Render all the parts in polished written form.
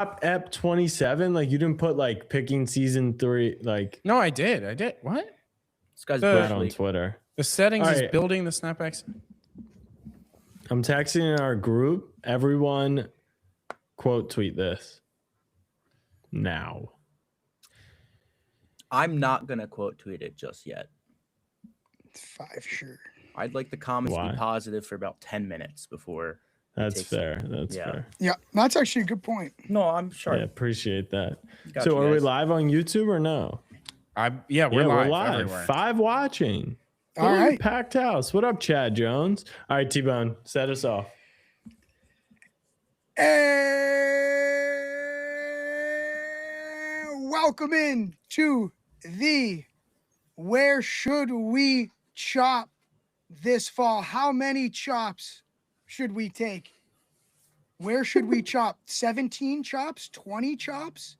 Ep 27? Like you didn't put like picking season 3 like No, I did. What? This guy's that on Twitter. The settings All is right. building the Snapback. I'm texting in our group. Everyone quote tweet this now. I'm not gonna quote tweet it just yet. 5 sure. I'd like the comments to Why? be positive for about 10 minutes before. That's fair. That's fair. Yeah, that's actually a good point. No, I'm sure. I appreciate that. Got So you are we guys. live on YouTube or no? We're live everywhere. 5 watching. All right. Packed house. What up, Chad Jones? All right, T-Bone, set us off. Welcome in to the Where Should We Chop This Fall? How many chops should we take? Where should we chop? 17 chops? 20 chops?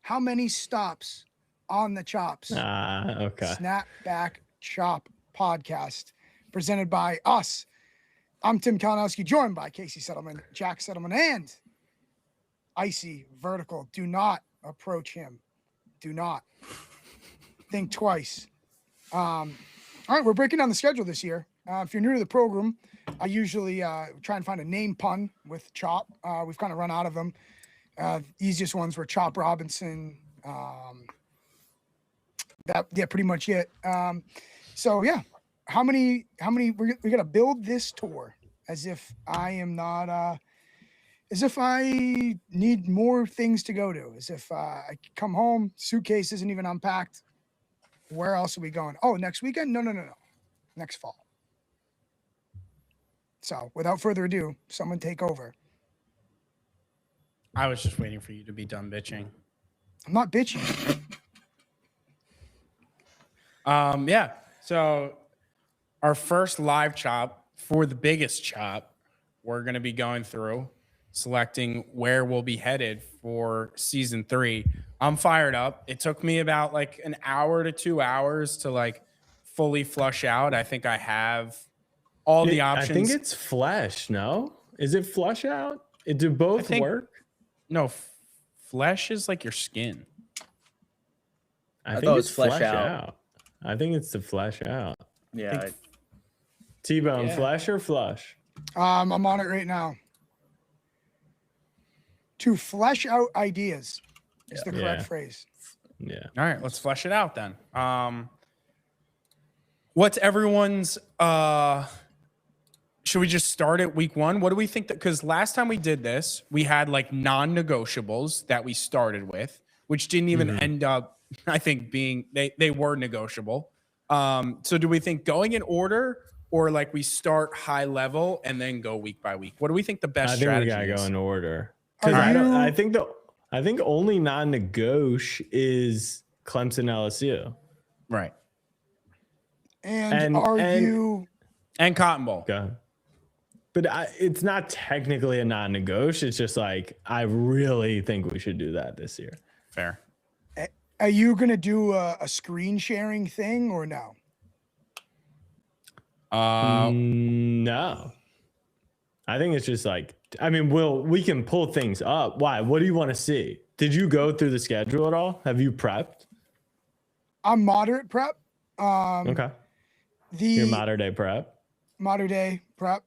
How many stops on the chops? Okay. Snapback Chop Podcast presented by us. I'm Tim Kalinowski, joined by Casey Settleman, Jack Settleman, and Icy Vertical. Do not approach him. Do not. Think twice. All right, we're breaking down the schedule this year. If you're new to the program, I usually try and find a name pun with Chop. We've kind of run out of them. Easiest ones were Chop Robinson. Pretty much it. So yeah, how many? We got to build this tour as if I am not. As if I need more things to go to. As if I come home, suitcase isn't even unpacked. Where else are we going? Oh, next weekend? No. Next fall. So without further ado, someone take over. I was just waiting for you to be done bitching. I'm not bitching. Yeah. So our first live chop for the biggest chop, we're going to be going through selecting where we'll be headed for season 3. I'm fired up. It took me about like an hour to 2 hours to like fully flush out. I think I have all the options. I think it's flesh. No, is it flush out? Do both work? No, flesh is like your skin. I think it's flesh out. I think it's to flesh out. Yeah. T-Bone, flesh or flush? I'm on it right now. To flesh out ideas is the correct phrase. Yeah. All right, let's flesh it out then. What's everyone's should we just start at week 1? What do we think that, because last time we did this, we had like non-negotiables that we started with, which didn't even end up, I think, being they were negotiable. So do we think going in order, or like we start high level and then go week by week? What do we think the best strategy is? I think we gotta go in order. Because I think only non-negoti is Clemson LSU. Right. And Cotton Bowl. Go ahead. But it's not technically a non-negoti. It's just like, I really think we should do that this year. Fair. Are you going to do a screen sharing thing or no? No. I think it's just like, I mean, we can pull things up. Why? What do you want to see? Did you go through the schedule at all? Have you prepped? I'm moderate prep. Okay. Your modern day prep. Modern day prep.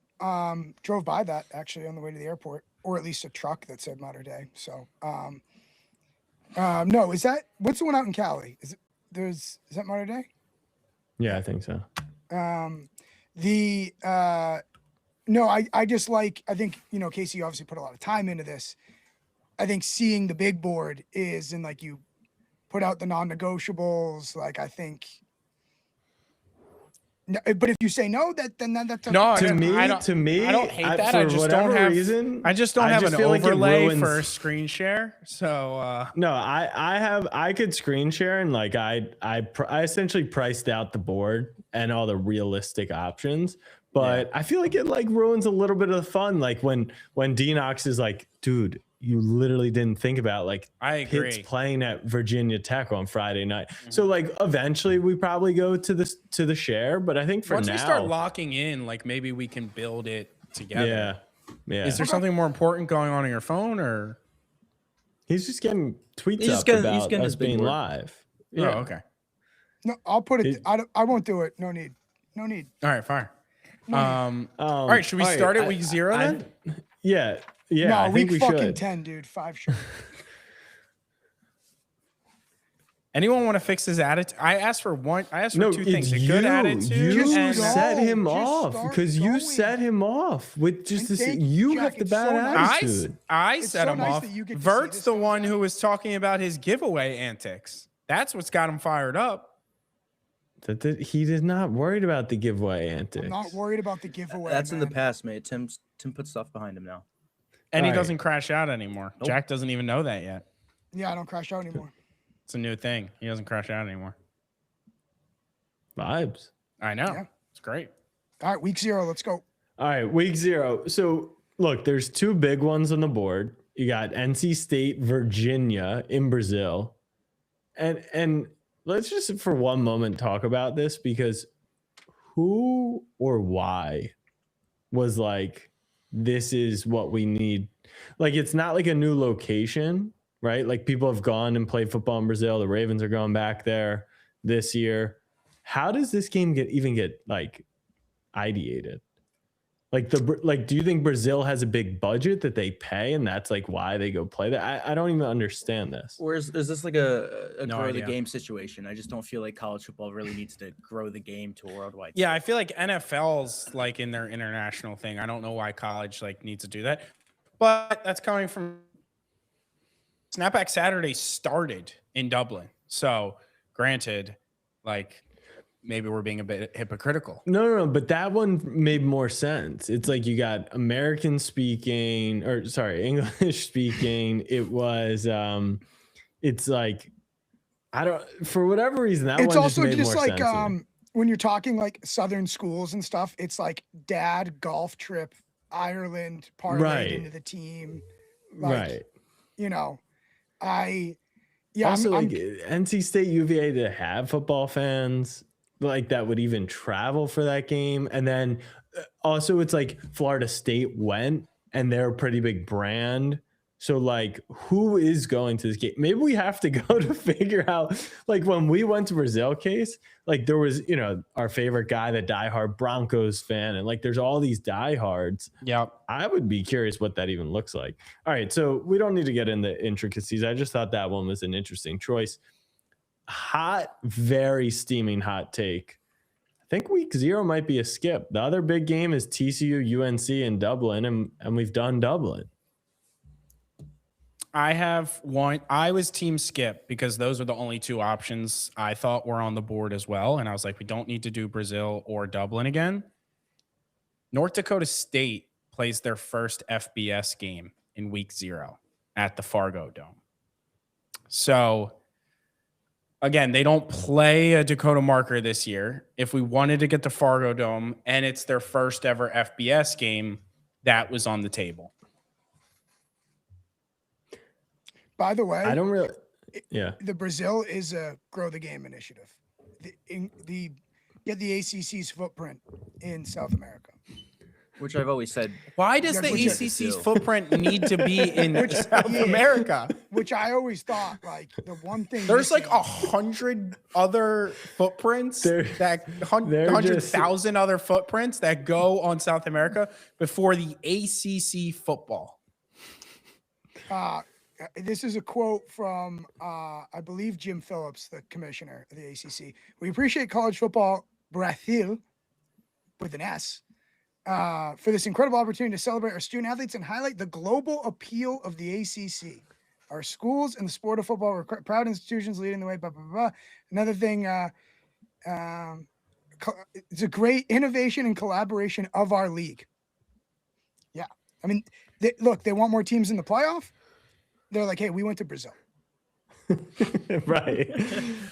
Drove by that actually on the way to the airport, or at least a truck that said modern day. So, no, is that, what's the one out in Cali? Is that modern day? Yeah, I think so. No, I just like, I think, Casey obviously put a lot of time into this. I think seeing the big board is, and like you put out the non-negotiables, like I think, no, but if you say no, then that's okay. No, to me, I don't hate that. I just don't have an overlay for a screen share. So no, I could screen share, and like I essentially priced out the board and all the realistic options. But I feel like it like ruins a little bit of the fun. Like when Denox is like, dude, you literally didn't think about like Pitt's playing at Virginia Tech on Friday night. So like eventually we probably go to the share, but I think for once now, we start locking in, like maybe we can build it together. Yeah. Is there something more important going on your phone, or? He's just getting tweets He's up getting about his us big being word. live. Oh, okay. No, I'll put it. It- I won't do it. No need. No need. All right, fine. No need. All right, should we start at week 0 then? Yeah. Yeah. No, I think we week fucking should. 10, dude. 5 sure. Anyone want to fix his attitude? I asked for two things: a it's good you. attitude. You and Just set him just off start because you going. set him off with just And this. thank You Jack, have the it's so bad nice. attitude. I It's set so him nice off. that you get to see Vert's this the guy one back. who was talking about his giveaway antics. That's what's got him fired up. He is not worried about the giveaway antics. I'm not worried about the giveaway. That's in the man. past, mate. Tim puts stuff behind him now. And he All right. doesn't crash out anymore. Nope. Jack doesn't even know that yet. Yeah, I don't crash out anymore. It's a new thing. He doesn't crash out anymore. Vibes. I know. Yeah. It's great. All right, week 0. Let's go. All right, week 0. So look, there's 2 big ones on the board. You got NC State, Virginia in Brazil, and let's just for one moment talk about this because who or why was like, this is what we need. Like, it's not like a new location, right? Like people have gone and played football in Brazil. The Ravens are going back there this year. How does this game even get like ideated? Like do you think Brazil has a big budget that they pay and that's like why they go play that? I don't even understand this. Or is this like a No grow idea. the game situation? I just don't feel like college football really needs to grow the game to a worldwide. Yeah, scale. I feel like NFL's like in their international thing. I don't know why college like needs to do that. But that's coming from Snapback Saturdays started in Dublin. So granted, like maybe we're being a bit hypocritical. No, but that one made more sense. It's like you got English speaking. It was it's like for whatever reason that It's one also just made just more like sense to me. when you're talking like Southern schools and stuff, it's like dad golf trip, Ireland, parlayed Right. into the team. Like, Right. You know, I'm Also, like NC State, UVA to have football fans like that would even travel for that game, and then also it's like Florida State went, and they're a pretty big brand. So like, who is going to this game? Maybe we have to go to figure out. Like when we went to Brazil case, like there was our favorite guy, the diehard Broncos fan, and like there's all these diehards. Yep. I would be curious what that even looks like. All right, so we don't need to get into intricacies. I just thought that one was an interesting choice. Very steaming hot take. I think week 0 might be a skip. The other big game is TCU, UNC in Dublin, and we've done Dublin. I was team skip because those are the only 2 options I thought were on the board as well. And I was like, we don't need to do Brazil or Dublin again. North Dakota State plays their first FBS game in week 0 at the Fargo Dome. So again, they don't play a Dakota marker this year. If we wanted to get the Fargo Dome and it's their first ever FBS game, that was on the table. by the way, I don't really. Yeah. the Brazil is a grow the game initiative. Get the ACC's footprint in South America. Which I've always said. Why does the Which I- ACC's footprint need to be in South yeah. America? Which I always thought, like, the one thing There's like missing- 100 other footprints They're 100,000 other footprints that go on South America before the ACC football. This is a quote from, I believe, Jim Phillips, the commissioner of the ACC. We appreciate college football, Brazil, with an S, for this incredible opportunity to celebrate our student athletes and highlight the global appeal of the ACC. Our schools and the sport of football are proud institutions leading the way. Blah, blah, blah. Another thing, it's a great innovation and collaboration of our league. Yeah. I mean, they want more teams in the playoff. They're like, hey, we went to Brazil. Right.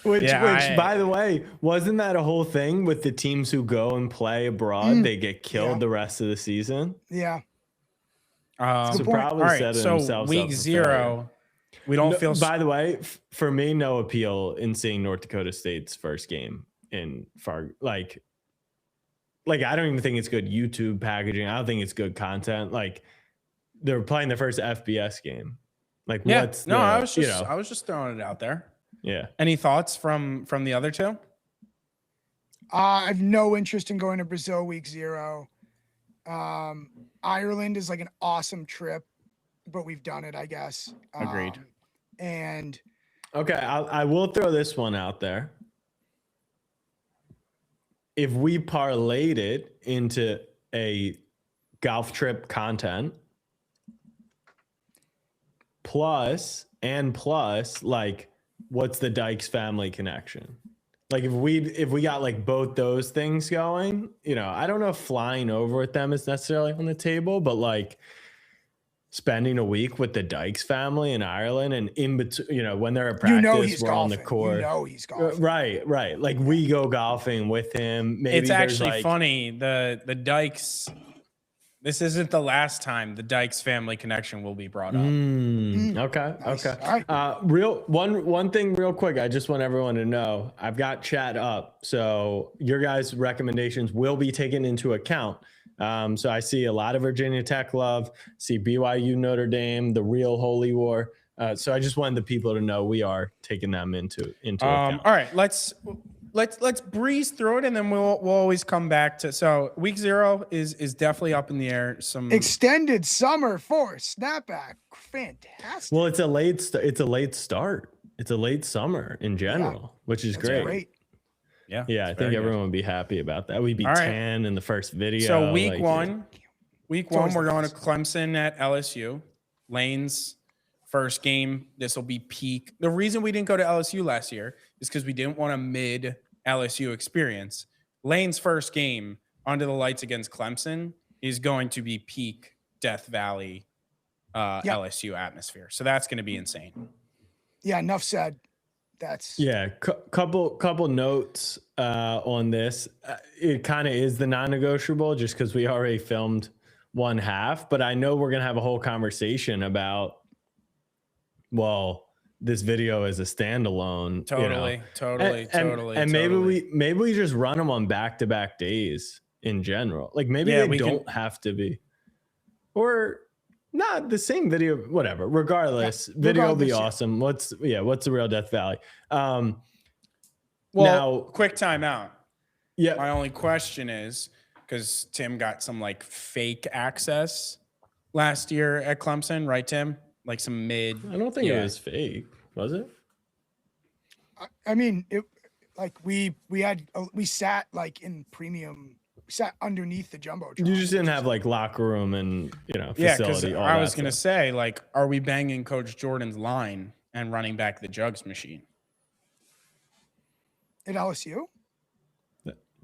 Which, Yeah, by the way, wasn't that a whole thing with the teams who go and play abroad? They get killed Yeah. the rest of the season. Yeah. So point. probably All right, set so themselves up week for 0, we don't feel. By the way, for me, no appeal in seeing North Dakota State's first game in Fargo. Like I don't even think it's good YouTube packaging. I don't think it's good content. Like they're playing their first FBS game. Like, Yeah. what's No, the, I was you just know, I was just throwing it out there. yeah. Any thoughts from the other two? I have no interest in going to Brazil week 0. Ireland is like an awesome trip, but we've done it, I guess. Agreed. And Okay, I will throw this one out there. If we parlayed it into a golf trip content plus, like, what's the Dykes family connection? Like, if we got like both those things going, you know, I don't know if flying over with them is necessarily on the table, but like spending a week with the Dykes family in Ireland, and in between, you know, when they're at practice, he's we're golfing. on the course. He's golfing. Right. Like, we go golfing with him. Maybe It's there's actually like, funny. The Dykes. This isn't the last time the Dykes family connection will be brought up. Okay. Nice. Okay. All right. One thing real quick. I just want everyone to know I've got chat up, so your guys' recommendations will be taken into account. So I see a lot of Virginia Tech love, see BYU, Notre Dame, the real Holy War. So I just wanted the people to know we are taking them into account. All right, let's breeze through it, and then we'll always come back to. So week 0 is definitely up in the air. Some Extended summer for Snapback. Fantastic. Well, it's a late start. It's a late summer in general, which is That's great. great. yeah, Yeah, I it's think very everyone would be happy about that. We'd be All right. 10 in the first video. So week like, one, always we're the going to best. Clemson at LSU. Lane's first game. This will be peak. The reason we didn't go to LSU last year is because we didn't want a mid LSU experience. Lane's first game under the lights against Clemson is going to be peak Death Valley LSU atmosphere. So that's going to be insane. Yeah, enough said. That's Yeah, couple notes on this. It kind of is the non-negotiable just because we already filmed one half, but I know we're gonna have a whole conversation about, well, this video is a standalone. Totally, you know? totally. And maybe we just run them on back-to-back days in general. Like, maybe they don't have to be, or not the same video, whatever. Regardless, video will be awesome. What's the real Death Valley? Well, now, quick timeout. Yeah. My only question is, because Tim got some like fake access last year at Clemson, right, Tim? Like some mid. I don't think it was fake, was it? I mean, it like we sat like in premium. We sat underneath the jumbotron. You just didn't have like locker room and Yeah, facility. because I was gonna say, like, are we banging Coach Jordan's line and running back the jugs machine at LSU?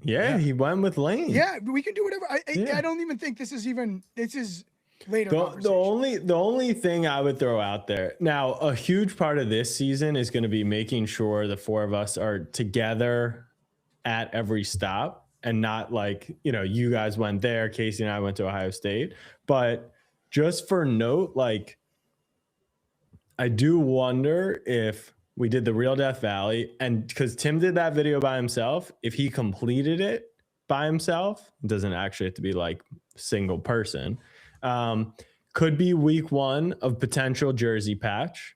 Yeah, he went with Lane. Yeah, we can do whatever. I don't even think this is later. The only thing I would throw out there now, a huge part of this season is going to be making sure the four of us are together at every stop, and not like, you guys went there, Casey and I went to Ohio State. But just for note, like, I do wonder if we did the real Death Valley, and because Tim did that video by himself, if he completed it by himself, it doesn't actually have to be like single person. Could be week 1 of potential jersey patch.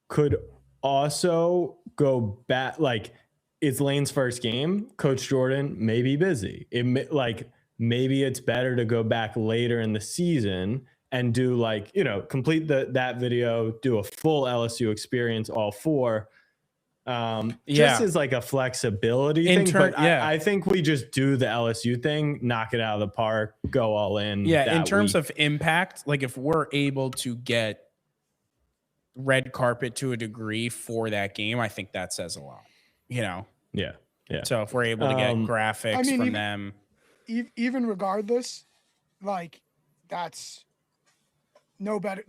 Could also go back, like, it's Lane's first game. Coach Jordan may be busy. Maybe it's better to go back later in the season and do complete that video, do a full LSU experience, all 4. Just as like a flexibility thing. But I think we just do the LSU thing, knock it out of the park, go all in. Yeah, in terms of impact, like if we're able to get red carpet to a degree for that game, I think that says a lot. Yeah. So if we're able to get graphics from them, even regardless, like that's no better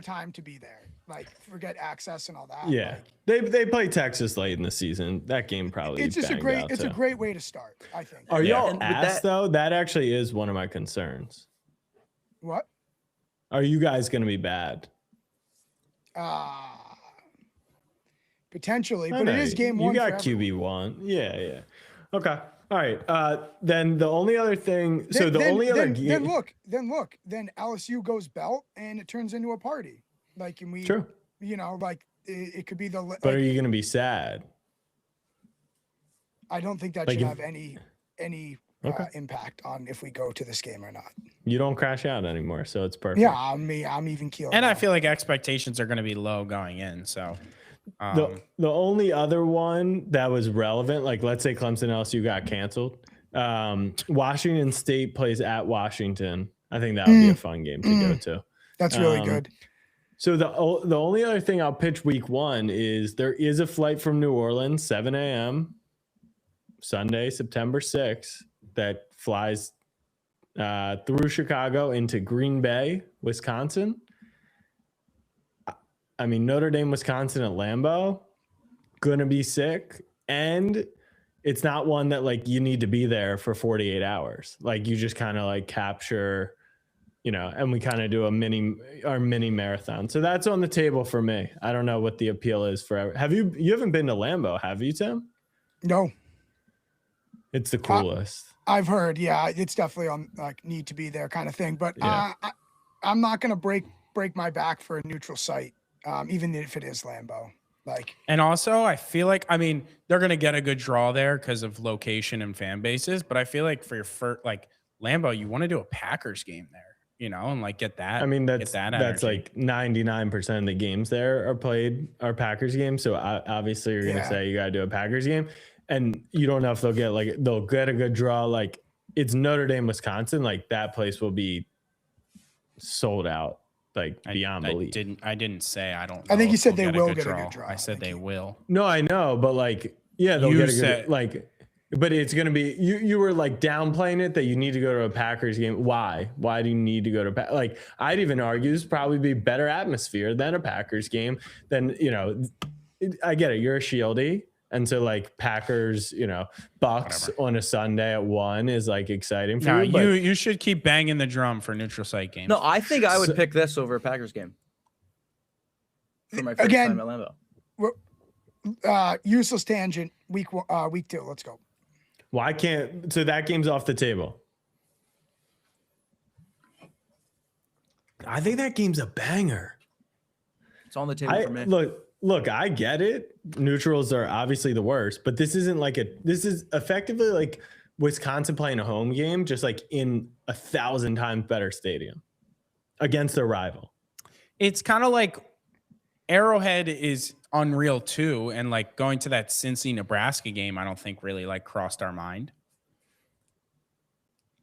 time to be there. Like, forget access and all that. Yeah, they play Texas late in the season. That game probably it's just a great way to start, I think. Are y'all asked though? That actually is one of my concerns. What? Are you guys going to be bad? Potentially, but it is game 1. You got QB1. Yeah. Okay. All right. Then the only other thing. Then LSU goes belt and it turns into a party. Like, and we, True. like it could be the. But are you going to be sad? I don't think that like should if- have any Okay. impact on if we go to this game or not. You don't crash out anymore, so it's perfect. Yeah, I'm even keeled. And I now. feel like expectations are going to be low going in. So The only other one that was relevant, like let's say Clemson LSU got canceled. Washington State plays at Washington. I think that would be a fun game to go to. That's really good. So the only other thing I'll pitch week 1 is there is a flight from New Orleans, 7 a.m. Sunday, September 6th, that flies through Chicago into Green Bay, Wisconsin. I mean, Notre Dame, Wisconsin at Lambeau, gonna be sick. And it's not one that like you need to be there for 48 hours. Like you just kind of like capture, and we kind of do our mini marathon. So that's on the table for me. I don't know what the appeal is for. You haven't been to Lambeau, have you, Tim? No. It's the coolest. I've heard, yeah, it's definitely on like need to be there kind of thing. But Yeah. I'm not gonna break my back for a neutral site, even if it is Lambeau. Like, and also I feel like they're gonna get a good draw there because of location and fan bases. But I feel like for your first Lambeau, you want to do a Packers game there, and like get that. I mean, get that that's energy. like 99% of the games there are Packers games. So obviously you're gonna say you gotta do a Packers game. And you don't know if they'll get a good draw. Like it's Notre Dame, Wisconsin. Like that place will be sold out, like beyond belief. I didn't say I don't. I think know you if said they'll they will get get a a good draw. I said they will. No, I know, but like, yeah, they'll get a good but it's gonna be you were like downplaying it that you need to go to a Packers game. Why? Why do you need to go to like? I'd even argue this probably be better atmosphere than a Packers game. Than I get it. You're a Shieldy. And so like Packers, Bucks on a Sunday at 1 is like exciting for you. But you should keep banging the drum for neutral site games. No, I think I would pick this over a Packers game for my first time at Lambeau. Useless tangent. Week 2. Let's go. why can't so that game's off the table? I think that game's a banger. It's on the table for me. Look, I get it. Neutrals are obviously the worst, but this isn't this is effectively like Wisconsin playing a home game, just like in 1,000 times better stadium against their rival. It's kind of like Arrowhead is unreal too. And like going to that Cincy Nebraska game, I don't think really like crossed our mind.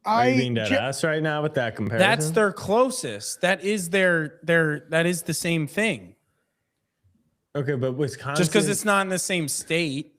Are you being dead ass right now with that comparison? That's their closest. That is that is the same thing. Okay, but Wisconsin, just because it's not in the same state.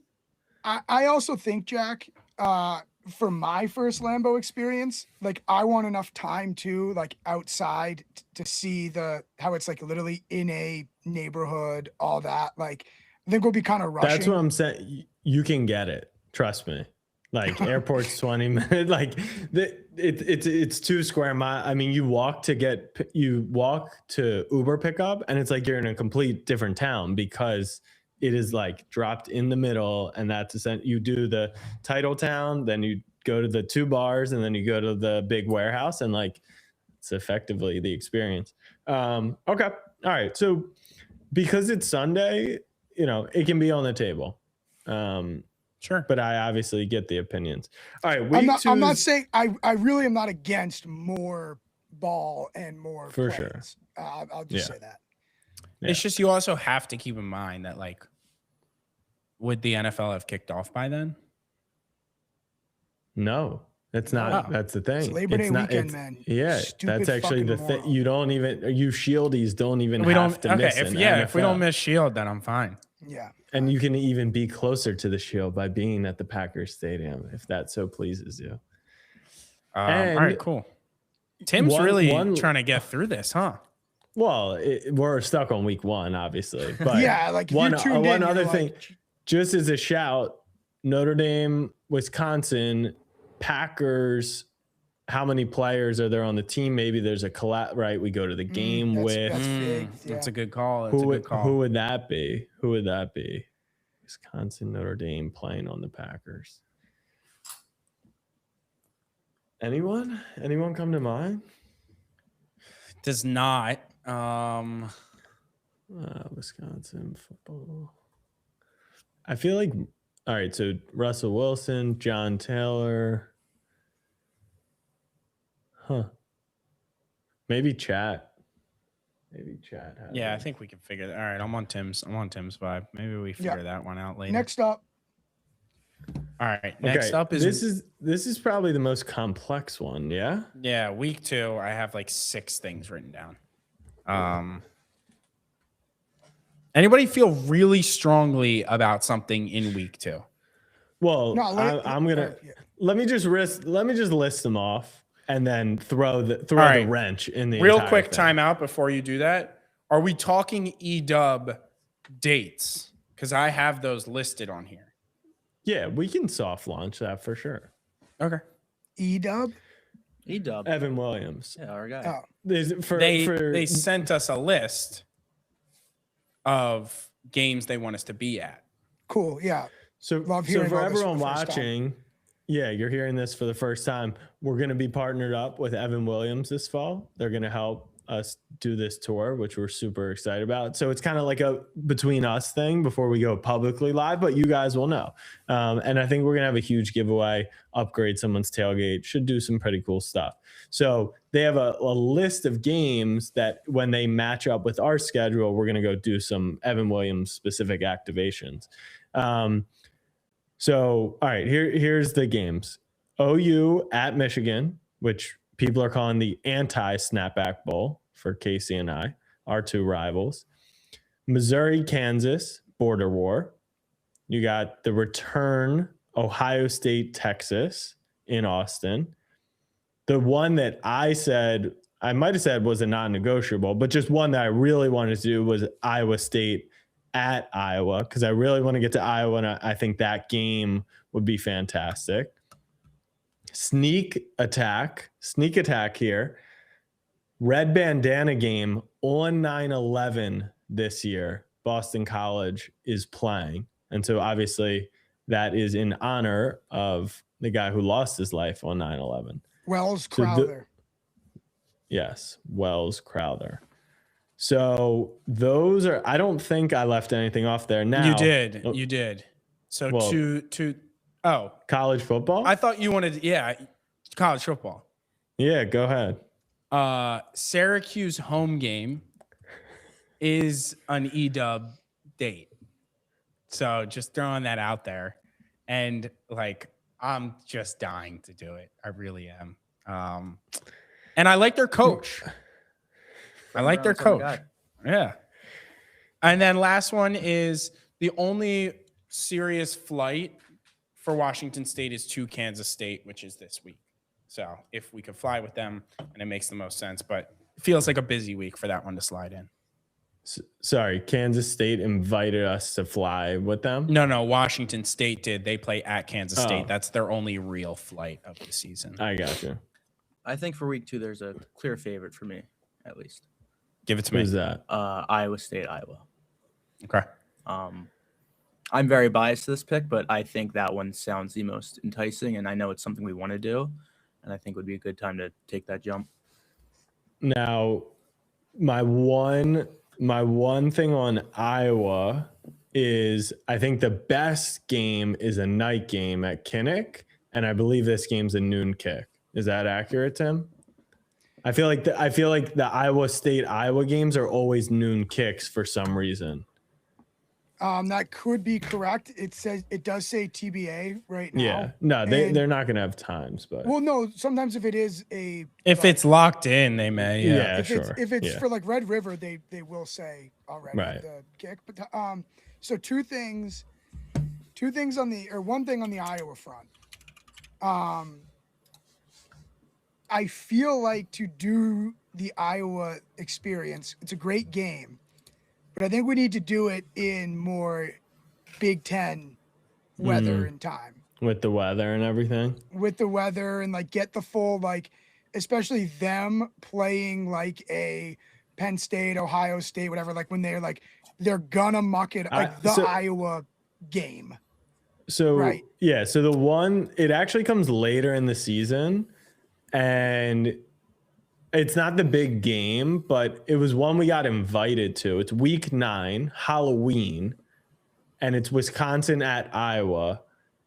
I also think, Jack, for my first Lambeau experience, like I want enough time too, like outside to see how it's like literally in a neighborhood, all that. Like I think we'll be kind of rushing. That's what I'm saying. You can get it. Trust me. Like airport's 20 minutes. Like it's 2 square miles. I mean, you walk to Uber pickup, and it's like you're in a complete different town because it is like dropped in the middle, and that's you do the title town, then you go to the 2 bars, and then you go to the big warehouse, and like it's effectively the experience. Okay, all right. So because it's Sunday, it can be on the table. Sure. But I obviously get the opinions. All right. I'm not saying I really am not against more ball and more for plays. sure. I'll just say that. Yeah. It's just you also have to keep in mind that like, would the NFL have kicked off by then? No, that's not. Oh. That's the thing. It's Labor Day weekend, man. Yeah, Stupid that's actually the fucking thing. You shieldies don't even have to miss an if we don't NFL. miss Shield, then I'm fine. Yeah. And you can even be closer to the Shield by being at the Packers Stadium, if that so pleases you. All right, cool. Tim's really trying to get through this, huh? Well, we're stuck on week 1, obviously. But yeah, like if one you're tuned in, other you're thing, like, just as a shout, Notre Dame, Wisconsin, Packers. How many players are there on the team? Maybe there's a collab, right? We go to the game with. That's big. That's Yeah. a good call. Who would that be? Who would that be? Wisconsin, Notre Dame playing on the Packers. Anyone? Anyone come to mind? Does not. Wisconsin football. I feel like, all right, so Russell Wilson, John Taylor. Maybe chat. Yeah, I think we can figure that. All right, I'm on Tim's vibe. Maybe we figure that one out later. Next up. All right. Next up is this is probably the most complex one. Yeah. Yeah, week 2. I have like 6 things written down. Anybody feel really strongly about something in week 2? Well, I'm gonna let me just list them off and then throw the wrench in the real quick thing. timeout before you do that. Are we talking EW dates? Because I have those listed on here. Yeah, we can soft launch that for sure. Okay. EW? Evan Williams. Yeah, our guy. They sent us a list of games they want us to be at. Cool. Yeah. So for everyone watching, yeah, you're hearing this for the first time. We're going to be partnered up with Evan Williams this fall. They're going to help us do this tour, which we're super excited about. So it's kind of like a between us thing before we go publicly live, but you guys will know. And I think we're going to have a huge giveaway, upgrade someone's tailgate, should do some pretty cool stuff. So they have a list of games that when they match up with our schedule, we're going to go do some Evan Williams specific activations. So, all right, here's the games. OU at Michigan, which people are calling the anti-Snapback Bowl for Casey and I, our 2 rivals. Missouri, Kansas, border war. You got the return Ohio State, Texas in Austin. The one that I might have said was a non-negotiable, but just one that I really wanted to do was Iowa State at Iowa, because I really want to get to Iowa, and I think that game would be fantastic. Sneak attack here. Red bandana game on 9/11 this year. Boston College is playing. And so obviously that is in honor of the guy who lost his life on 9/11. Wells Crowther. Yes, Wells Crowther. So those are, I don't think I left anything off there. Now you did. So college football? I thought you wanted, college football. Yeah, go ahead. Syracuse home game is an EW date. So just throwing that out there. And like, I'm just dying to do it. I really am. And I like their coach. Yeah. And then last one is the only serious flight for Washington State is to Kansas State, which is this week. So if we could fly with them, and it makes the most sense, but it feels like a busy week for that one to slide in. Sorry, Kansas State invited us to fly with them? No, Washington State did. They play at Kansas State. That's their only real flight of the season. I got you. I think for week 2, there's a clear favorite for me, at least. Give it to me. Who's that? Iowa State, Iowa. Okay. I'm very biased to this pick, but I think that one sounds the most enticing, and I know it's something we want to do, and I think it would be a good time to take that jump. Now, my one thing on Iowa is I think the best game is a night game at Kinnick, and I believe this game's a noon kick. Is that accurate, Tim? I feel like the Iowa State Iowa games are always noon kicks for some reason. That could be correct. It does say TBA right now. Yeah, no, they're not going to have times, but no. Sometimes if it is it's locked in, they may. Yeah, if it's for like Red River, they will say already the kick. But so one thing on the Iowa front. I feel like to do the Iowa experience, it's a great game, but I think we need to do it in more Big Ten weather and time. With the weather and everything? With the weather and like get the full, like, especially them playing like a Penn State, Ohio State, whatever, like when they're gonna muck it, like Iowa game. So, so the one, it actually comes later in the season. And It's not the big game, but it was one we got invited to. It's week 9, Halloween, and it's Wisconsin at Iowa.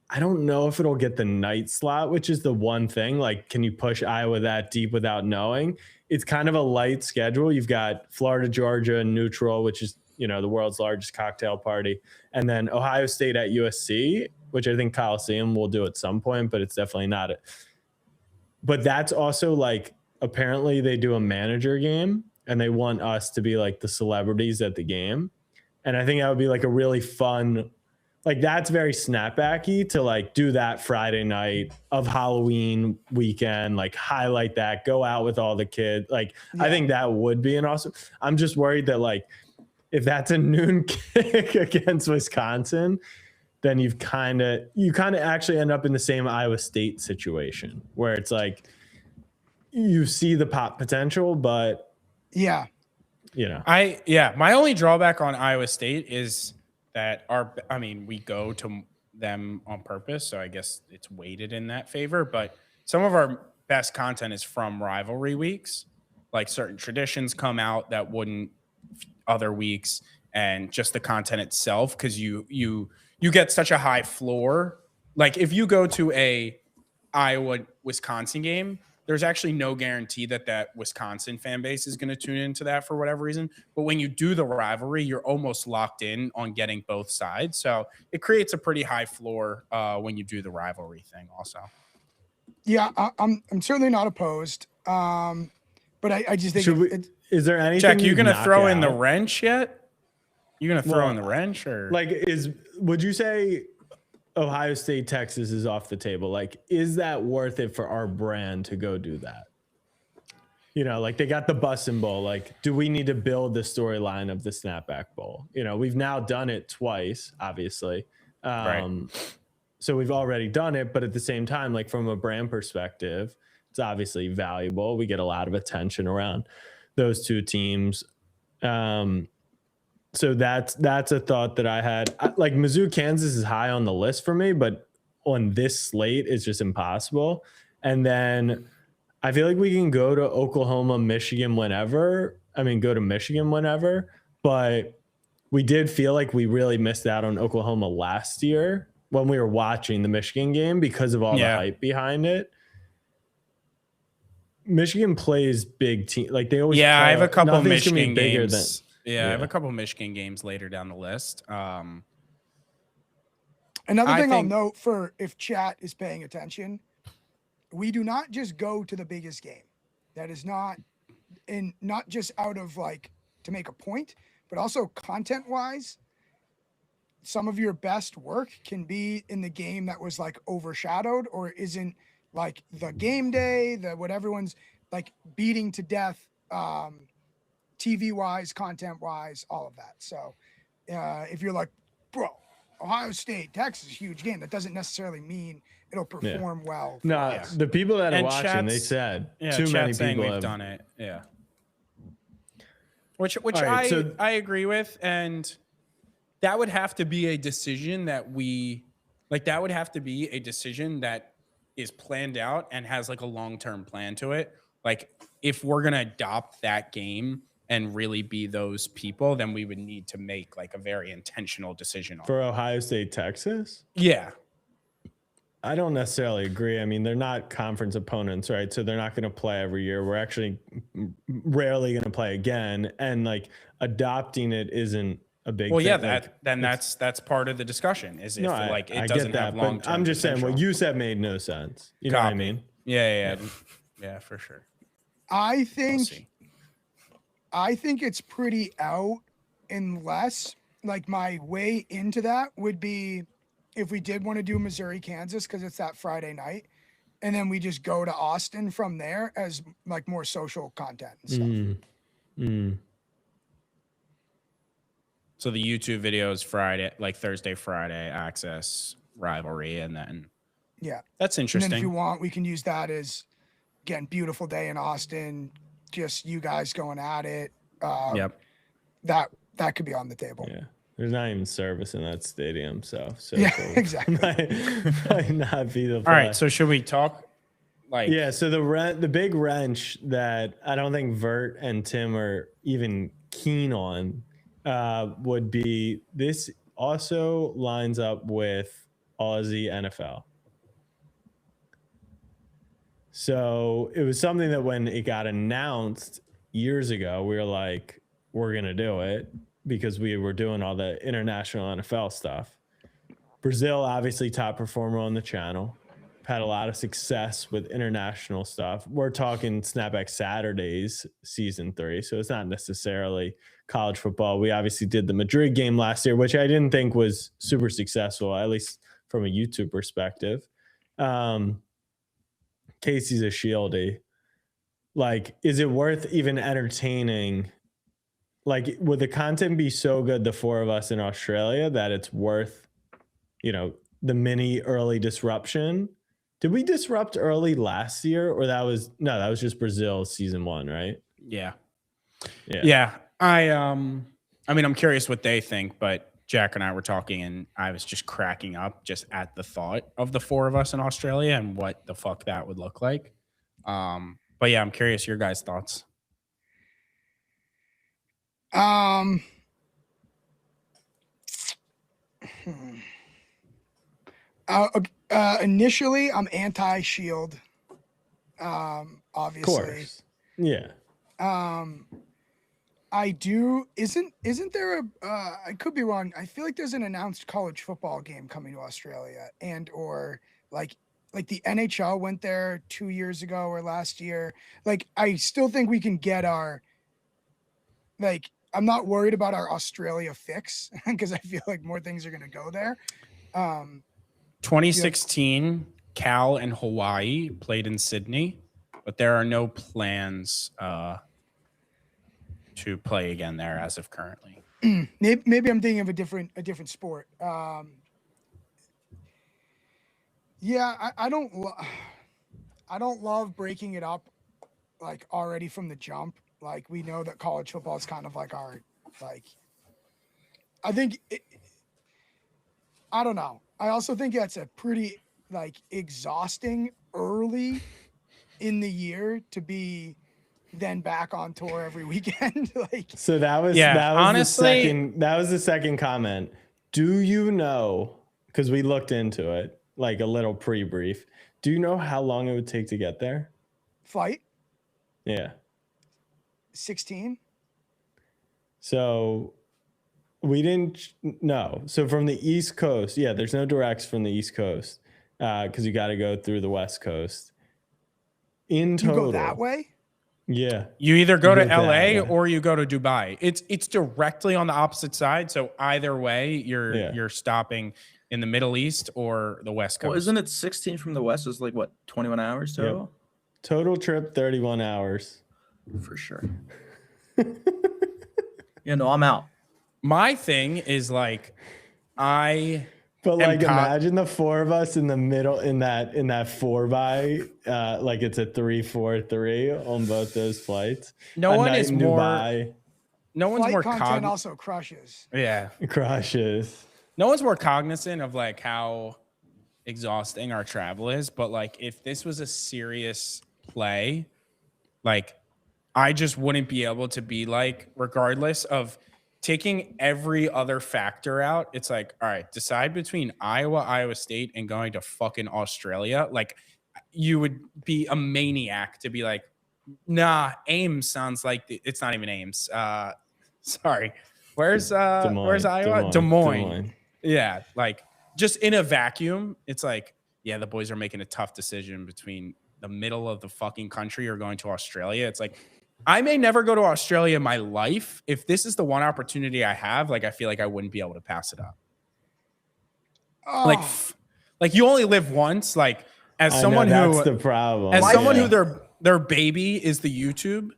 I don't know if it'll get the night slot, which is the one thing. Like, can you push Iowa that deep without knowing? It's kind of a light schedule. You've got Florida, Georgia, neutral, which is, the world's largest cocktail party. And then Ohio State at USC, which I think Coliseum will do at some point, but it's definitely not it. But that's also like, apparently they do a manager game and they want us to be like the celebrities at the game. And I think that would be like a really fun, like that's very snapbacky to like do that Friday night of Halloween weekend, like highlight that, go out with all the kids. Like, I think that would be an awesome, I'm just worried that like, if that's a noon kick against Wisconsin, then you kind of actually end up in the same Iowa State situation where it's like, you see the pop potential, but my only drawback on Iowa State is that we go to them on purpose, so I guess it's weighted in that favor. But some of our best content is from rivalry weeks, like certain traditions come out that wouldn't other weeks, and just the content itself, because you get such a high floor. Like if you go to a Iowa Wisconsin game, there's actually no guarantee that Wisconsin fan base is going to tune into that for whatever reason. But when you do the rivalry, you're almost locked in on getting both sides. So it creates a pretty high floor when you do the rivalry thing also. Yeah, I'm certainly not opposed. But I just think is there anything Jack, you going to throw in the wrench yet? You going to throw in the wrench, or like would you say Ohio State, Texas is off the table? Like, is that worth it for our brand to go do that? Like they got the Bussin' Bowl. Like, do we need to build the storyline of the Snapback Bowl? We've now done it twice, obviously. Right. So we've already done it, but at the same time, like from a brand perspective, it's obviously valuable. We get a lot of attention around those two teams. So that's a thought that I had. Like Mizzou, Kansas is high on the list for me, but on this slate, it's just impossible. And then I feel like we can go to Oklahoma, Michigan whenever. Go to Michigan whenever. But we did feel like we really missed out on Oklahoma last year when we were watching the Michigan game because of all the hype behind it. Michigan plays big team. Like they always. Yeah, I have a couple of Michigan games. I Yeah, have a couple of Michigan games later down the list. Another thing I'll note for if chat is paying attention, we do not just go to the biggest game. That is not just out of like to make a point, but also content wise, some of your best work can be in the game that was like overshadowed or isn't like the game day, what everyone's like beating to death. TV wise, content wise, all of that. So if you're like, bro, Ohio State, Texas, huge game, that doesn't necessarily mean it'll perform well. No, the people that are watching, they said too many people have done it. Yeah. Which I agree with. And that would have to be a decision that is planned out and has like a long-term plan to it. Like if we're going to adopt that game and really be those people, then we would need to make like a very intentional decision for Ohio State, Texas. Yeah. I don't necessarily agree. They're not conference opponents, right? So they're not going to play every year. We're actually rarely going to play again. And like adopting it isn't a big thing. Yeah, that's part of the discussion is if it doesn't have long-term I'm just saying what you said made no sense. You know what I mean? Yeah, for sure. I think it's pretty out unless like my way into that would be if we did want to do Missouri, Kansas, because it's that Friday night. And then we just go to Austin from there as like more social content and stuff. So the YouTube videos Friday, like Thursday, Friday, access rivalry. And then, that's interesting. And then if you want, we can use that as, again, beautiful day in Austin. Just you guys going at it. That could be on the table. Yeah. There's not even service in that stadium. So yeah, exactly. might not be the play. All right. So should we talk Like, Yeah, so the big wrench that I don't think Vert and Tim are even keen on would be this also lines up with Aussie NFL. So it was something that when it got announced years ago, we were like, we're going to do it because we were doing all the international NFL stuff. Brazil, obviously top performer on the channel, had a lot of success with international stuff. We're talking Snapback Saturdays season 3. So it's not necessarily college football. We obviously did the Madrid game last year, which I didn't think was super successful, at least from a YouTube perspective. Casey's a shieldy. Like, is it worth even entertaining? Like, would the content be so good, the 4 of us in Australia, that it's worth, the mini early disruption? Did we disrupt early last year, or that was just Brazil season 1, right? yeah. I mean, I'm curious what they think, but Jack and I were talking, and I was just cracking up just at the thought of the 4 of us in Australia and what the fuck that would look like. But yeah, I'm curious your guys' thoughts. Initially, I'm anti-shield. Obviously. Of course. Yeah. I do. Isn't there a? I could be wrong. I feel like there's an announced college football game coming to Australia, and or like the NHL went there 2 years ago or last year. Like, I still think we can get our. Like, I'm not worried about our Australia fix because I feel like more things are going to go there. 2016, Cal and Hawaii played in Sydney, but there are no plans to play again there as of currently. Maybe I'm thinking of a different sport. Yeah, I don't love breaking it up like already from the jump. Like, we know that college football is kind of like our, like, I think I don't know. I also think that's a pretty like exhausting early in the year to be then back on tour every weekend. Like, so that was honestly, that was the second comment. Do you know, because we looked into it, like a little pre-brief, do you know how long it would take to get there? Flight? Yeah. 16. So we didn't know. So from the East Coast, yeah, there's no directs from the East Coast because you got to go through the West Coast. In total, you go that way? Yeah. You either go to LA or you go to Dubai. It's directly on the opposite side. So either way, you're stopping in the Middle East or the West Coast. Well, isn't it 16 from the West? Is like what, 21 hours total? Yep. Total trip 31 hours. For sure. Yeah, no, I'm out. My thing is like, but like, imagine the 4 of us in the middle in that 4x, like it's a 3-4-3 on both those flights. No one is more. Dubai. No one's more content also crushes. Yeah, crushes. No one's more cognizant of like how exhausting our travel is. But like, if this was a serious play, like, I just wouldn't be able to be like, regardless of taking every other factor out, it's like, all right, decide between Iowa State and going to fucking Australia. Like, you would be a maniac to be like, nah, Ames sounds like it's not even Ames. Sorry. Where's Iowa? Des Moines. Yeah. Like, just in a vacuum, it's like, yeah, the boys are making a tough decision between the middle of the fucking country or going to Australia. It's like, I may never go to Australia in my life. If this is the one opportunity I have, like, I feel like I wouldn't be able to pass it up. Oh. Like you only live once. Like, as someone that's the problem. As someone who their baby is the YouTube,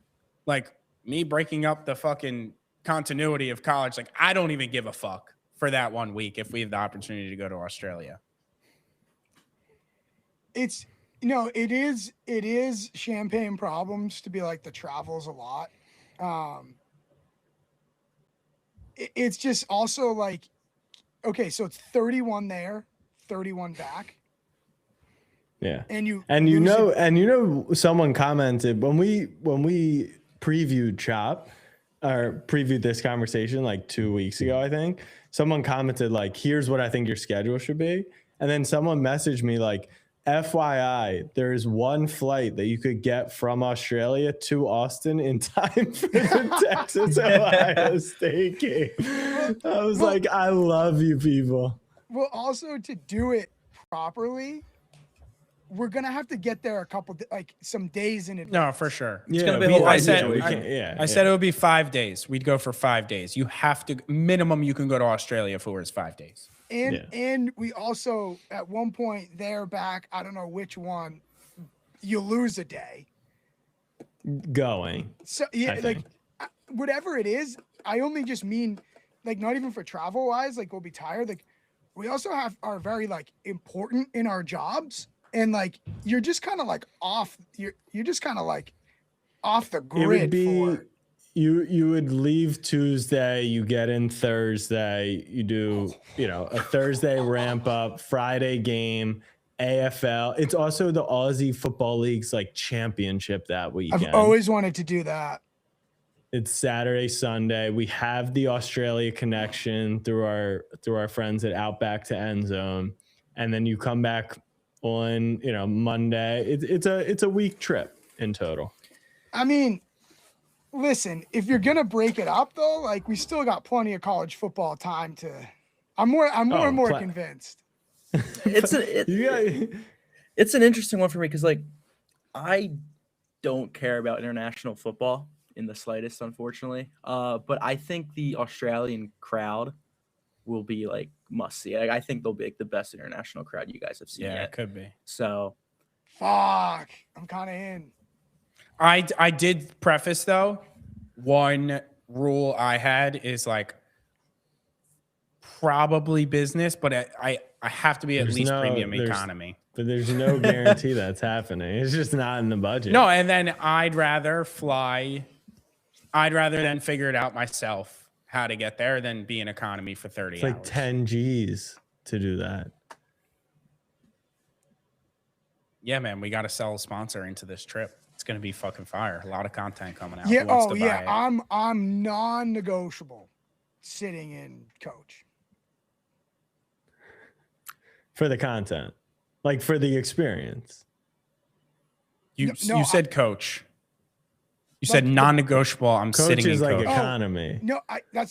like me breaking up the fucking continuity of college, like I don't even give a fuck for that 1 week if we have the opportunity to go to Australia. It's. It is champagne problems to be like the travel's a lot. It's just also like, okay, so it's 31 there, 31 back. Yeah. and you you know someone commented when we previewed Chop or previewed this conversation like 2 weeks ago, I think. Someone commented like, here's what I think your schedule should be. And then someone messaged me like, FYI, there's one flight that you could get from Australia to Austin in time for the Texas Ohio State game. I was like, I love you people. Well, also to do it properly, we're gonna have to get there some days in advance. No, for sure. It's gonna be a whole I lot said, easier. I said it would be 5 days. We'd go for 5 days. You have to minimum. You can go to Australia for is 5 days. And we also at one point there back, I don't know which one, you lose a day. Going. So yeah, like whatever it is, I only just mean like not even for travel wise, like we'll be tired. Like we also are very like important in our jobs. And like you're just kind of like off. You're just kind of like off the grid. It would be you would leave Tuesday, you get in Thursday, you do a Thursday ramp up, Friday game, AFL. It's also the Aussie Football League's like championship that weekend. I've always wanted to do that. It's Saturday, Sunday. We have the Australia connection through our friends at Outback to End Zone, and then you come back on Monday. It's a week trip in total. I mean, listen, if you're gonna break it up though, like we still got plenty of college football time to. I'm more and more convinced. It's an interesting one for me because like I don't care about international football in the slightest, unfortunately. But I think the Australian crowd will be like must see. Like, I think they'll be like the best international crowd you guys have seen. Yeah, yet. it could be. So, fuck, I'm kind of in. I did preface though. One rule I had is like probably business, but I have to be at least premium economy. But there's no guarantee that's happening. It's just not in the budget. No, and then I'd rather then figure it out myself how to get there than be in economy for 30 it's hours. Like 10 G's to do that. Yeah, man, we got to sell a sponsor into this trip. It's going to be fucking fire. A lot of content coming out. Yeah. Oh yeah. I'm non-negotiable sitting in coach. For the content, like for the experience. You said coach. You said non-negotiable. I'm coach sitting is in like coach. economy. No,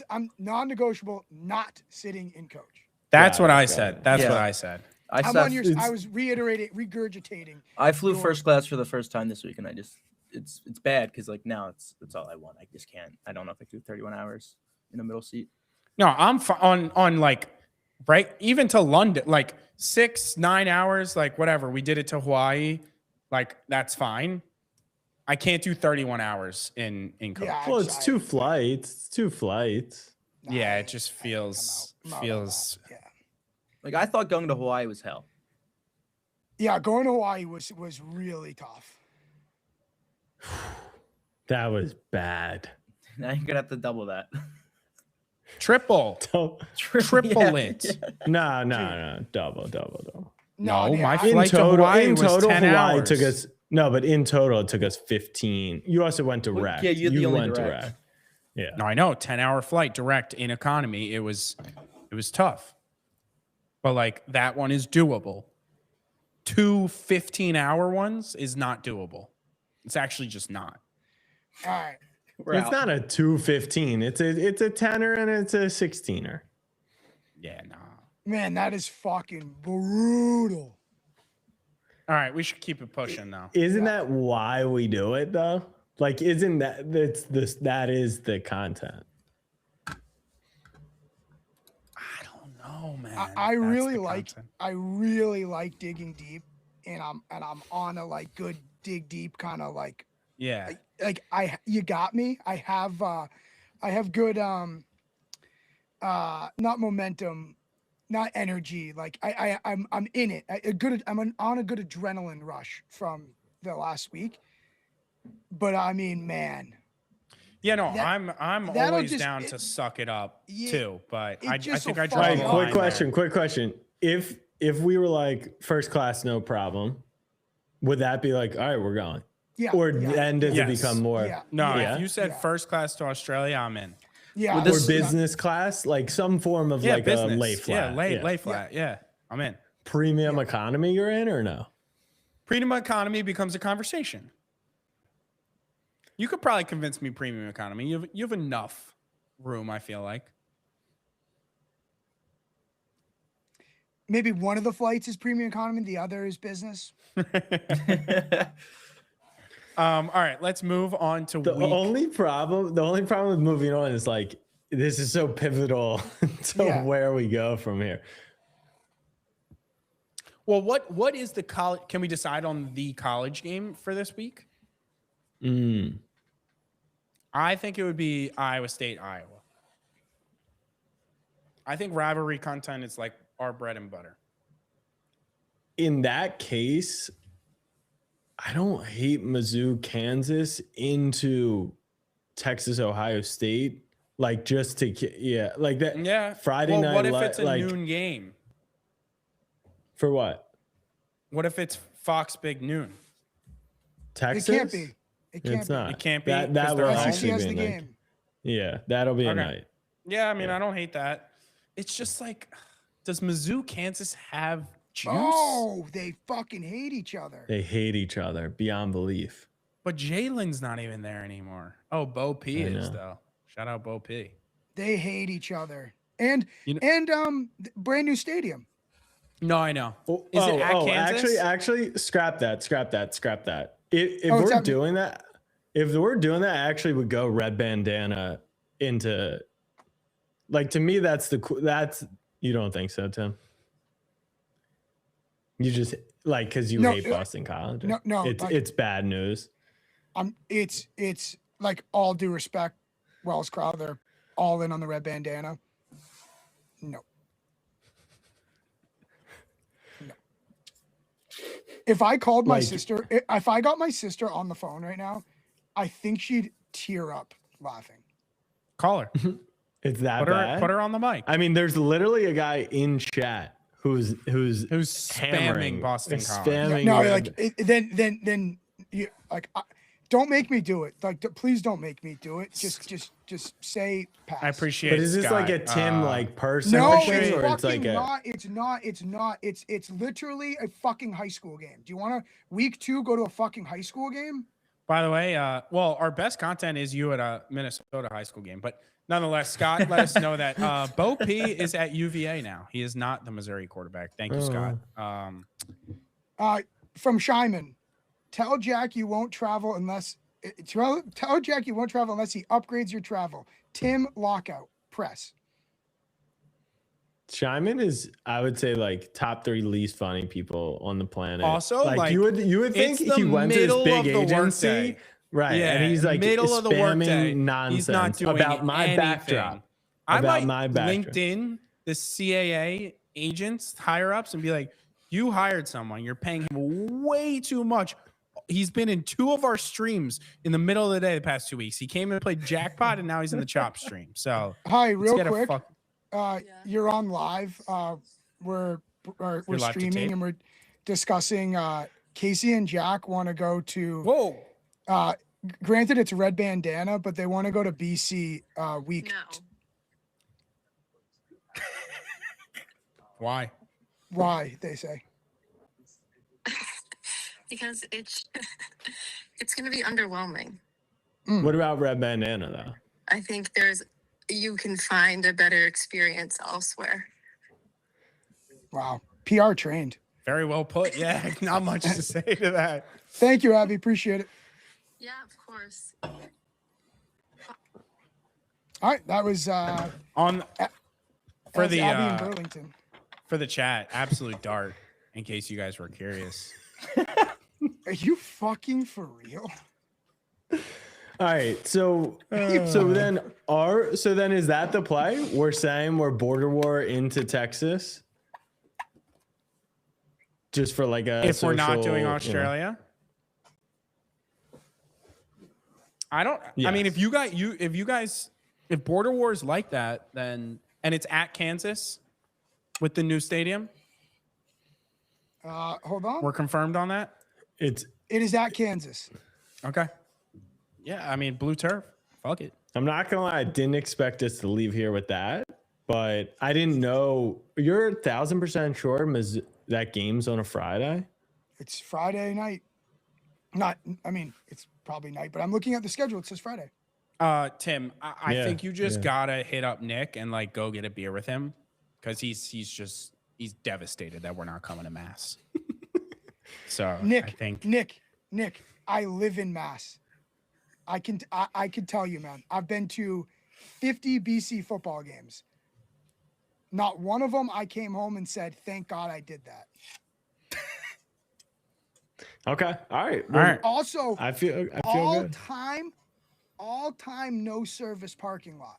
I'm non-negotiable. Not sitting in coach. That's what I said. That's what I said. I was regurgitating. I flew first class for the first time this week, and it's bad because like now it's all I want. I just can't. I don't know if I can do 31 hours in a middle seat. No, I'm on like right even to London, like 6-9 hours, like whatever. We did it to Hawaii, like that's fine. I can't do 31 hours in coach. Yeah, well, it's two flights. It's 2 flights. Yeah, it just feels. Yeah. Like I thought going to Hawaii was hell. Yeah, going to Hawaii was really tough. That was bad. Now you're gonna have to double that. Triple Yeah, it. yeah. No. Double. No, my In flight to total, Hawaii was 10 hours. took us. No, but in total, it took us 15. You also went direct. Yeah, you only went direct. direct. Yeah. No, I know. 10-hour flight direct in economy. It was tough. But like that one is doable. 2 15-hour ones is not doable. It's actually just not. All right. It's not a 215. It's a 10er and it's a 16er. Yeah, nah. Man, that is fucking brutal. All right, we should keep it pushing now. Isn't that why we do it though? Like, that is the content? I don't know, man. I really like digging deep, and I'm on a like good dig deep kind of like. Yeah. You got me. I have good not momentum, not energy. Like I'm in it. I'm on a good adrenaline rush from the last week. But I mean, man. Yeah, no, I'm always down to suck it up too. But I think I draw the line. Quick question. If we were like first class, no problem, would that be like, all right, we're going? Yeah. Or yeah, then does Yes. it become more? Yeah. No, Yeah. if you said Yeah. first class to Australia, I'm in. Yeah. Well, Or this- business class, like some form of like business. a lay flat. Lay flat. Yeah, I'm in. Premium economy you're in or no? Premium economy becomes a conversation. You could probably convince me premium economy. You have enough room, I feel like. Maybe one of the flights is premium economy, the other is business. All right, let's move on to The only problem with moving on is like this is so pivotal to Yeah. where we go from here. Well, what is the college? Can we decide on the college game for this week? I think it would be Iowa State, Iowa. I think rivalry content is like our bread and butter. In that case, I don't hate Mizzou, Kansas into Texas, Ohio State. Like just to like that. Yeah. Friday well, night. what if it's a like, noon game? For what? What if it's Fox Big Noon? Texas? It can't be. It can't It's be. not. It can't be, That 'cause that they're will home? SEC actually has be the a night. game. Yeah, that'll be a Okay. night. Yeah, I mean, I don't hate that. It's just like, does Mizzou, Kansas have juice? Oh, they fucking hate each other. They hate each other beyond belief. But Jalen's not even there anymore. Oh, Bo P I is know. though. Shout out Bo P. They hate each other. And You know- brand new stadium. No, I know. Oh, Is it at Kansas? actually, scrap that. If Oh, it's we're at- doing that, I actually would go red bandana into. Like to me, that's you don't think so, Tim? You just like because you No, hate Boston College. no, it's like- it's bad news. It's like all due respect, Wells Crowther, all in on the red bandana. No. If I called my Like- sister, if I got my sister on the phone right now, I think she'd tear up laughing. Call her. It's that Put bad. her on the mic. I mean, there's literally a guy in chat who's Who's hammering, spamming Boston College? spamming No, red- like then you like don't make me do it. Like please don't make me do it. Just say pass. I appreciate. But is this like a Scott. Tim like person No, thing, it's or it's fucking like a not. It's not. It's literally a fucking high school game. Do you want to week 2 go to a fucking high school game? By the way, well, our best content is you at a Minnesota high school game, but nonetheless, Scott let us know that Bo P is at UVA now. He is not the Missouri quarterback. Thank you, Scott. From Shyman, tell Jack you won't travel unless tell Jack you won't travel unless he upgrades your travel. Tim Lockout press. Shyman is, I would say, like top 3 least funny people on the planet. Also, like, you would think it's he the went to this middle big of the agency, workday. right? Yeah, and he's like middle of the workday. spamming nonsense He's not doing about my anything. backdrop. I about might my backdrop. LinkedIn the CAA agents, higher ups, and be like, "You hired someone. You're paying him way too much. He's been in 2 of our streams in the middle of the day the past 2 weeks. He came and played jackpot, and now he's in the chop stream. So Hi, let's real get a quick. fuck- You're on live. We're You're live to streaming tape? and we're discussing. Casey and Jack want to go to. Whoa. Granted, it's red bandana, but they want to go to BC week. No. Why? Why they say? Because it's it's going to be underwhelming. What about red bandana though? I think you can find a better experience elsewhere. Wow, PR trained. Very well put. Yeah, not much to say to that. Thank you, Abby. Appreciate it. Yeah, of course. All right, that was On for that's the Abby in Burlington. for the chat, absolute dart. In case you guys were curious. Are you fucking for real? All right, so then is that the play? We're saying we're border war into Texas, just for like a. If we're not social, doing you know. Australia. I don't. I Yes. mean, if border wars like that, then and it's at Kansas with the new stadium, Hold on. we're confirmed on that. It's It is at Kansas. Okay. Yeah, I mean, blue turf. Fuck it. I'm not gonna lie, I didn't expect us to leave here with that, but I didn't know. You're 1,000% sure that game's on a Friday? It's Friday night. It's probably night, but I'm looking at the schedule. It says Friday. Tim, I Yeah, think you just yeah. gotta hit up Nick and like go get a beer with him because he's devastated that we're not coming to Mass. So I think Nick, I live in Mass. I can tell you, man. I've been to 50 BC football games. Not one of them I came home and said, "Thank God I did that." Okay. All right. All right. Also, I feel good. all time no service parking lot.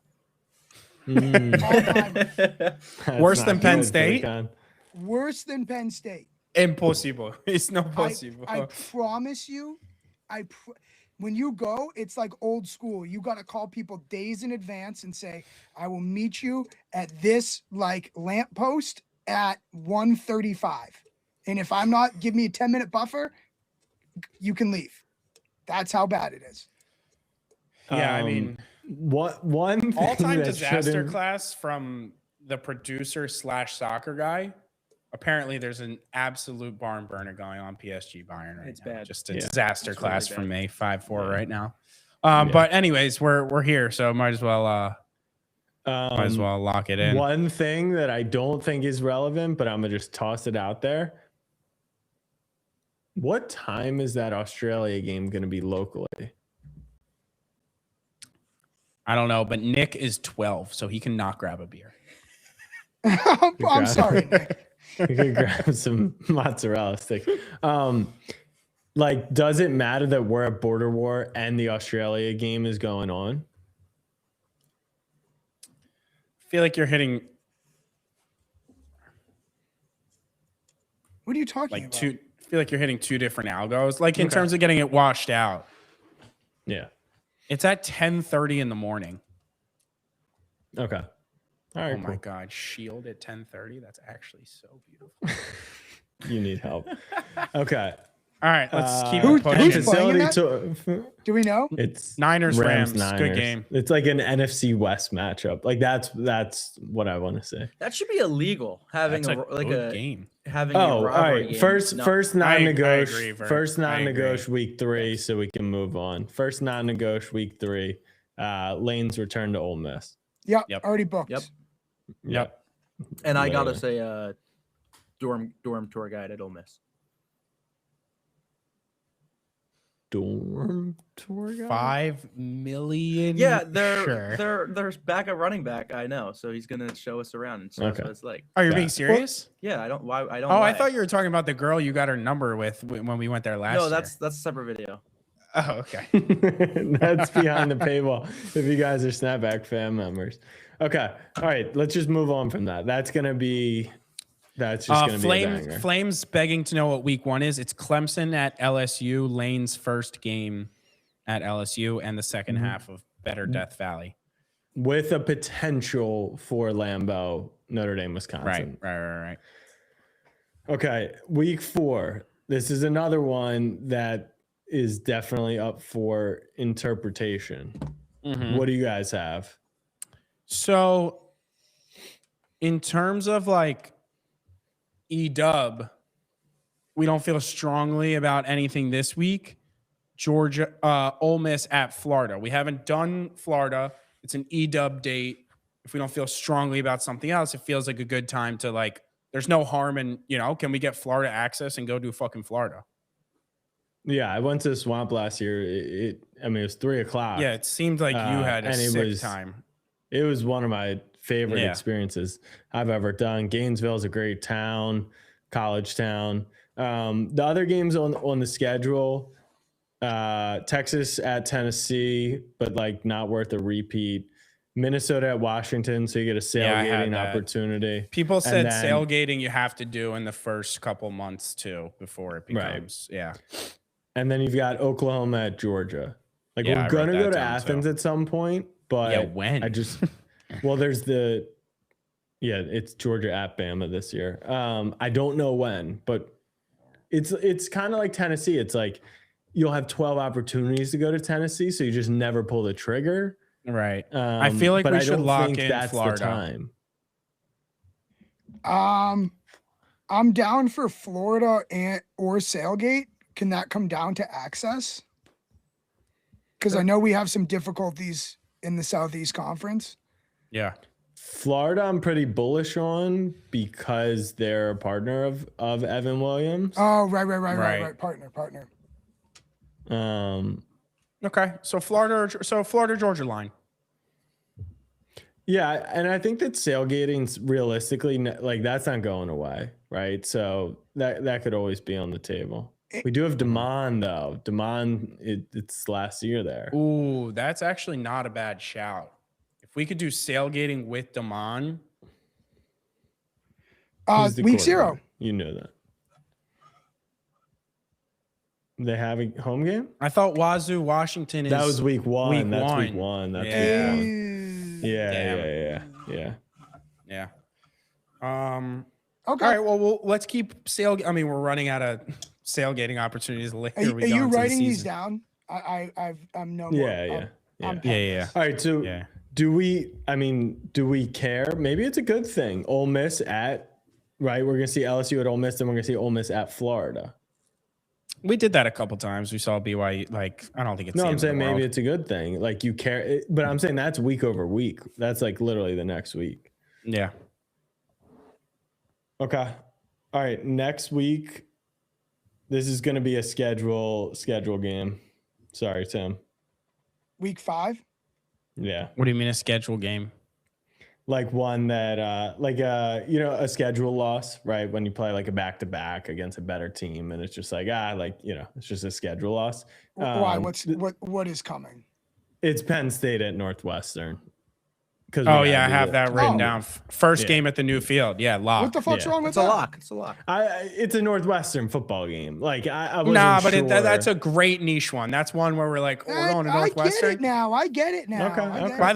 Mm, All time. that's Worse not than Penn good for the State? con. Worse than Penn State. impossible. It's not possible. I promise you, when you go, it's like old school. You got to call people days in advance and say, "I will meet you at this like lamppost at 1:35. And if I'm not, give me a 10-minute buffer, you can leave." That's how bad it is. Yeah, I mean, one thing all-time that disaster shouldn't- class from the producer / soccer guy. Apparently, there's an absolute barn burner going on PSG Bayern right It's now. bad. Just a Yeah. disaster It's class really from bad. me, 5-4 Yeah. right now. Yeah. But anyways, we're here, so might as well lock it in. One thing that I don't think is relevant, but I'm gonna just toss it out there. What time is that Australia game gonna be locally? I don't know, but Nick is 12, so he can not grab a beer. I'm sorry, Nick. You could grab some mozzarella sticks. Like, does it matter that we're at Border War and the Australia game is going on? I feel like you're hitting What are you talking like about? two. I feel like you're hitting two different algos. Like in Okay. terms of getting it washed out, Yeah. it's at 10:30 in the morning. Okay. All right. Oh my cool. God, Shield at 10:30. That's actually so beautiful. You need help. Okay. All right, let's keep Who- it who's pushing. playing in Facility Do we know? it's Niners, Rams. Niners. Good game. It's like an NFC West matchup. Like that's what I want to say. That should be illegal. Having That's a good game. having Oh, a all rivalry right. game. First No. first I non-negoti agree, Vern. first I non-negoti agree. week 3, so we can move on. First non-negoti week 3. Lane's return to Ole Miss. Yep, Yep. already booked. Yep. And I gotta Literally. say, dorm tour guide at Ole Miss. Dorm tour guide? 5 million. Yeah, Sure. there's backup running back. I know, so he's gonna show us around and show us Okay. what it's like. Oh, you're Yeah. being serious? Yeah, I don't. Why? I don't. Oh, I lie. thought you were talking about the girl you got her number with when we went there last No, year. that's a separate video. Oh, okay. That's behind the paywall if you guys are Snapback fan members. Okay. All right. Let's just move on from that. That's just going to be a banger. Flames begging to know what week 1 is. It's Clemson at LSU, Lane's first game at LSU, and the second half of Better Death Valley. With a potential for Lambeau, Notre Dame, Wisconsin. Right. Okay. Week 4. This is another one that is definitely up for interpretation. Mhm. What do you guys have? So, in terms of like E-dub, we don't feel strongly about anything this week. Georgia, Ole Miss at Florida. We haven't done Florida. It's an E-dub date. If we don't feel strongly about something else, it feels like a good time to like, there's no harm in, can we get Florida access and go do fucking Florida? Yeah, I went to the Swamp last year. It was 3:00. Yeah, it seemed like you had a and it sick was- time. It was one of my favorite Yeah. experiences I've ever done. Gainesville is a great town, college town. The other games on the schedule, Texas at Tennessee, but like not worth a repeat. Minnesota at Washington, so you get a Yeah, I had tailgating that. opportunity. People said then- tailgating you have to do in the first couple months too before it Right. becomes yeah. And then you've got Oklahoma at Georgia. Like Yeah, I we're wrote gonna that go to down, Athens too. at some point, but Yeah, when? I just there's it's Georgia at Bama this year. I don't know when, but It's kind of like Tennessee. It's like you'll have 12 opportunities to go to Tennessee, so you just never pull the trigger. Right. I feel like but we I should don't lock think in that's Florida. the time. I'm down for Florida or Sailgate. Can that come down to access? Because I know we have some difficulties in the Southeast Conference. Yeah. Florida, I'm pretty bullish on because they're a partner of Evan Williams. Oh, right. Partner. Okay. So Florida, Georgia line. Yeah, and I think that sailgating's realistically like that's not going away, right? So that could always be on the table. We do have Damon though. Damon, it's last year there. Ooh, that's actually not a bad shout. If we could do sailgating with Damon. Who's the Week quarterback? 0. You know that. They have a home game? I thought Wazoo, Washington is. That was week 1. That's one. week 1. That's Yeah. week 1. Yeah. Yeah. Okay. All right. Well, let's keep I mean, we're running out of sailgating opportunities later. Are you writing these down? I'm no more. Yeah. Yeah. All right. So do we care? Maybe it's a good thing. Ole Miss right? We're going to see LSU at Ole Miss, and we're going to see Ole Miss at Florida. We did that a couple times. We saw BYU. Like, I don't think it's. No, I'm saying maybe it's a good thing. Like you care, but I'm saying that's week over week. That's like literally the next week. Yeah. Okay. All right. Next week, this is going to be a schedule game. Sorry, Tim. Week 5. Yeah. What do you mean a schedule game? Like one that, a schedule loss, right? When you play like a back-to-back against a better team, and it's just like, it's just a schedule loss. Why? What is coming? It's Penn State at Northwestern. Oh yeah, I have that written down. First game at the new field. Yeah, lock. What the fuck's wrong with It's that? a lock. It's a lock. It's a Northwestern football game. Like I wasn't but sure. that's a great niche one. That's one where we're like, we're going to Northwestern. I get it now. Okay. By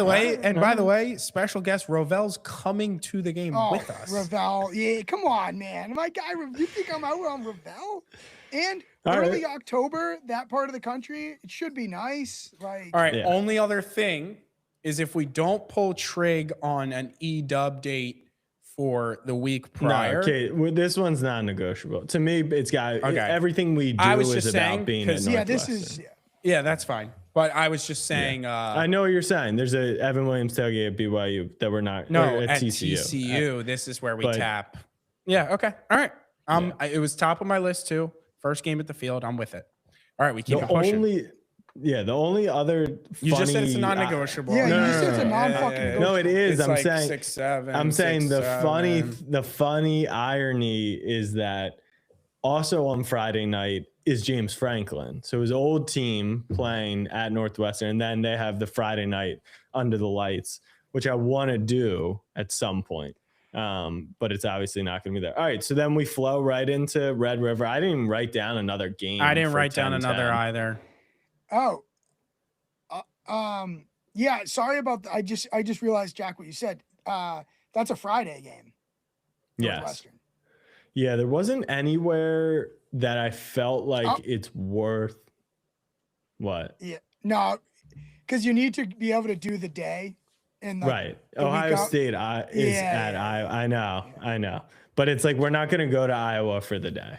the way, special guest Rovel's coming to the game with us. Ravel, yeah, come on, man. My guy, you think I'm out on Ravel? And All early right. October, that part of the country, it should be nice. Like, All right. Yeah. Only other thing is if we don't pull trig on an E-dub date for the week prior. No, okay, well, this one's non-negotiable. To me, it's got everything we do I was is just about saying, being at 'cause- Northwestern. Yeah, that's fine. But I was just saying. I know what you're saying. There's a Evan Williams tailgate at BYU that we're not. No, or at TCU. TCU. This is where we but- tap. Yeah. Okay. All right. It was top of my list too. First game at the field. I'm with it. All right. We keep it pushing. The only other You just said it's a funny- non-negotiable. Yeah, you No, just said it's a no, non-fucking No, it is. It's I'm like saying 6'7". I'm saying 6'7". the funny irony is that also on Friday night is James Franklin. So his old team playing at Northwestern, and then they have the Friday night under the lights, which I want to do at some point. But it's obviously not going to be there. All right, so then we flow right into Red River. I didn't even write down another game. I didn't for write down 10-10. another either. Oh, yeah. Sorry about. I just realized, Jack, what you said. That's a Friday game. Yes. Northwestern. Yeah, there wasn't anywhere that I felt like it's worth. What? Yeah. No, because you need to be able to do the day. And Right. Ohio State is at Iowa. I know. But it's like we're not going to go to Iowa for the day,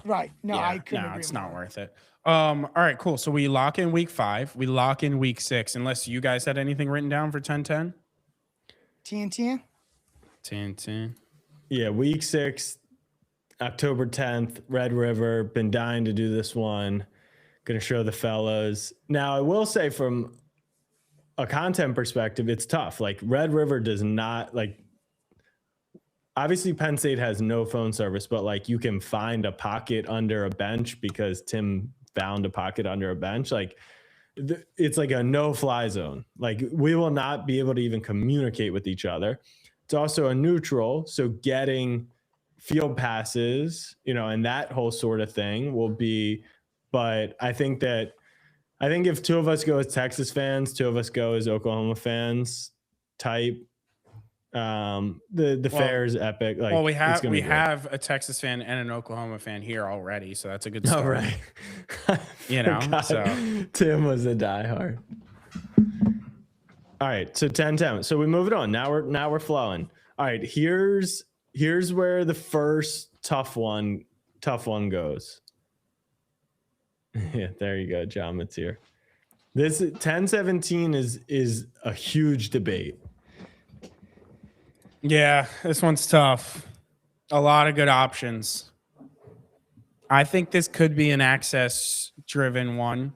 Right. No, I couldn't No, agree it's more. not worth it. All right, cool. So we lock in week 5. We lock in week 6. Unless you guys had anything written down for 10-10. TNT. 10-10. Yeah, week 6, October 10th, Red River. Been dying to do this one. Going to show the fellows. Now, I will say from a content perspective, it's tough. Like Red River does not obviously Penn State has no phone service, but like you can find a pocket under a bench because Tim found a pocket under a bench. Like it's like a no-fly zone. Like we will not be able to even communicate with each other. It's also a neutral, so getting field passes, and that whole sort of thing will be. But I think if 2 of us go as Texas fans, 2 of us go as Oklahoma fans type, The fair is epic. Like, well, we it's gonna be good. have a Texas fan and an Oklahoma fan here already, so that's a good Oh, start. right. You know, Forgot so Tim was a diehard. All right, so 10-10. So we move it on. Now we're flowing. All right, here's where the first tough one goes. Yeah, there you go, John Mateer. This 10-17 is a huge debate. yeah, this one's tough. A lot of good options. I think this could be an access-driven one,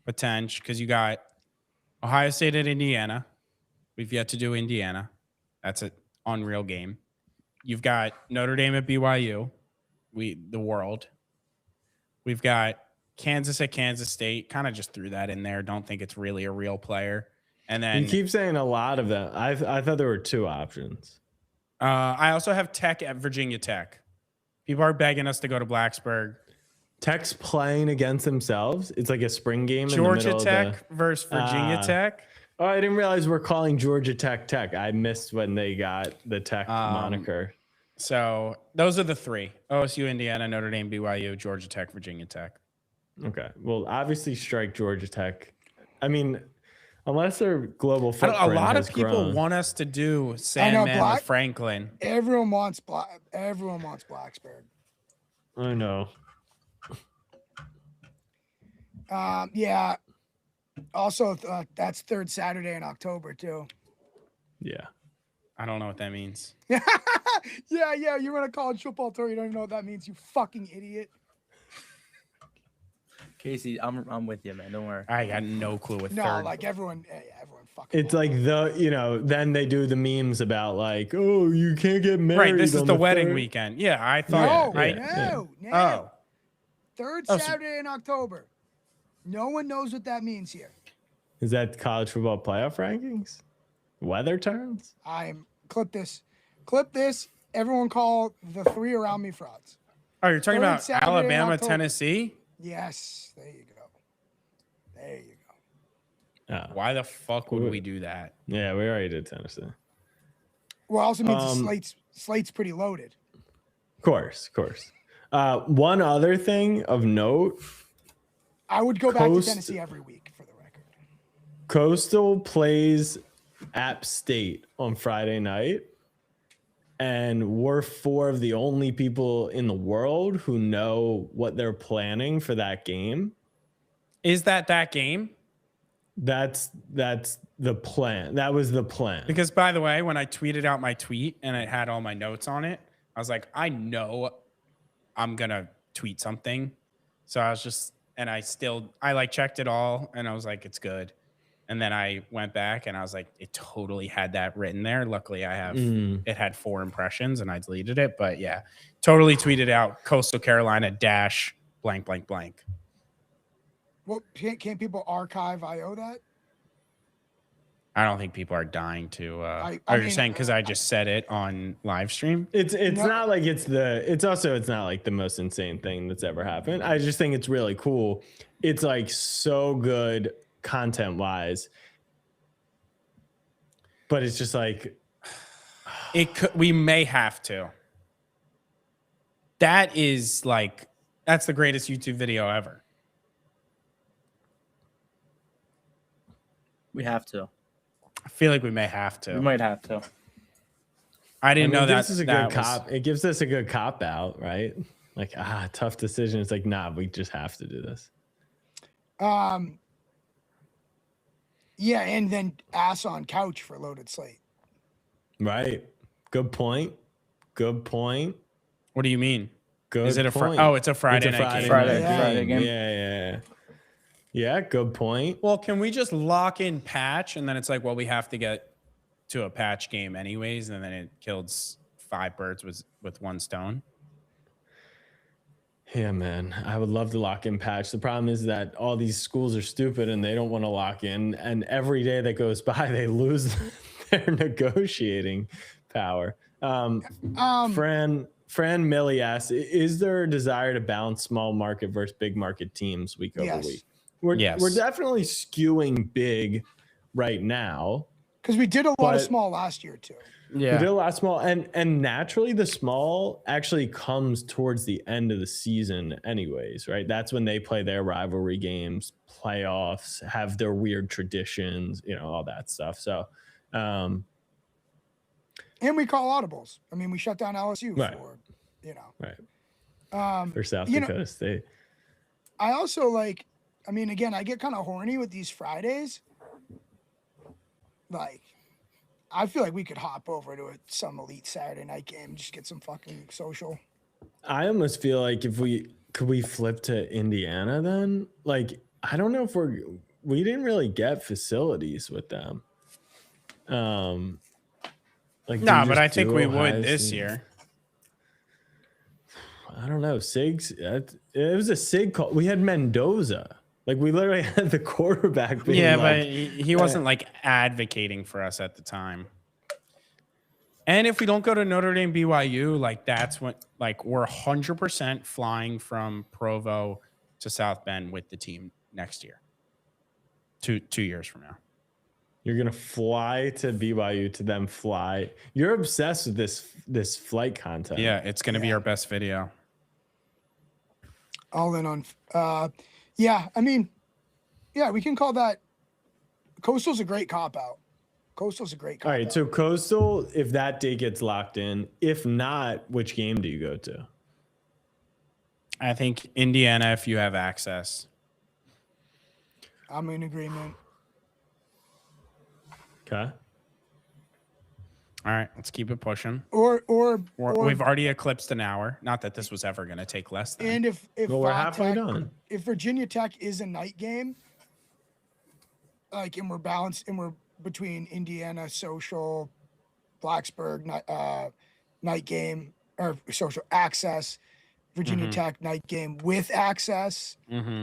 potential, because you got Ohio State at Indiana. We've yet to do Indiana. That's an unreal game. You've got Notre Dame at BYU. The world. We've got Kansas at Kansas State. Kind of just threw that in there. Don't think it's really a real player. And then You keep saying a lot of them. I thought there were two options. I also have Tech at Virginia Tech. People are begging us to go to Blacksburg. Tech's playing against themselves. It's like a spring game. Georgia in the middle Tech versus Virginia Tech. Oh, I didn't realize we're calling Georgia Tech. I missed when they got the Tech moniker. So those are the three: OSU, Indiana, Notre Dame, BYU, Georgia Tech, Virginia Tech. Okay. Well, obviously strike Georgia Tech. I mean, unless their global footprint A lot of has people grown. want us to do Sandman or Franklin. Everyone wants Blacksburg. I know. Yeah. Also, that's third Saturday in October too. Yeah. I don't know what that means. Yeah. You're in a college football tour. You don't even know what that means. You fucking idiot. Casey, I'm with you, man. Don't worry. I got no clue what No, third. like everyone fucking. It's like then they do the memes about like, oh, you can't get married. Right, this is on the wedding third. weekend. Yeah, I thought. No. Oh, Third Oh, so- Saturday in October. No one knows what that means here. Is that college football playoff rankings? Weather turns? Clip this. Everyone call the three around me frauds. oh, you're talking Third about Saturday in Alabama, October. Tennessee? Yes, there you go. Oh. Why the fuck would we do that? Yeah, we already did Tennessee. Well, it also means the slate's pretty loaded. Of course. One other thing of note, I would go back to Tennessee every week for the record. Coastal plays App State on Friday night, and we're four of the only people in the world who know what they're planning for that game. Is that game? That's the plan. That was the plan. Because, by the way, when I tweeted out my tweet and it had all my notes on it, I was like, I know I'm going to tweet something. So I was just, and I checked it all and I was like, it's good. And then I went back and I was like, it totally had that written there. Luckily, I have it had 4 impressions and I deleted it. But yeah, totally tweeted out Coastal Carolina - blank, blank, blank. Well, can't people archive IO that? I don't think people are dying to. I Are you mean, saying because I just said it on live stream? It's not like it's not like the most insane thing that's ever happened. I just think it's really cool. It's like so good content wise, but it's just like We may have to. That's the greatest YouTube video ever. We have to. I feel like we may have to. We might have to. I didn't know that. This is a good cop. It gives us a good cop out, right? Like, tough decision. It's like, nah, we just have to do this. Yeah, and then ass on couch for loaded slate. Right. Good point. What do you mean? Good Is it point. it's a Friday night game. Friday game. Yeah. Yeah, good point. Well, can we just lock in patch and then it's like, well, we have to get to a patch game anyways, and then it kills 5 birds with one stone. Yeah, man. I would love to lock in patch. The problem is that all these schools are stupid and they don't want to lock in. And every day that goes by, they lose their negotiating power. Fran Millie asks, is there a desire to balance small market versus big market teams week over week? We're definitely skewing big right now. Because we did a lot of But- small last year too. We did Yeah. a lot small, and naturally the small actually comes towards the end of the season anyways, right? That's when they play their rivalry games, playoffs, have their weird traditions, all that stuff. So And we call audibles. I mean, we shut down LSU Right. for, right for South you know- Dakota State. I also again, I get kind of horny with these Fridays. Like, I feel like we could hop over to some elite Saturday night game and just get some fucking social. I almost feel like if could we flip to Indiana then? Like, I don't know if we didn't really get facilities with them. Like, do No, you but just I think do we Ohio would this State? year. I don't know. It was a SIG call. We had Mendoza. Like, we literally had the quarterback being Yeah, like, but he wasn't like advocating for us at the time. And if we don't go to Notre Dame BYU, like that's when like we're 100% flying from Provo to South Bend with the team next year. 2 years from now. you're gonna fly to BYU to then fly. You're obsessed with this flight content. Yeah, it's going to be our best video. All in on, I mean, yeah, we can call that. Coastal's a great cop out. Coastal's a great cop All right. out. So Coastal, if that date gets locked in, if not, which game do you go to? I think Indiana, if you have access. I'm in agreement. Okay. All right, let's keep it pushing. Or We've already eclipsed an hour. Not that this was ever going to take less than. and if Well, we're Va halfway Tech- done. If Virginia Tech is a night game, like, and we're balanced, and we're between Indiana social, Blacksburg night game, or social access, Virginia Tech night game with access.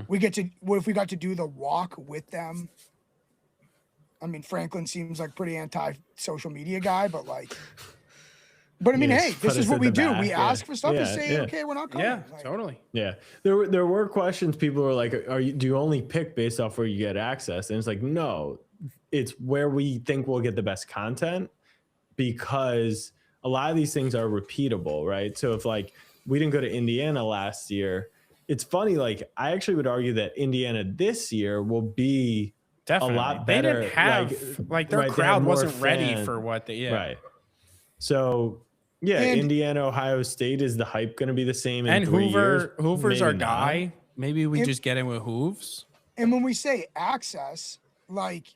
We get to, what if we got to do the walk with them? I mean, Franklin seems like pretty anti-social media guy, but I mean, Yeah, hey, put this is us what at we the do. back, We yeah. ask for stuff Yeah, and say, yeah. okay, we're not coming. Yeah, Like, totally. Yeah. There were questions. People were like, do you only pick based off where you get access? And it's like, no, it's where we think we'll get the best content, because a lot of these things are repeatable, right? So if like we didn't go to Indiana last year, it's funny. Like, I actually would argue that Indiana this year will be Definitely. a lot They better. didn't have their right, they had crowd more wasn't ready fan- for what they. Yeah. Right. So yeah, And- Indiana, Ohio State, is the hype going to be the same in And 3 years? Hoover's our Maybe not. guy. Maybe we If- just get in with Hooves. And when we say access, like,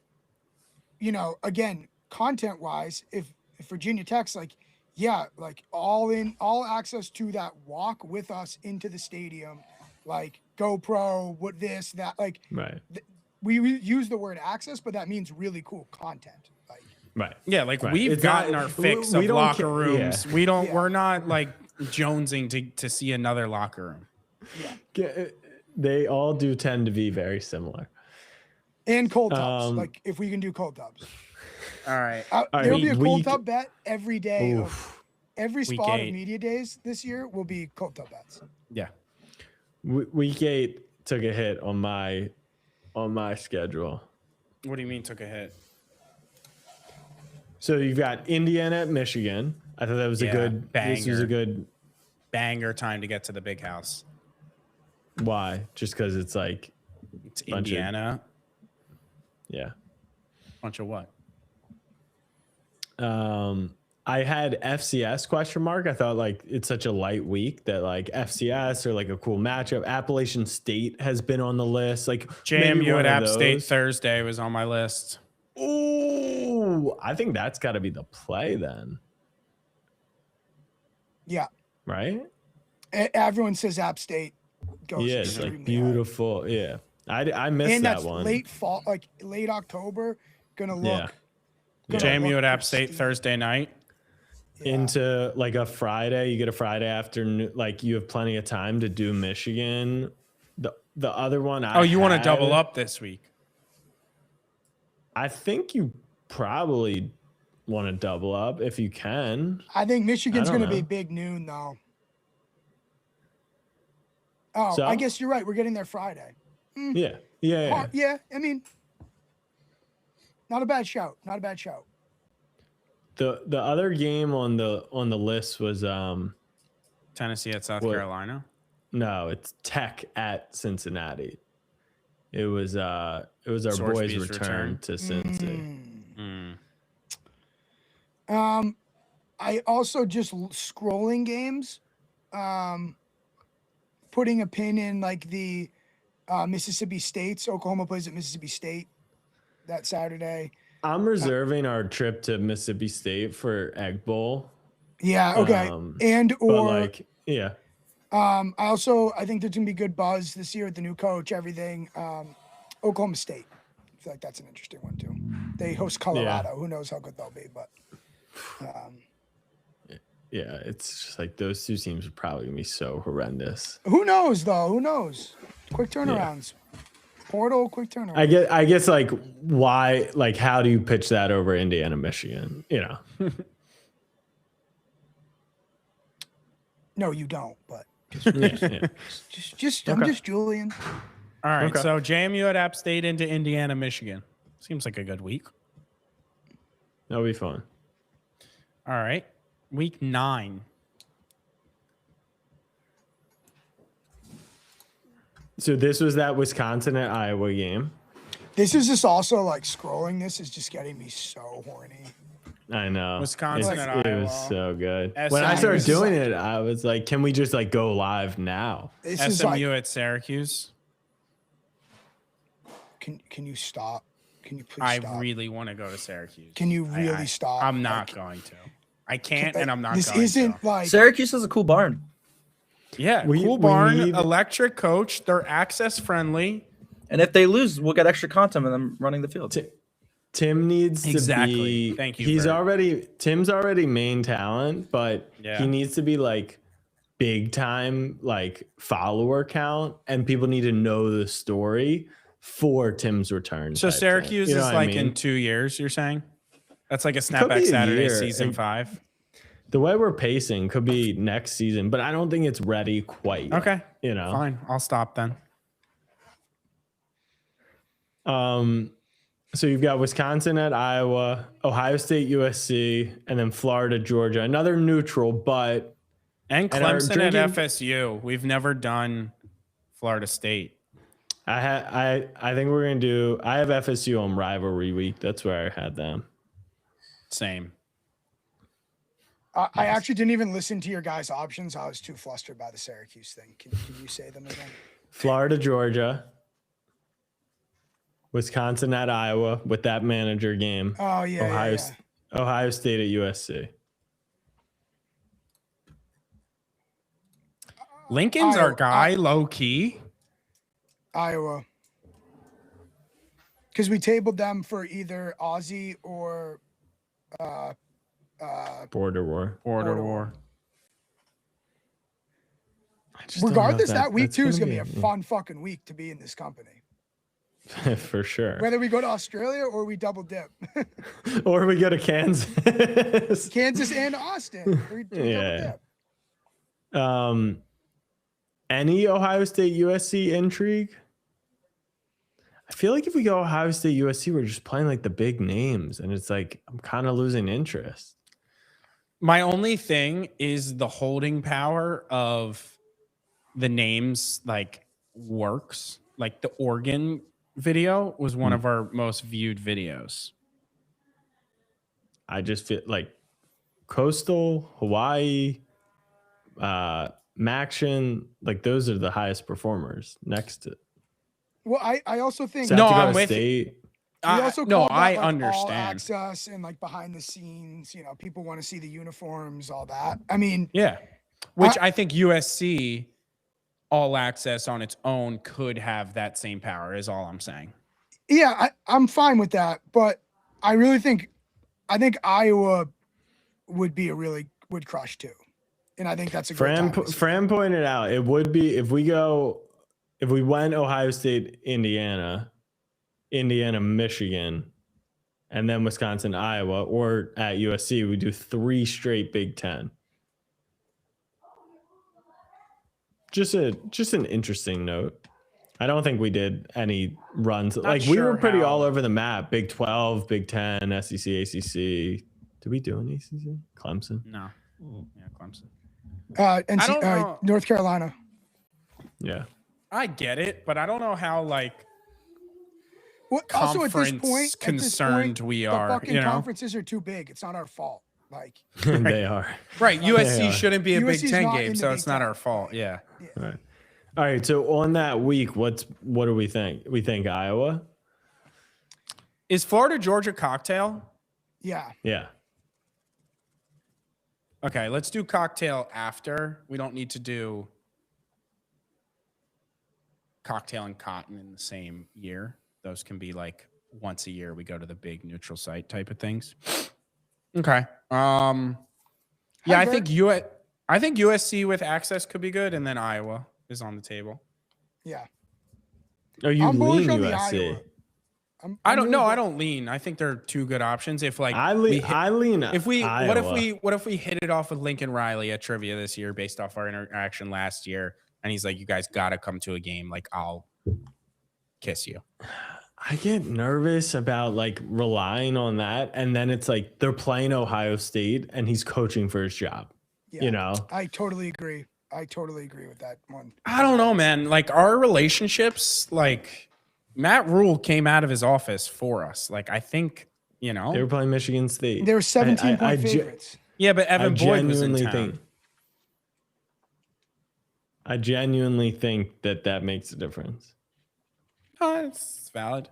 again, content wise, if Virginia Tech's like, yeah, like all access to that walk with us into the stadium, like GoPro, what this, that, like, Right. we use the word access, but that means really cool content. Like, Right. Yeah, like Right. we've It's gotten not- our fix we of don't locker ca- rooms. yeah. We don't. Yeah. We're not like jonesing to see another locker room. They all do tend to be very similar. and cold tubs. Um, Like, if we can do cold tubs, All right. there'll be a cold week- tub bet every day. Oof. Every Week spot 8. of media days this year will be cold tub bets. Yeah. Week 8 took a hit on my schedule. What do you mean took a hit? So you've got Indiana at Michigan. I thought that was a Yeah, good. This was a banger. good. Banger time to get to the big house. Why? Just because it's like, It's Bunch of- Indiana. yeah. Bunch of what? I had FCS question mark. I thought like it's such a light week that like FCS or like a cool matchup. Appalachian State has been on the list. Like maybe JMU one at of App State those. Thursday was on my list. Ooh, I think that's got to be the play then, Yeah. right? Everyone says App State goes Yeah, it's extremely like high. beautiful. Yeah, I missed And that that's one. late fall, like late October. Gonna look. Yeah. gonna JMU look at App State pristine. Thursday night. Yeah. Into like a Friday. You get a Friday afternoon. Like you have plenty of time to do Michigan. The other one. Oh, you want to had- double up this week? I think you probably want to double up if you can. I think Michigan's I don't gonna be know. big noon though. Oh, So? I guess you're right. We're getting there Friday. Yeah. Yeah. Yeah, I mean, not a bad shout. Not a bad shout. The other game on the list was Tennessee at South What? Carolina. no, it's Tech at Cincinnati. It was our boys' Sorsby's return to Cincy. I also just scrolling games, putting a pin in like the Mississippi State's. Oklahoma plays at Mississippi State that Saturday. I'm reserving our trip to Mississippi State for Egg Bowl. Yeah. Okay. But like, yeah. I think there's gonna be good buzz this year with the new coach, everything. Oklahoma State. I feel like that's an interesting one too. They host Colorado. Yeah. Who knows how good they'll be, but Yeah, it's just like those two teams are probably gonna be so horrendous. who knows though? Who knows? Quick turnarounds. Portal, quick turnaround. I guess like why, like how do you pitch that over Indiana, Michigan? You know. No, you don't, but Yeah. I'm just Julian. All right. Okay. So JMU at App State into Indiana, Michigan. Seems like a good week. That'll be fun. All right. Week 9. So this was that Wisconsin at Iowa game. This is just also like scrolling. This is just getting me so horny. I know. Wisconsin It's- at It Iowa. was so good. SMU. When I started This is doing like- it, I was like, can we just like go live now? This is SMU like, at Syracuse. can you stop? Can you please I stop? really want to go to Syracuse. Can you really stop? I'm not Like, going to. I can't, and I'm not This going isn't to. like Syracuse has a cool barn. Yeah, We- cool we barn, need- electric coach. They're access friendly. And if they lose, we'll get extra content with them running the field. Tim needs Exactly. to be. Thank you, Tim's already main talent, but Yeah. he needs to be like big time, like follower count, and people need to know the story for Tim's return. So type thing. Syracuse You know is what I like mean? in 2 years, you're saying? That's like a be Snapback a Saturdays year. season 5. The way we're pacing could be next season, but I don't think it's ready quite yet, Okay. you know. Fine. I'll stop then. So you've got Wisconsin at Iowa, Ohio State, USC, and then Florida, Georgia. Another neutral, but And And our Clemson drinking- at FSU. We've never done Florida State. I think we're gonna do. I have FSU on rivalry week. That's where I had them. Same. I actually didn't even listen to your guys' options. I was too flustered by the Syracuse thing. Can you say them again? Florida, Georgia, Wisconsin at Iowa with that manager game. Oh yeah, Ohio, yeah. Ohio State at USC. Lincoln's our Iowa- guy, low key. Iowa. Because we tabled them for either Aussie or Border war. Border war. I just don't know if regardless, that week that's two is gonna be a yeah, fun fucking week to be in this company. for sure. Whether we go to Australia or we double dip. Or we go to Kansas. Kansas and Austin. We Yeah. double dip. Any Ohio State USC intrigue? I feel like if we go Ohio State USC, we're just playing like the big names, and it's like I'm kind of losing interest. My only thing is the holding power of the names like works. Like the Oregon video was one of our most viewed videos. I just feel like Coastal, Hawaii, Maction, like those are the highest performers next to Well, I also think South No, Dakota I'm with you. State. we also No, called that, I like, all understand. access and like behind the scenes, people want to see the uniforms, all that. I mean, Yeah. Which I think USC all access on its own could have that same power is all I'm saying. yeah, I'm fine with that, but I think Iowa would crush too. And I think that's a great time to see. Fran pointed out it would be if we went Ohio State, Indiana, Michigan, and then Wisconsin, Iowa, or at USC, we do 3 straight Big Ten. Just an interesting note. I don't think we did any runs. Not Like we were sure pretty how- all over the map. Big 12, Big 10, SEC, ACC, Did we do an ACC? Clemson. No. Yeah, Clemson. NC, don't know. North Carolina. Yeah. I get it, but I don't know how like Also, at this conference point, concerned we are. The fucking You know, conferences are too big. It's not our fault. Like, They are. right? They USC are. shouldn't be a USC 's Big Ten not game, in the so Big it's not Ten. our fault. Yeah. All right. All right. So on that week, what do we think? We think Iowa. Is Florida Georgia cocktail? yeah. Yeah. Okay, let's do cocktail after. We don't need to do cocktail and cotton in the same year. Those can be like once a year we go to the big neutral site type of things. Okay. Yeah, I think USC with access could be good, and then Iowa is on the table. Yeah. Oh, you I'm bullish lean on the USC. Iowa. I don't know. I don't lean. I think they're two good options. If like I lean. if we Iowa. what if we hit it off with Lincoln Riley at trivia this year based off our interaction last year, and he's like, "You guys got to come to a game. Like, I'll kiss you." I get nervous about like relying on that, and then it's like they're playing Ohio State, and he's coaching for his job. Yeah. You know. I totally agree. I totally agree with that one. I don't know, man. Like our relationships, like Matt Rule came out of his office for us. Like I think, They were playing Michigan State. They were 17-point favorites. Yeah, but Evan Boyd was in genuinely town. I genuinely think that makes a difference. Oh, it's valid.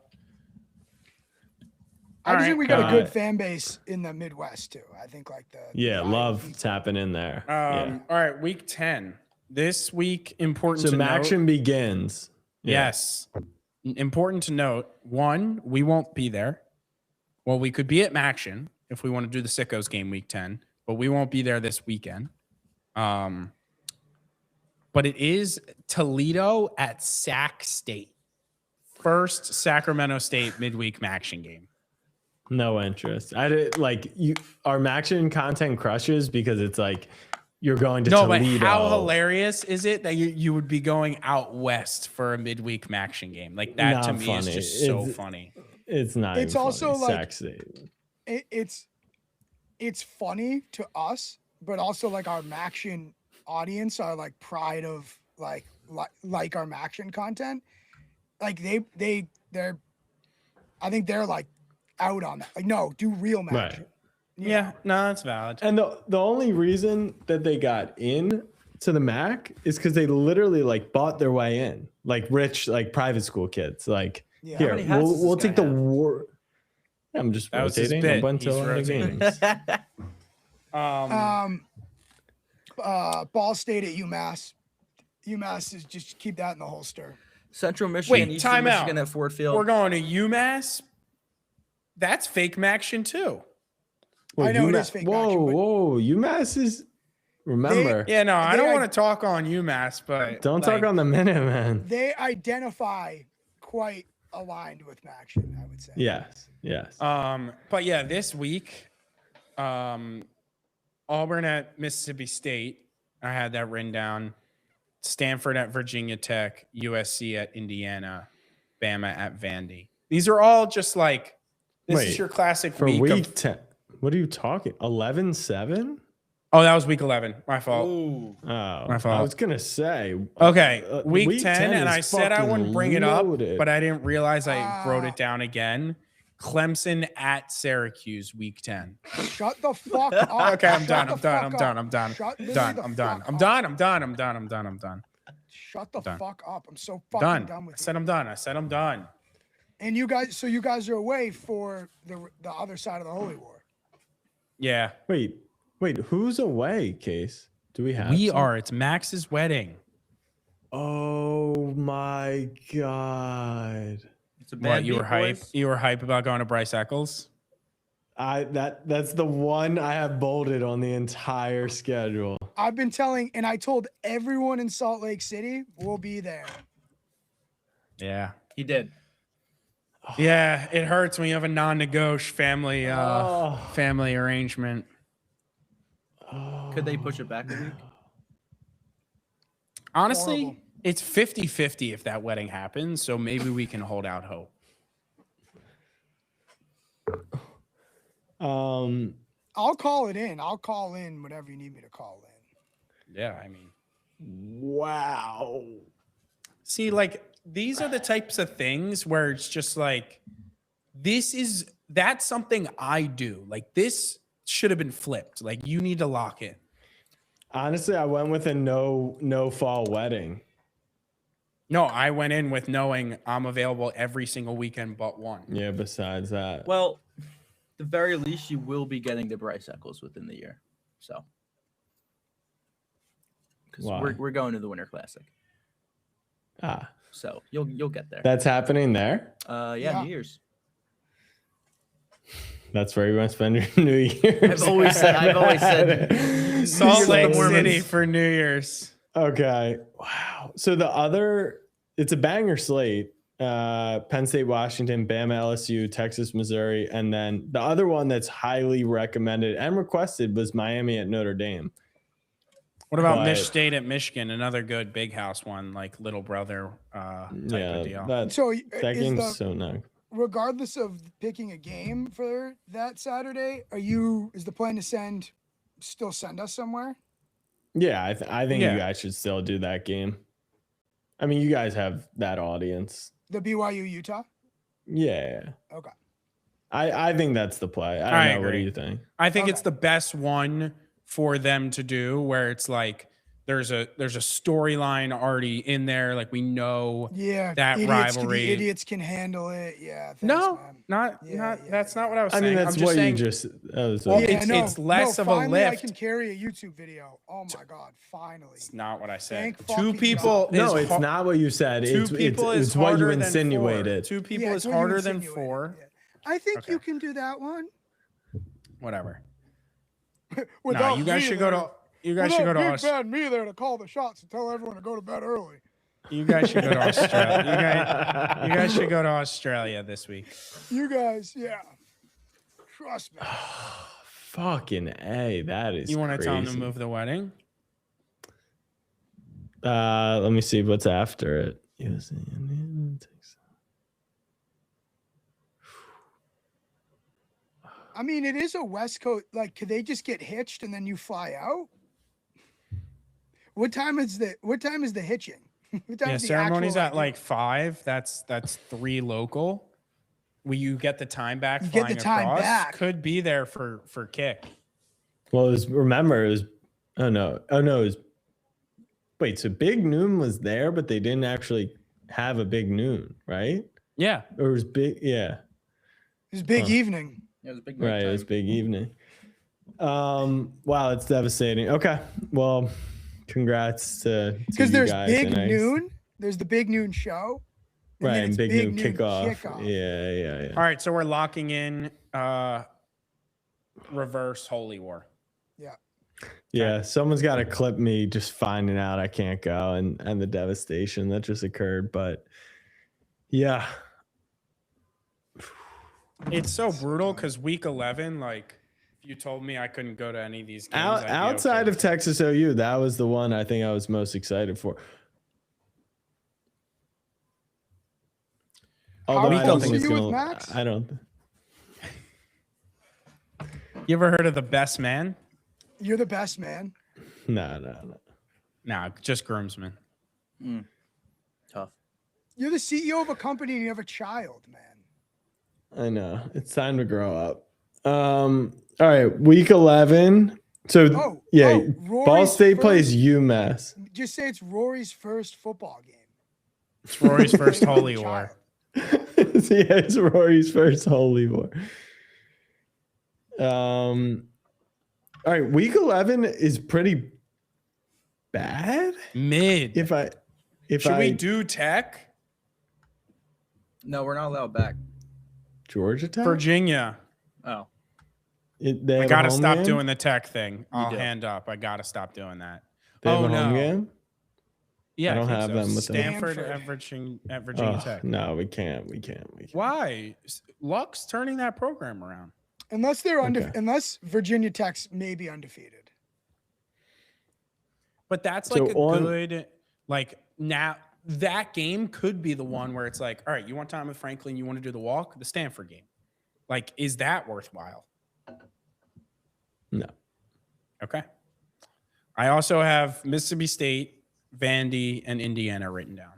I just think we got a All good right. fan base in the Midwest too. I think like the Iowa Love people. tapping in there. All right, week 10. This week, important So to note. action begins. Yeah. Yes. Important to note, one, we won't be there. Well, we could be at Maction if we want to do the Sickos game week 10, but we won't be there this weekend. But it is Toledo at Sac State. First Sacramento State midweek Maction game. No interest. I did like you. Our Maction content crushes because it's like you're going to Toledo. But how hilarious is it that you would be going out west for a midweek Maction game? Like that Not to me funny. is just so funny. It's not. It's even also funny. like- Sac State. It's funny to us, but also like our Maction audience are like pride of like our Maction content. Like they're I think they're like out on that. Like, no, do real Maction. Right. Yeah, no, that's valid. And the only reason that they got in to the MAC is because they literally like bought their way in, like rich, like private school kids. Like Yeah. here, How many hats does we'll this take guy the have? war. I'm just That was his rotating a bit. bunch He's of rotating. games. Ball State at UMass. UMass is just keep that in the holster. Central Michigan, Wait, Eastern time out. Michigan at Ford Field. We're going to UMass. That's fake Maction too. Well, I know it is UMass fake Whoa, action, but- whoa, UMass is. Remember, Yeah, no, I They don't are- want to talk on UMass, but don't like, talk on the minute, man. They identify quite aligned with Maction, I would say. Yes. But yeah, this week, Auburn at Mississippi State. I had that written down. Stanford at Virginia Tech, USC at Indiana, Bama at Vandy. These are all just like this is Wait, your classic For week week of, 10. What are you talking? 11-7? Oh, that was week 11. My fault. Ooh. Oh, My fault. I was gonna say. Okay, Uh, week, week 10, 10 and is I said I wouldn't fucking bring it up, loaded. but I didn't realize I wrote Ah. it down again. Clemson at Syracuse, week 10. Shut the fuck up. Okay, I'm done. Shut I'm the done. fuck I'm up. done. I'm done. Shut Done. literally I'm the done. fuck I'm up. done. I'm done. I'm done. I'm done. I'm done. Shut the Done. fuck up. I'm so fucking Done. done I with said you. I'm done. I said I'm done. And you guys are away for the other side of the Holy War. Yeah. Wait, who's away, Case? Do we have? We some? are. It's Max's wedding. Oh my god! It's a bad What, you were beat, hype? boys. You were hype about going to Bryce Eccles? That's the one I have bolded on the entire schedule. I've been telling, and I told everyone in Salt Lake City we'll be there. Yeah. He did. Yeah, it hurts when you have a non-negotiable family Oh. family arrangement. Could they push it back a week? Honestly, Horrible. it's 50-50 if that wedding happens, so maybe we can hold out hope. I'll call it in. I'll call in whenever you need me to call in. Yeah, I mean, Wow. see, like these are the types of things where it's just like, that's something I do. Like this should have been flipped. Like you need to lock in. Honestly, I went with a no fall wedding. No, I went in with knowing I'm available every single weekend but one. Yeah, besides that. Well, the very least, you will be getting the Bryce Eccles within the year. So, because Why? we're going to the Winter Classic, Ah, so you'll get there. that's happening there. Yeah, New Year's. That's where you want to spend your New Year's. I've always said Salt Lake Mormons. City for New Year's. Okay. Wow. So it's a banger slate. Penn State, Washington, Bama, LSU, Texas, Missouri, and then the other one that's highly recommended and requested was Miami at Notre Dame. What about But- Mich State at Michigan? Another good big house one, like little brother type of deal. That So that is game's so nice. regardless of picking a game for that Saturday, is the plan to still send us somewhere? Yeah, I think Yeah. you guys should still do that game. I mean, you guys have that audience. The BYU Utah? Yeah. Okay. I think that's the play. I I don't know. What do agree. you think? I think Okay. it's the best one for them to do, where it's like there's a storyline already in there. Like we know Yeah. that rivalry. Idiots can handle it. Yeah. Thanks, no, man. not Yeah, that's not what I was I saying. mean, that's I'm just what saying, you just. That was Well, it. it's less of a finally I lift. can carry a YouTube video. Oh my God. Finally. It's not what I said. Thank Two fucking people. God. No, is it's har- not what you said. Two It's people is what you harder than insinuated. 4. Two people Yeah, is it's what you harder than insinuated. 4. Yeah. I think Okay. you can do that one. Whatever. No, Without you guys me should go there. to. You guys should go to. Big bad me there to call the shots and tell everyone to go to bed early. You guys should go to Australia. You guys should go to Australia this week. You guys, yeah. Trust me. Fucking A. That is. You want to tell them to crazy. move the wedding? Let me see what's after it. I mean, it is a West Coast. Like, could they just get hitched and then you fly out? What time is the hitching? What time Yeah, is the ceremony's actual, at like 5. That's 3 local. Will you get the time back? You get flying the time across? back. Could be there for kick. Well, it was. Oh no. It was. Wait, so Big Noon was there, but they didn't actually have a Big Noon, right? Yeah. Or it was big. Yeah. It was big Huh. evening. It was a big Right. It was time. big evening. Wow, it's devastating. Okay. Well, congrats to Because you there's guys. Big and I- Noon. There's the Big Noon show. And Right, then and it's Big Noon kickoff. kickoff. Yeah. All right. So we're locking in reverse Holy War. Yeah, someone's got to clip me just finding out I can't go and the devastation that just occurred. But yeah, It's so brutal because week 11, like, if you told me I couldn't go to any of these games, I'd be outside okay. of Texas OU, that was the one I think I was most excited for. Although I don't close think are it's you with going. Max? I don't. You ever heard of the best man? You're the best, man. Nah, just groomsmen. Tough. You're the CEO of a company and you have a child, man. I know it's time to grow up. All right, week 11. So Ball Rory's State first- plays UMass. Just say it's Rory's first football game. It's Rory's first Playing with Holy a War. child. Yeah, it's Rory's first Holy War. All right, week 11 is pretty bad. Mid. Should we do Tech? No, we're not allowed back. Georgia Tech? Virginia. Oh, They I have a gotta home stop game? doing the Tech thing. I'll do. hand up. I gotta stop doing that. They have Oh, a home no. game? Yeah, I don't think have so. them with them. Stanford Stanford. at Virginia Oh, Tech. no, we can't. Why? Luck's turning that program around. Unless they're Okay. unless Virginia Tech's may be undefeated. But that's So like a on- good, like, now that game could be the one where it's like, all right, you want time with Franklin, you want to do the walk, the Stanford game. Like, is that worthwhile? No. Okay. I also have Mississippi State, Vandy, and Indiana written down.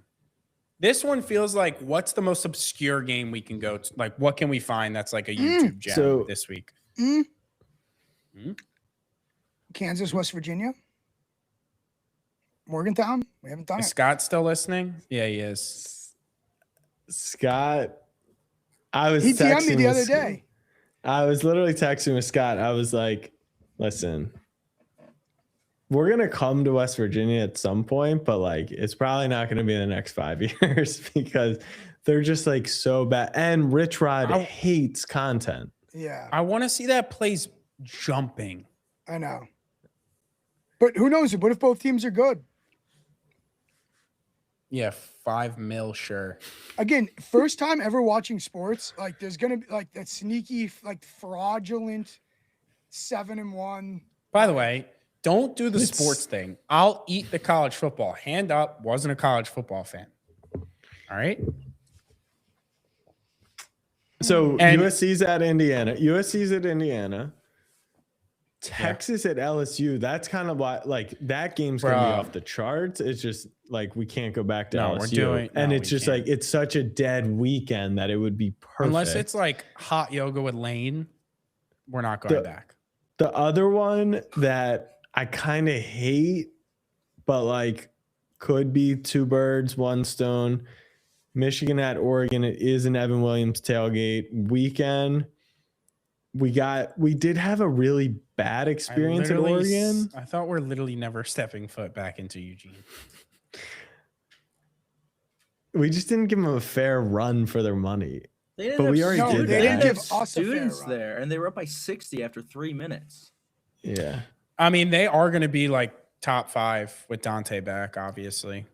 This one feels like, what's the most obscure game we can go to? Like, what can we find that's like a YouTube gem So- this week? Kansas, West Virginia, Morgantown. We haven't done Is it. Scott still listening? Yeah, he is. Scott, I was He DM'd me texting the with other Sc- day. I was literally texting with Scott. I was like, listen, we're going to come to West Virginia at some point, but like, it's probably not going to be in the next 5 years because they're just like so bad. And Rich Rod hates content. Yeah, I want to see that place jumping. I know. But who knows? What if both teams are good? Yeah, 5 mil, sure. Again, first time ever watching sports. Like, there's gonna be like that sneaky, like fraudulent 7-1. By the way, don't do the It's- sports thing. I'll eat the college football. Hand up, wasn't a college football fan. All right. So And- USC's at Indiana. USC's at Indiana. Texas at LSU. That's kind of why, like, that game's gonna be Bro. off the charts. It's just like we can't go back to No, we're LSU, doing- and no, it's we just can't. like it's such a dead weekend that it would be perfect. Unless it's like hot yoga with Lane, we're not going back. The other one that I kind of hate, but like could be two birds, one stone. Michigan at Oregon. It is an Evan Williams tailgate weekend. We did have a really bad experience at Oregon. I thought we're literally never stepping foot back into Eugene. We just didn't give them a fair run for their money. They didn't But have we already students- did they that. didn't They have didn't give us a fair students run. there, and they were up by 60 after 3 minutes. Yeah. I mean, they are going to be like top 5 with Dante back, obviously.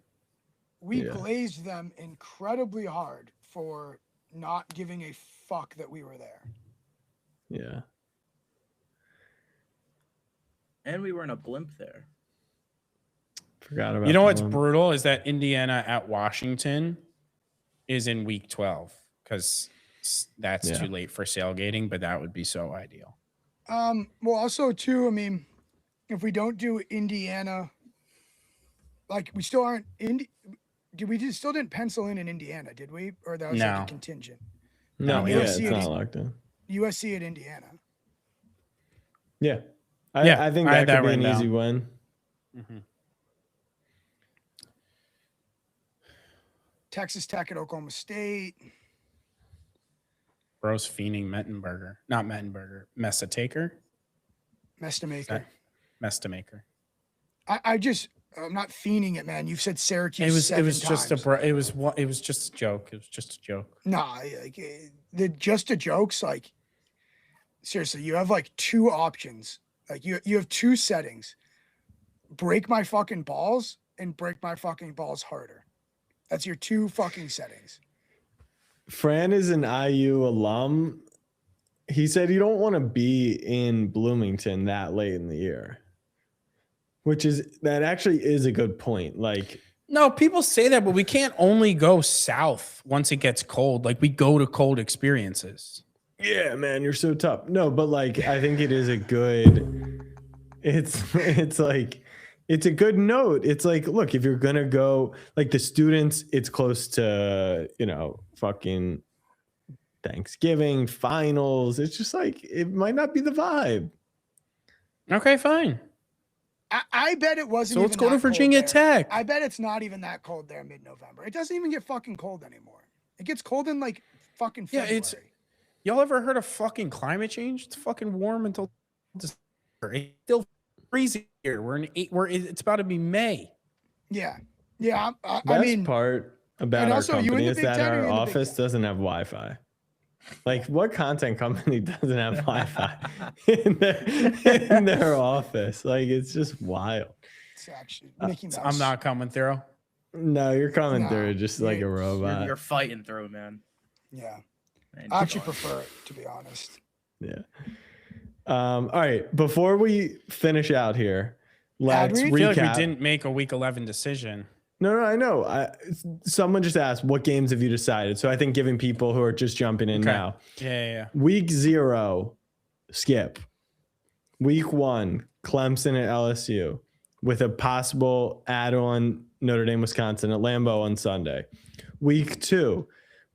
We Yeah. glazed them incredibly hard for not giving a fuck that we were there. Yeah. And we were in a blimp there. Forgot about You know that what's one. brutal is that Indiana at Washington is in week 12 because that's Yeah. too late for sailgating, but that would be so ideal. Well, also too, I mean, if we don't do Indiana, like we still aren't still didn't pencil in Indiana, did we? Or that was like No. a contingent. No, we yeah, don't it's see not it. locked in. USC at Indiana. Yeah. Yeah, I think I that had that could be an written easy down. win. Texas Tech at Oklahoma State. Bro's fiending Mettenberger. Not Mettenberger. Mesa Taker? Mestamaker. Mestamaker. I'm not fiending it, man. You've said Syracuse. It was just times. it was just a joke. It was just a joke. Nah, like the just a jokes. Like seriously, you have like two options. Like you have two settings: break my fucking balls and break my fucking balls harder. That's your two fucking settings. Fran is an IU alum. He said you don't want to be in Bloomington that late in the year, that actually is a good point. Like, No, people say that, but we can't only go south once it gets cold. Like we go to cold experiences. yeah, man, you're so tough. No, but like, I think it is a good, it's like, it's a good note. It's like, look, if you're going to go, like the students, it's close to, fucking Thanksgiving, finals. It's just like, it might not be the vibe. Okay, fine. I bet it wasn't. So let's even go to that cold Virginia there. Tech. I bet it's not even that cold there mid-November. It doesn't even get fucking cold anymore. It gets cold in like fucking Yeah, February. Y'all ever heard of fucking climate change? It's fucking warm until December. It's still freezing here. It's about to be May. Yeah. I Best mean, part about and our also, you in company the is Big that Ten or our you in the Big office Ten? doesn't have Wi-Fi. Like, what content company doesn't have Wi-Fi in their office? Like, it's just wild. it's actually Mickey Mouse. I'm not coming through. No, you're coming No, through just like a you're- robot. You're fighting through, man. Yeah. Man, I actually keep going. prefer it, to be honest. Yeah. All right. Before we finish out here, let's we? I feel like recap. we didn't make a week 11 decision. No, I know. Someone just asked, what games have you decided? So I think giving people who are just jumping in Okay. now. Yeah. Week 0, skip. Week 1, Clemson at LSU, with a possible add-on Notre Dame, Wisconsin at Lambeau on Sunday. Week 2,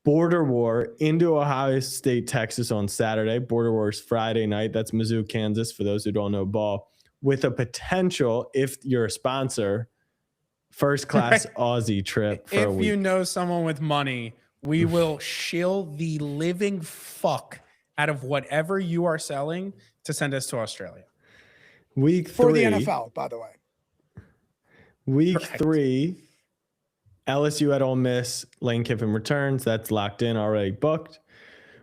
Border War into Ohio State, Texas on Saturday. Border War is Friday night. That's Mizzou, Kansas, for those who don't know ball. With a potential, if you're a sponsor, first-class Aussie trip for a If week. you know someone with money, we will shill the living fuck out of whatever you are selling to send us to Australia. Week 3. For the NFL, by the way. Week Correct. 3, LSU at Ole Miss. Lane Kiffin returns. That's locked in, already booked.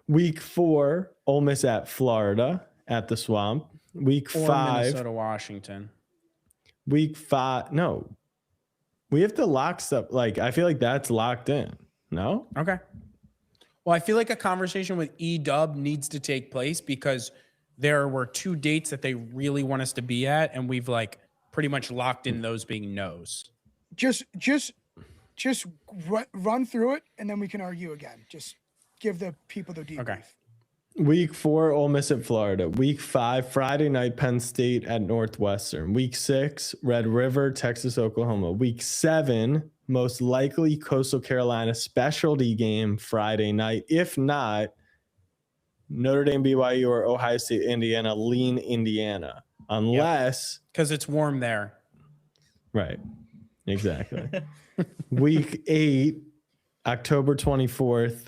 Week 4, Ole Miss at Florida at the Swamp. Week Or 5. Minnesota, Washington. Week 5. No. We have to lock stuff. Like, I feel like that's locked in. No? Okay. Well, I feel like a conversation with E-Dub needs to take place because there were 2 dates that they really want us to be at, and we've like pretty much locked in those being no's. Just run through it, and then we can argue again. Just give the people the debrief. Okay. Week 4, Ole Miss at Florida. Week 5, Friday night, Penn State at Northwestern. Week 6, Red River, Texas, Oklahoma. Week 7, most likely Coastal Carolina specialty game Friday night. If not, Notre Dame, BYU, or Ohio State, Indiana, lean Indiana. Unless, Because it's warm there. right, exactly. Week 8, October 24th.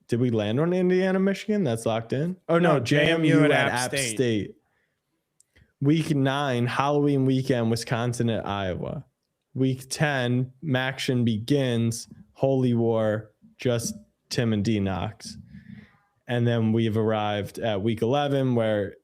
Did we land on Indiana, Michigan? That's locked in. Oh no, No, JMU at App App State. State. Week 9, Halloween weekend, Wisconsin at Iowa. Week 10, Maction begins. Holy War, just Tim and D Knox. And then we've arrived at week 11, where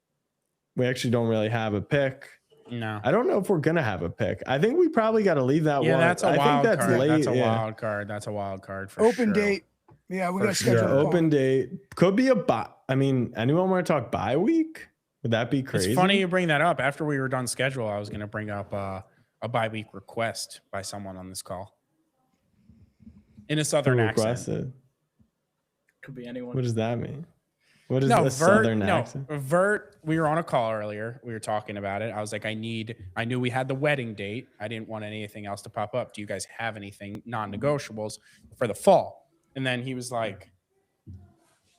we actually don't really have a pick. No. I don't know if we're gonna have a pick. I think we probably got to leave that Yeah, one. that's a I wild think that's card. late. That's a yeah. wild card. That's a wild card for Open sure. date. Yeah, we For got to sure. schedule Yeah, a call. open date could be a bye. I mean, anyone want to talk bye week? Would that be crazy? It's funny you bring that up. After we were done schedule, I was going to bring up a bye week request by someone on this call in a Who southern accent. requested? Could be anyone. What does that mean? What is No, a Vert. southern No, accent? Vert. We were on a call earlier. We were talking about it. I was like, I knew we had the wedding date. I didn't want anything else to pop up. Do you guys have anything non-negotiables for the fall? And then he was like,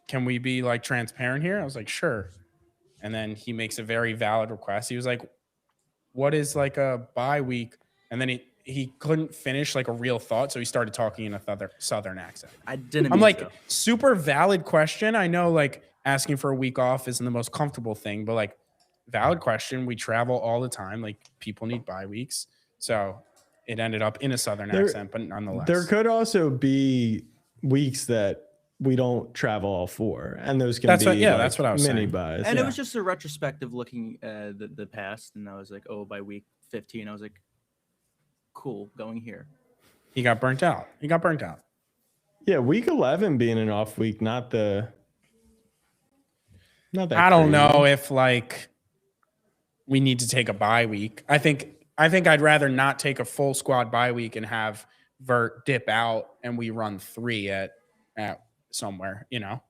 can we be like transparent here? I was like, sure. And then he makes a very valid request. He was like, what is like a bye week? And then he couldn't finish like a real thought. So he started talking in a southern accent. I didn't. I'm mean like, to. super valid question. I know like asking for a week off isn't the most comfortable thing, but like valid question. We travel all the time. Like people need bye weeks. So it ended up in a southern accent, but nonetheless. There could also be weeks that we don't travel all 4, and those can That's be what- yeah, like that's what I was mini saying. buys. And yeah. it was just a retrospective looking at the past, and I was like, oh, by week 15, I was like, cool, going here. He got burnt out. Yeah, week 11 being an off week, not that. I don't crazy. know if like we need to take a bye week. I think I'd rather not take a full squad bye week and have Vert dip out and we run 3 at somewhere, you know.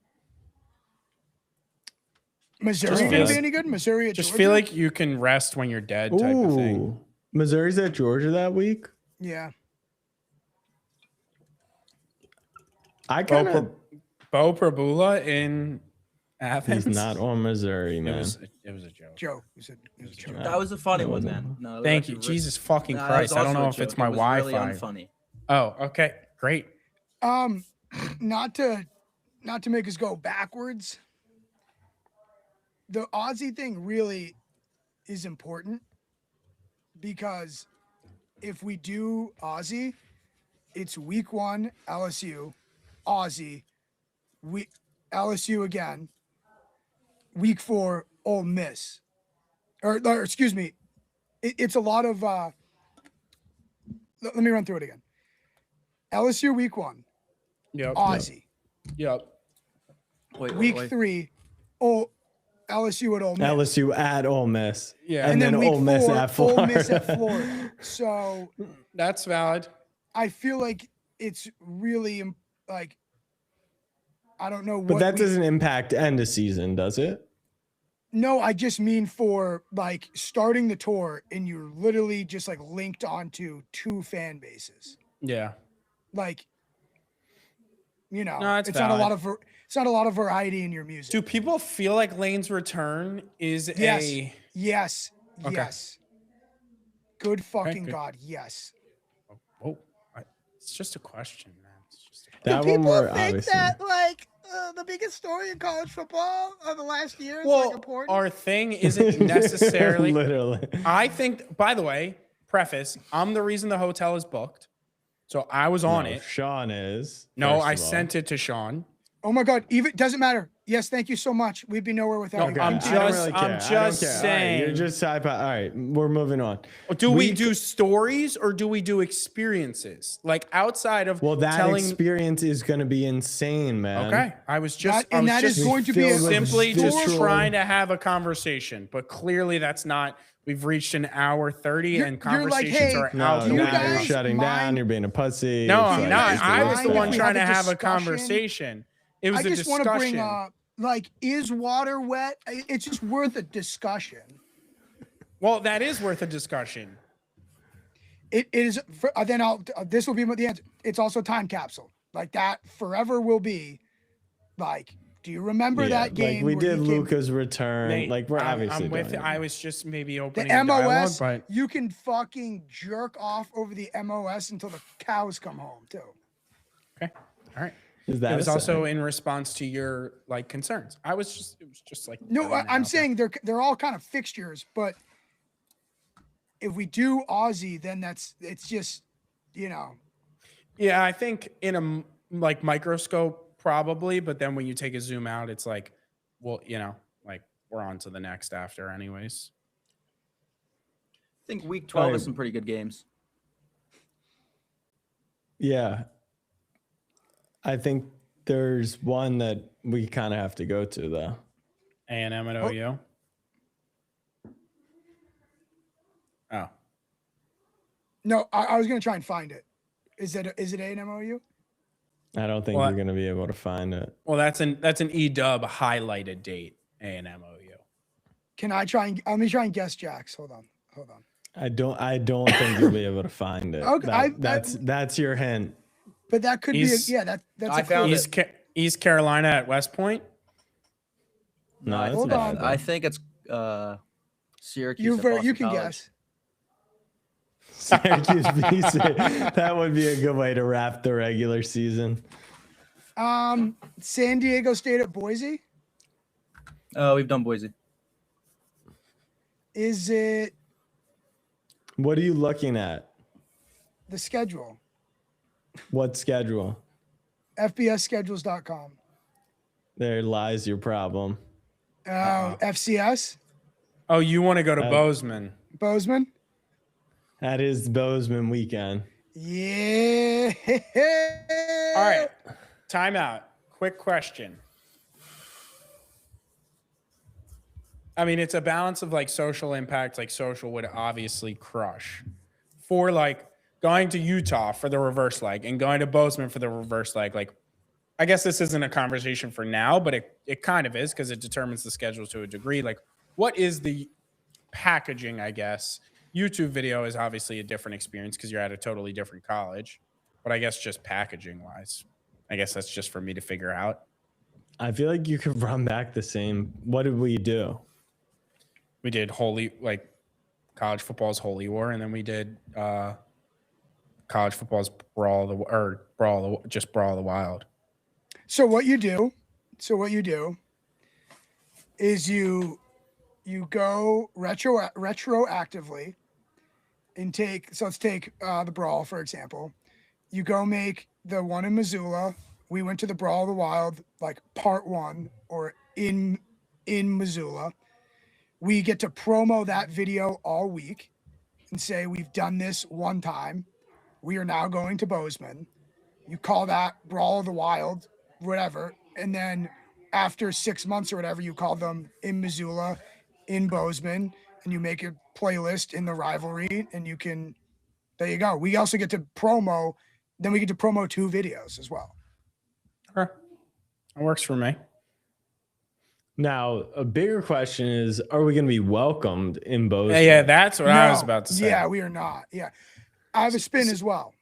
Missouri Just going to feels- be any good? Missouri at Just Georgia? feel like you can rest when you're dead type of thing. Ooh, Missouri's at Georgia that week. Yeah. I kind of. Bo Prabula in Athens. He's not on Missouri, It man. was a joke. Joe. It was a joke. That was a funny It one, wasn't. man. No, it was Thank you. actually re- Jesus fucking Nah, that was Christ. I don't also know a if it's joke. my It was Wi-Fi. Really unfunny. Oh, okay. Great. Not to make us go backwards. The Aussie thing really is important because if we do Aussie, it's week 1 LSU, Aussie, LSU again, week 4 Ole Miss, or excuse me, it's a lot of. Let me run through it again. LSU week 1, Yep. Aussie. Yep. Wait, Week wait. 3, LSU at Ole Miss. LSU at Ole Miss. Yeah. And then week Ole Miss 4, at Florida. Ole Miss at Florida. So That's valid. I feel like it's really like, I don't know what. But that we- doesn't impact end of season, does it? No, I just mean for like starting the tour and you're literally just like linked onto 2 fan bases. Yeah. Like, you know, No, it's it's not a valid. lot of variety in your music. Do people feel like Lane's return is Yes. Yes. Okay. Yes. Good fucking good. God. Yes. Oh, it's just a question, man. It's just a question. That one more obviously. like the biggest story in college football of the last year is Well, like important? our thing isn't necessarily. Literally. I think, by the way, preface, I'm the reason the hotel is booked. So I was on it. Sean is. No, first I of all. sent it to Sean. Oh my God. Even doesn't matter. Yes. Thank you so much. We'd be nowhere without No, you. I'm I don't just- really I'm care. I don't just care. All right, saying. you're just all right, we're moving on. Do we do stories or do we do experiences? Like outside of Well, that telling. experience is going to be insane, man. Okay, I was just. That- and I was that is just going to be a simply just visceral- trying to have a conversation, but clearly that's not. We've reached an hour 30, You're- and you're like, conversations hey, are No, out. do you now you're guys shutting down. mind- You're being a pussy. No, It's I'm like, not. it's I was the ridiculous. one we trying have to a have a discussion? conversation. It was I a just want to discussion. bring up, like, is water wet? It's just worth a discussion. Well, that is worth a discussion. It is. Then this will be the answer. It's also time capsule. Like that forever will be. Like, do you remember that game? Like we where did he came- Luca's return. Nate, like we're obviously I'm with doing you. it. I was just maybe The opening a dialogue, MOS. but You can fucking jerk off over the MOS until the cows come home too. okay, all right. Is that It was a also saying? in response to your like concerns. It was just like No, throwing it I'm out saying they're all kind of fixtures, but if we do Aussie, then it's just, you know. there. Yeah, I think in a like microscope probably, but then when you take a zoom out, it's like, well, you know, like we're on to the next after, anyways. I think week 12 Right. is some pretty good games. Yeah. I think there's one that we kind of have to go to though. A&M and OU. Oh, No, I was gonna try and find it. Is it A&M OU? I don't think Well, we're gonna be able to find it. well, that's an E-dub highlighted date. A&M OU. Can I try and let me try and guess Jax? Hold on. I don't think you'll be able to find it. Okay, That's your hint. But that could He's- be that's I a found clue. it. East Carolina at West Point. No, I that's Hold not on. bad. I think it's Syracuse. at You Boston can College. guess. Syracuse beats it. That would be a good way to wrap the regular season. San Diego State at Boise. Oh, we've done Boise. Is it What are you looking at? the schedule? What schedule? FBSschedules.com. There lies your problem. FCS. Oh, you want to go to Bozeman? Bozeman. That is Bozeman weekend. Yeah. All right. Timeout. Quick question. I mean, it's a balance of like social impact, like social would obviously crush. For like going to Utah for the reverse leg and going to Bozeman for the reverse leg, like I guess this isn't a conversation for now, but it kind of is because it determines the schedule to a degree. Like, what is the packaging, I guess? YouTube video is obviously a different experience because you're at a totally different college. But I guess just packaging wise, I guess that's just for me to figure out. I feel like you could run back the same. What did we do? We did college football's Holy War, and then we did college football's Brawl of the Wild. So what you do is you go retroactively and let's take the Brawl, for example. You go make the one in Missoula. We went to the Brawl of the Wild, like part 1 or in Missoula. We get to promo that video all week and say, we've done this one time. We are now going to Bozeman. You call that Brawl of the Wild, whatever. And then after 6 months or whatever, you call them in Missoula, in Bozeman, and you make a playlist in the rivalry, and there you go. We also get to promo, then we get to promo 2 videos as well. It works for me. Now, a bigger question is, are we going to be welcomed in Bozeman? Yeah, that's what I was No, about to say. Yeah, we are not. Yeah. I have a spin as well.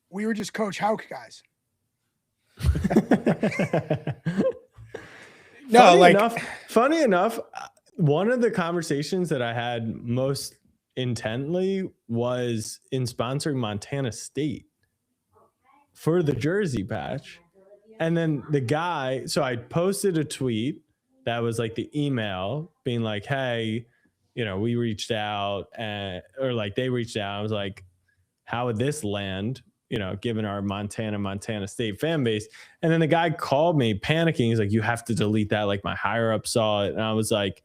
We were just Coach Hauk guys. No, funny enough, one of the conversations that I had most intently was in sponsoring Montana State for the jersey patch. And then the guy, so I posted a tweet that was like the email being like, hey, we reached out or like they reached out. I was like, how would this land? Given our Montana State fan base. And then the guy called me panicking. He's like, you have to delete that. Like my higher up saw it. And I was like,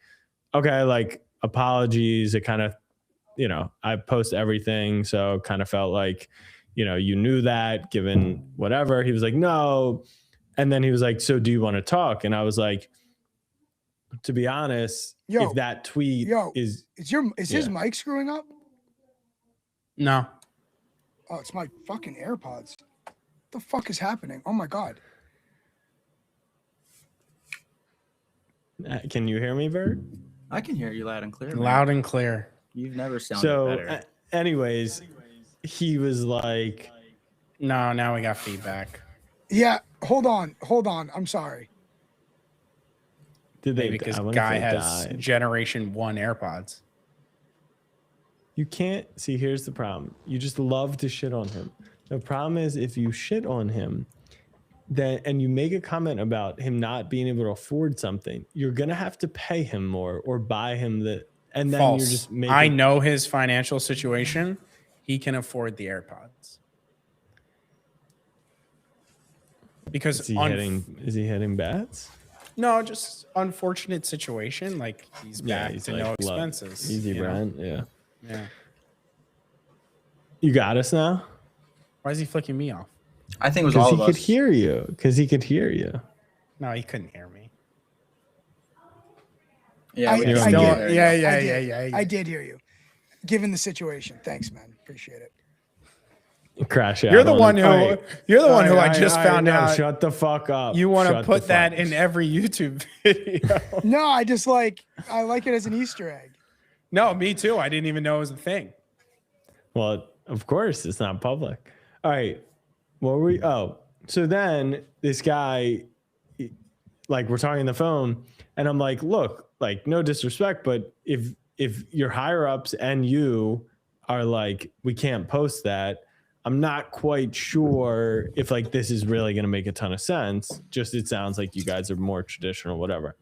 okay, like apologies. It kind of, I post everything. So kind of felt like, you knew that given whatever. He was like, no. And then he was like, so do you want to talk? And I was like, to be honest, if that tweet is his mic screwing up? No. Oh, it's my fucking AirPods. What the fuck is happening? Oh my God. Can you hear me, Vert? I can hear you loud and clear. Loud and clear. You've never sounded better. Anyways, he was like, no, now we got feedback. Yeah, hold on. I'm sorry. Did they? Because guy has Generation 1 AirPods. You can't see. Here's the problem. You just love to shit on him. The problem is if you shit on him, and you make a comment about him not being able to afford something, you're gonna have to pay him more or buy him and then False. You're just making. I know his financial situation. He can afford the AirPods. Because is he hitting bats? No, just unfortunate situation. Like he's back to like, no expenses. Easy rent. Yeah. Yeah. You got us now? Why is he flicking me off? I think it was all of us. Because he could hear you. No, he couldn't hear me. Yeah, I did hear you. Given the situation. Thanks, man. Appreciate it. Crash out. You're the one who I just found out. Shut the fuck up. You want to put that in every YouTube video. No, I like it as an Easter egg. No, me too. I didn't even know it was a thing. Well, of course, it's not public. All right. So then this guy, like we're talking on the phone and I'm like, look, like no disrespect, but if your higher ups and you are like, we can't post that, I'm not quite sure if like this is really going to make a ton of sense. Just it sounds like you guys are more traditional, whatever.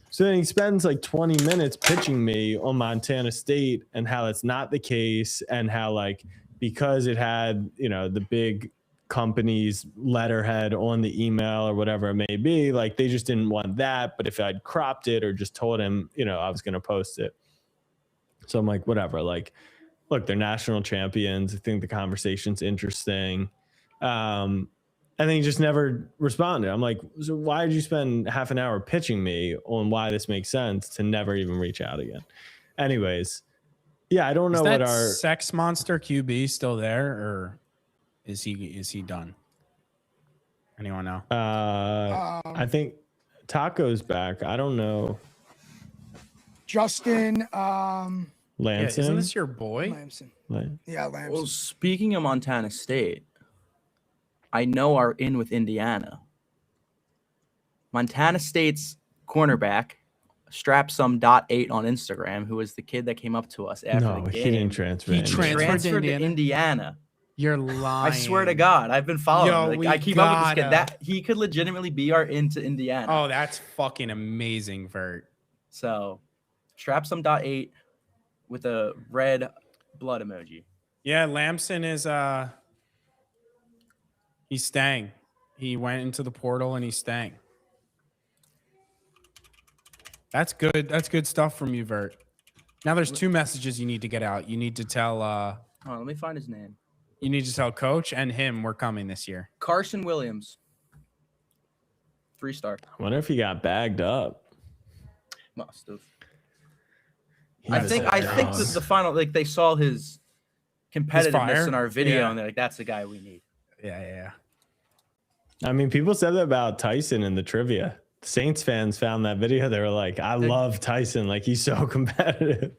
So then he spends like 20 minutes pitching me on Montana State and how it's not the case and how like because it had, the big company's letterhead on the email or whatever it may be, like they just didn't want that. But if I'd cropped it or just told him, I was going to post it. So I'm like, whatever, like, look, they're national champions. I think the conversation's interesting. And then he just never responded. I'm like, so why did you spend half an hour pitching me on why this makes sense to never even reach out again? Anyways, yeah, I don't know what our sex monster QB still there or is he done? Anyone know? I think Taco's back. I don't know. Justin, Lamson. Yeah, isn't this your boy? Lamson. Yeah, Lamson. Well, speaking of Montana State, I know are in with Indiana. Montana State's cornerback, Strapsome.8 on Instagram, who was the kid that came up to us after the game. He didn't transfer. He transferred to Indiana. You're lying. I swear to God, I've been following him. I keep up with this kid. That he could legitimately be our into Indiana. Oh, that's fucking amazing, Vert. So, Strapsome.8 with a red blood emoji. Yeah, Lamson is he's staying. He went into the portal and he's staying. That's good. That's good stuff from you, Vert. Now there's two messages you need to get out. You need to tell let me find his name. You need to tell coach and him we're coming this year. Carson Williams. 3-star. I wonder if he got bagged up. Must have. I think that the final, like they saw his competitiveness in our video and they're like, that's the guy we need. Yeah. I mean, people said that about Tyson in the trivia. Saints fans found that video. They were like, I love Tyson. Like, he's so competitive.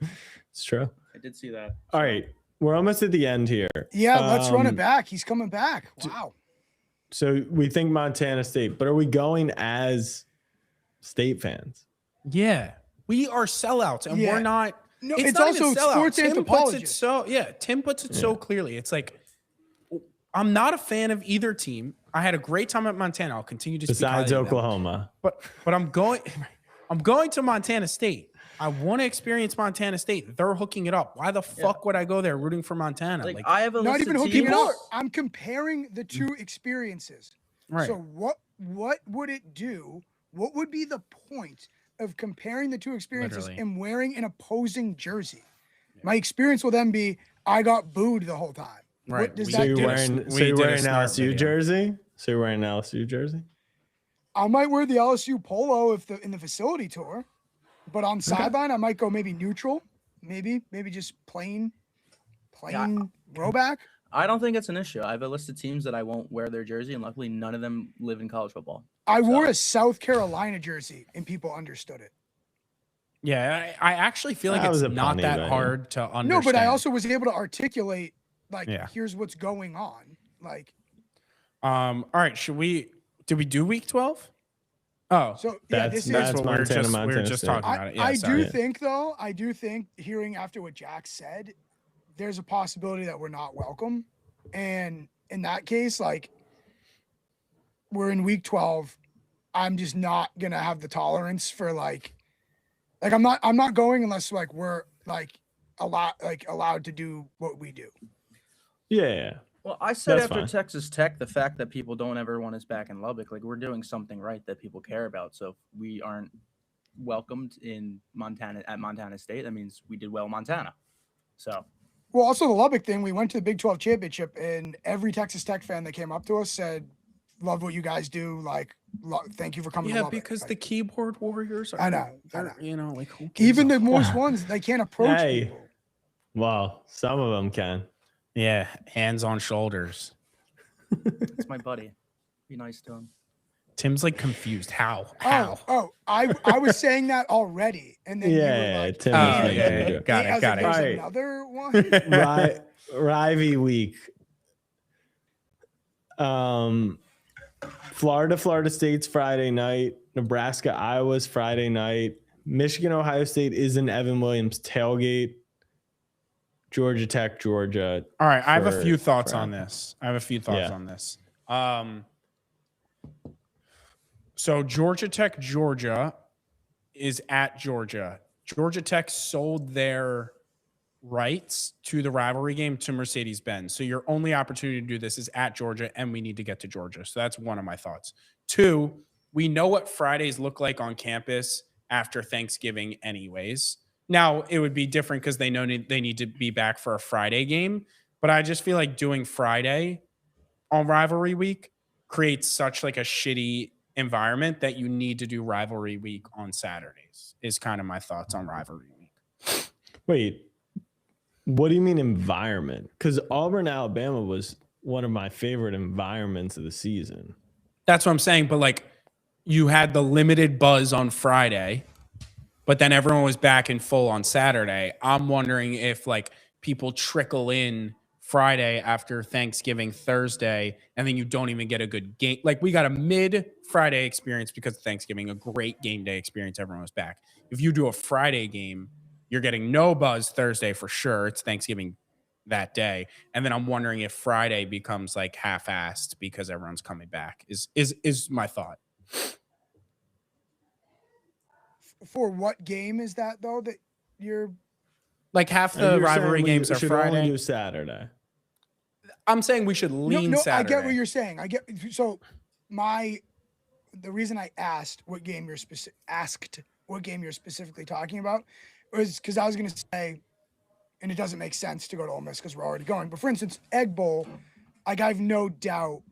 It's true. I did see that. All right. We're almost at the end here. Yeah, let's run it back. He's coming back. Wow. So we think Montana State, but are we going as State fans? Yeah. We are sellouts, and we're not. No, it's not also even sellout. sports Tim anthropologists. Tim puts it so clearly. It's like, I'm not a fan of either team. I had a great time at Montana. I'll continue to besides Oklahoma. But I'm going to Montana State. I want to experience Montana State. They're hooking it up. Why the fuck would I go there rooting for Montana? Like I have a not list even of hooking it teams. up. I'm comparing the two experiences. Right. So what would it do? What would be the point of comparing the two experiences and wearing an opposing jersey? My experience will then be I got booed the whole time. Right. What does So that you're do? wearing an LSU jersey? So you're wearing an LSU jersey? I might wear the LSU polo in the facility tour, but on sideline I might go maybe neutral, maybe just plain throwback. I don't think it's an issue. I have a list of teams that I won't wear their jersey, and luckily none of them live in college football. I wore a South Carolina jersey and people understood it. Yeah, I actually feel like That was it's a not punny, that man. hard to understand. No, but I also was able to articulate here's what's going on. Like, all right, did we do week 12? Oh, so yeah, this is what we were just State. talking about it. Yeah, I sorry. do think hearing after what Jack said, there's a possibility that we're not welcome. And in that case, like we're in week 12, I'm just not gonna have the tolerance for like I'm not going unless like we're like allowed to do what we do. Yeah. Well, I said That's after fine. Texas Tech, the fact that people don't ever want us back in Lubbock, like we're doing something right that people care about. So if we aren't welcomed in Montana State, that means we did well in Montana. So. Well, also the Lubbock thing, we went to the Big 12 championship and every Texas Tech fan that came up to us said, love what you guys do. Like, thank you for coming to Lubbock. Because the keyboard warriors are, I know. you know, like Even the most ones, they can't approach Hey. people. Well, some of them can. Yeah, hands on shoulders. It's my buddy. Be nice to him. Tim's like confused. How? I was saying that already. And then you were like, Tim. Got it. There's All right. another one. Rivy week. Florida State's Friday night. Nebraska, Iowa's Friday night. Michigan, Ohio State is in Evan Williams tailgate. Georgia Tech, Georgia. All right, I have a few thoughts on this. So Georgia Tech, Georgia is at Georgia. Georgia Tech sold their rights to the rivalry game to Mercedes-Benz. So your only opportunity to do this is at Georgia, and we need to get to Georgia. So that's one of my thoughts. Two, we know what Fridays look like on campus after Thanksgiving anyways. Now, it would be different because they know they need to be back for a Friday game. But I just feel like doing Friday on rivalry week creates such like a shitty environment that you need to do rivalry week on Saturdays is kind of my thoughts on rivalry week. Wait, what do you mean environment? Because Auburn, Alabama was one of my favorite environments of the season. That's what I'm saying. But like you had the limited buzz on Friday, but then everyone was back in full on Saturday. I'm wondering if like people trickle in Friday after Thanksgiving Thursday, and then you don't even get a good game. Like we got a mid-Friday experience because of Thanksgiving, a great game day experience. Everyone was back. If you do a Friday game, you're getting no buzz Thursday for sure. It's Thanksgiving that day. And then I'm wondering if Friday becomes like half-assed because everyone's coming back is my thought. For what game is that though? That you're like half the rivalry games are Friday. Only do Saturday. I'm saying we should lean Saturday. I get what you're saying. So the reason I asked what game you're specifically talking about was because I was going to say, and it doesn't make sense to go to Ole Miss because we're already going. But for instance, Egg Bowl, like I have no doubt,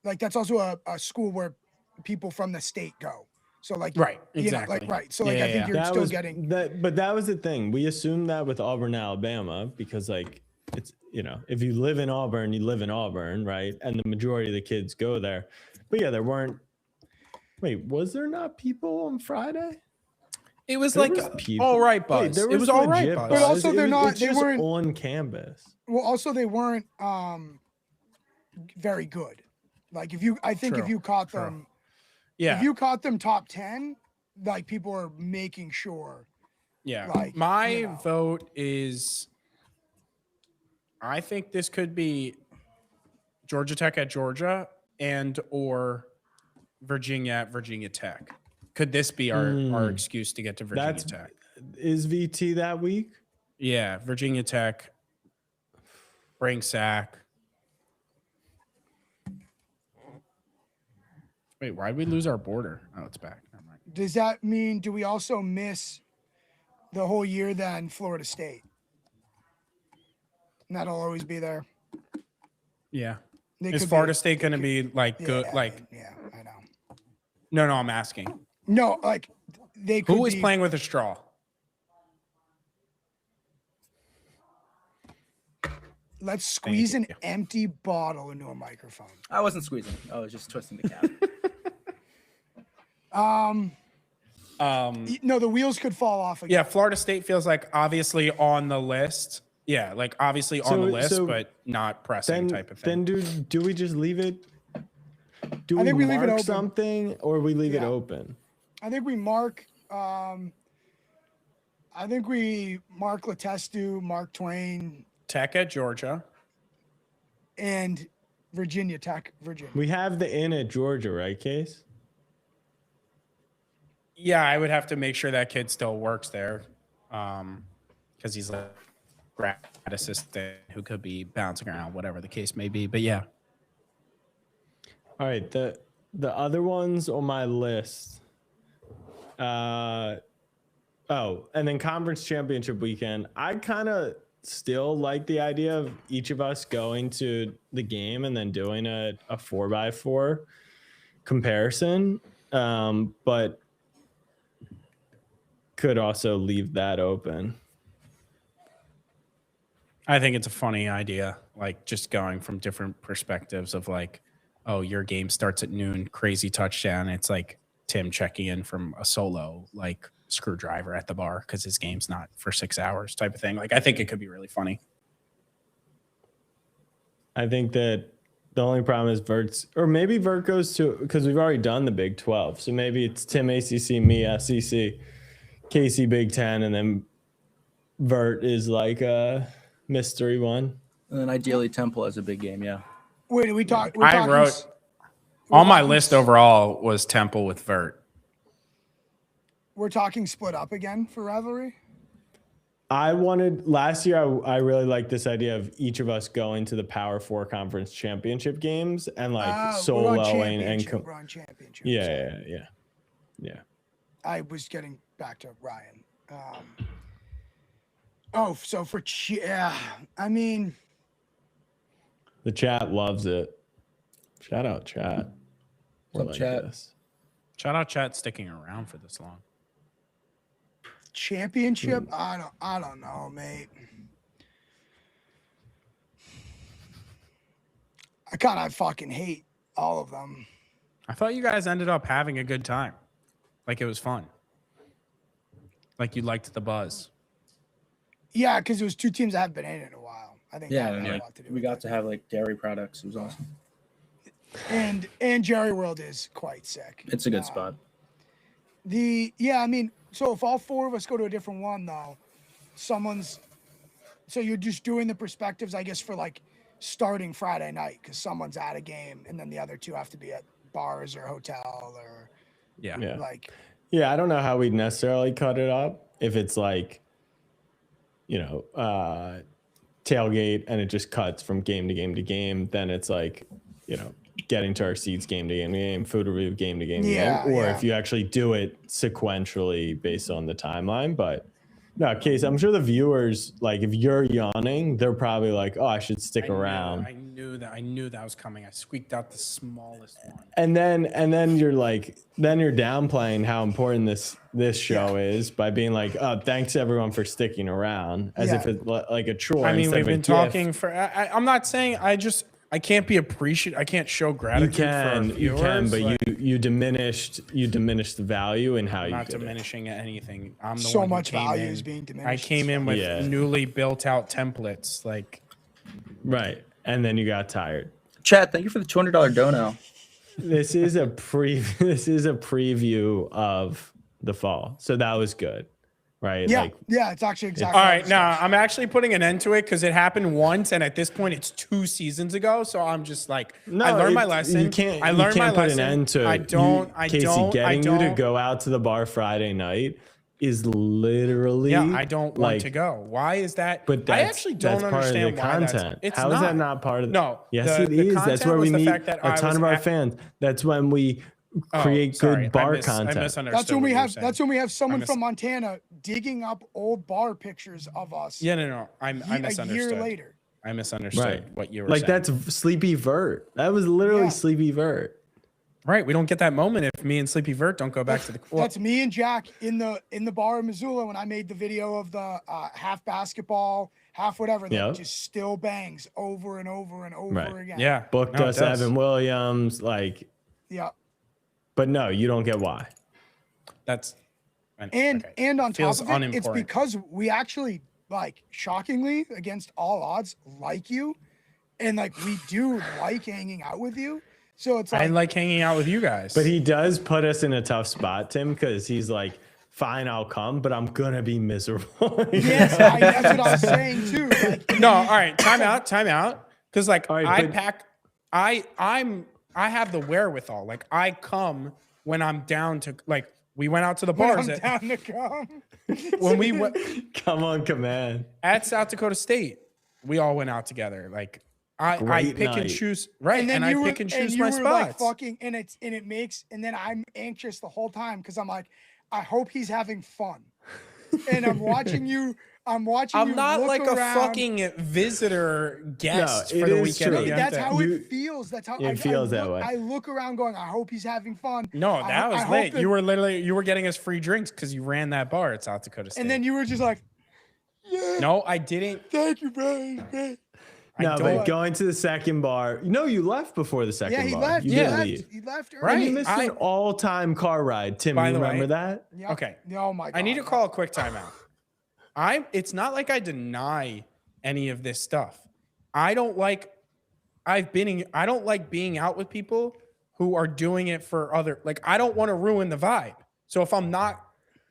like that's also a school where people from the state go. So like, right, exactly. You know, like, right. So like, I think you're still getting that, but that was the thing. We assumed that with Auburn, Alabama, because like it's, you know, if you live in Auburn, you live in Auburn, right? And the majority of the kids go there. But yeah, there weren't Wait, was there not people on Friday? It was There like was people. all right Wait, buzz. there It was all right legit buzz. But also they're not- It's they just weren't- on canvas. Well, also they weren't very good. Like if True, you caught true. them, Yeah. if you caught them top 10, like people are making sure. Yeah. Like, My you know. vote is I think this could be Georgia Tech at Georgia and or Virginia at Virginia Tech. Could this be our excuse to get to Virginia Tech? Is VT that week? Yeah, Virginia Tech, bring sack. Wait, why did we lose our border? Oh, it's back. Never mind. Does that mean, do we also miss the whole year then Florida State? And that'll always be there. Yeah. They Is could Florida be- State they going to could- be like good? yeah, Like, yeah, I know. no, I'm asking. No, like they could Who is be- playing with a straw? Let's squeeze an you. empty bottle into a microphone. I wasn't squeezing. I was just twisting the cap. No, the wheels could fall off again. Yeah, Florida State feels like obviously on the list. Yeah, like obviously on the list, but not pressing type of thing. Then do we just leave it? Do I think we leave it mark open. something or we leave it Yeah. open? I think we mark. I think we mark Letestu, Mark Twain, Tech at Georgia. and Virginia Tech. Virginia. We have the inn at Georgia, right, Case? Yeah, I would have to make sure that kid still works there, because he's a grad assistant who could be bouncing around, whatever the case may be. But yeah, All right, the other ones on my list. And then conference championship weekend. I kind of still like the idea of each of us going to the game and then doing a 4x4 comparison. But could also leave that open. I think it's a funny idea, like just going from different perspectives of like, oh, your game starts at noon, crazy touchdown. It's like Tim checking in from a solo, like screwdriver at the bar because his game's not for 6 hours type of thing. Like, I think it could be really funny. I think that the only problem is Vert's, or maybe Vert goes to, because we've already done the Big 12. So maybe it's Tim ACC, me SEC, Casey Big 10, and then Vert is like a mystery one. And then ideally Temple has a big game. Yeah. Wait, we talk. I wrote on my list overall was Temple with Vert. We're talking split up again for rivalry. I wanted last year. I really liked this idea of each of us going to the Power Four conference championship games and like We're on soloing and championship. We're on championship. yeah. I was getting back to Ryan. So for I mean, The chat loves it. Shout out chat. We're What's up, chat? this. Shout out chat sticking around for this long. championship. I don't know, mate. I kind of fucking hate all of them. I thought you guys ended up having a good time. Like it was fun. Like you liked the buzz. Yeah, because it was two teams that haven't been in it in a while. I think Yeah. that had a Like, lot to do we with got it. to have like dairy products. It was awesome. And Jerry World is quite sick. It's a good spot. I mean, so if all four of us go to a different one though, so you're just doing the perspectives, I guess, for like starting Friday night because someone's at a game and then the other two have to be at bars or hotel or Yeah. like. Yeah, I don't know how we'd necessarily cut it up if it's like, tailgate and it just cuts from game to game to game. Then it's like, getting to our seats game to game to game, food review game to game to Yeah, game. Or yeah. if you actually do it sequentially based on the timeline. But no, Case, I'm sure the viewers, like if you're yawning, they're probably like, oh, I should stick around. I knew that was coming. I squeaked out the smallest one. And then you're like, you're downplaying how important this show is by being like, oh, thanks everyone for sticking around, as if it's like a chore. I mean, instead we've of a been gift. talking for. I'm not saying. I can't be appreciative. I can't show gratitude for our viewers. But you diminished the value in how I'm you not did diminishing anything. I'm the So one who much came value in. is being I diminished. came in with Yeah. newly built out templates. Like, right, and then you got tired. Chad, thank you for the $200 dono. This is a preview of the fall, so that was good, right? Yeah, Like, yeah, it's actually exactly. all how right, it now starts. I'm actually putting an end to it because it happened once, and at this point, it's 2 seasons ago. So I'm just like, no, I learned my it's- lesson. You can't. I learned you can't my put lesson. an end to. I don't. Casey, getting you to don't. go out to the bar Friday night is literally. Yeah, I don't want like, to go. Why is that? But I that's, actually don't that's part of the understand why content. It's How not. is that not part of? No. Yes, the it is. That's content where we was the meet fact that a I ton was of our at- fans. That's when we Oh, create sorry, good bar I content. misunderstood. That's when what we you were have. saying. That's when we have someone mis- from Montana digging up old bar pictures of us. Yeah, no. I a misunderstood. year later. I misunderstood Right. what you were Like saying. that's Sleepy Vert. That was literally Yeah. Sleepy Vert. Right. We don't get that moment if me and Sleepy Vert don't go back to the well, That's me and Jack in the bar in Missoula when I made the video of the half basketball, half whatever that Yep. just still bangs over and over and over Right. again. yeah. Booked no, it us does. Evan Williams. Like, Yeah. but no, you don't get why. That's And okay. and on top Feels of it, it's unimportant. because we actually like shockingly against all odds like you, and like we do like hanging out with you. So it's I like, like hanging out with you guys. But he does put us in a tough spot, Tim, because he's like, fine, I'll come, but I'm gonna be miserable. yes, that's what I was saying too. Like, no, all right, time out. Because like All right, I but- pack, I have the wherewithal. Like I come when I'm down to like we went out to the when bars I'm at, down to come. when we went Come on, command. at South Dakota State. We all went out together. Like I Great pick and night. choose right, and I pick and choose you my were spots. like fucking, and it makes, and then I'm anxious the whole time because I'm like, I hope he's having fun, and I'm watching you. I'm I'm not look like around. a fucking visitor guest No, for it the is weekend. true. of the That's Intern. how You- it feels. That's how it feels that way. I look around going, I hope he's having fun. No, I that was hope lit. that- You were getting us free drinks because you ran that bar at South Dakota State. And then you were just like, yeah, no, I didn't. thank you, bro. Great. No, don't- but going to the second bar. No, you left before the second Yeah, he bar. left. You He did left. leave. He left early. Right. You missed an all-time car ride. Tim, By you the way- remember that? Yeah. Okay. Oh my god. I need to call a quick timeout. It's not like I deny any of this stuff. I don't like being out with people who are doing it for like I don't want to ruin the vibe. So if I'm not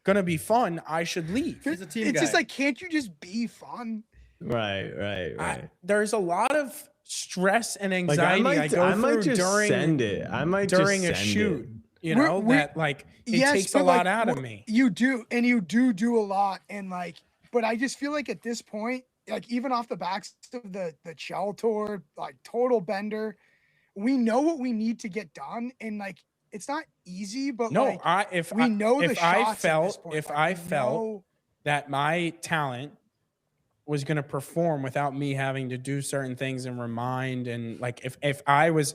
gonna be fun, I should leave. He's a team It's guy. just like, can't you just be fun? Right. There's a lot of stress and Like anxiety I go might through just during send it. I might during just a send shoot. It. You We're- know we- that like it Yes, takes a but, lot like, out of me. You do, and you do a lot, and like, but I just feel like at this point, like even off the backs of the Shell tour, like total bender, we know what we need to get done, and like it's not easy, but No, like, we know the if I shots at this felt point. if Like, I we felt know- that my talent was going to perform without me having to do certain things and remind and like if I was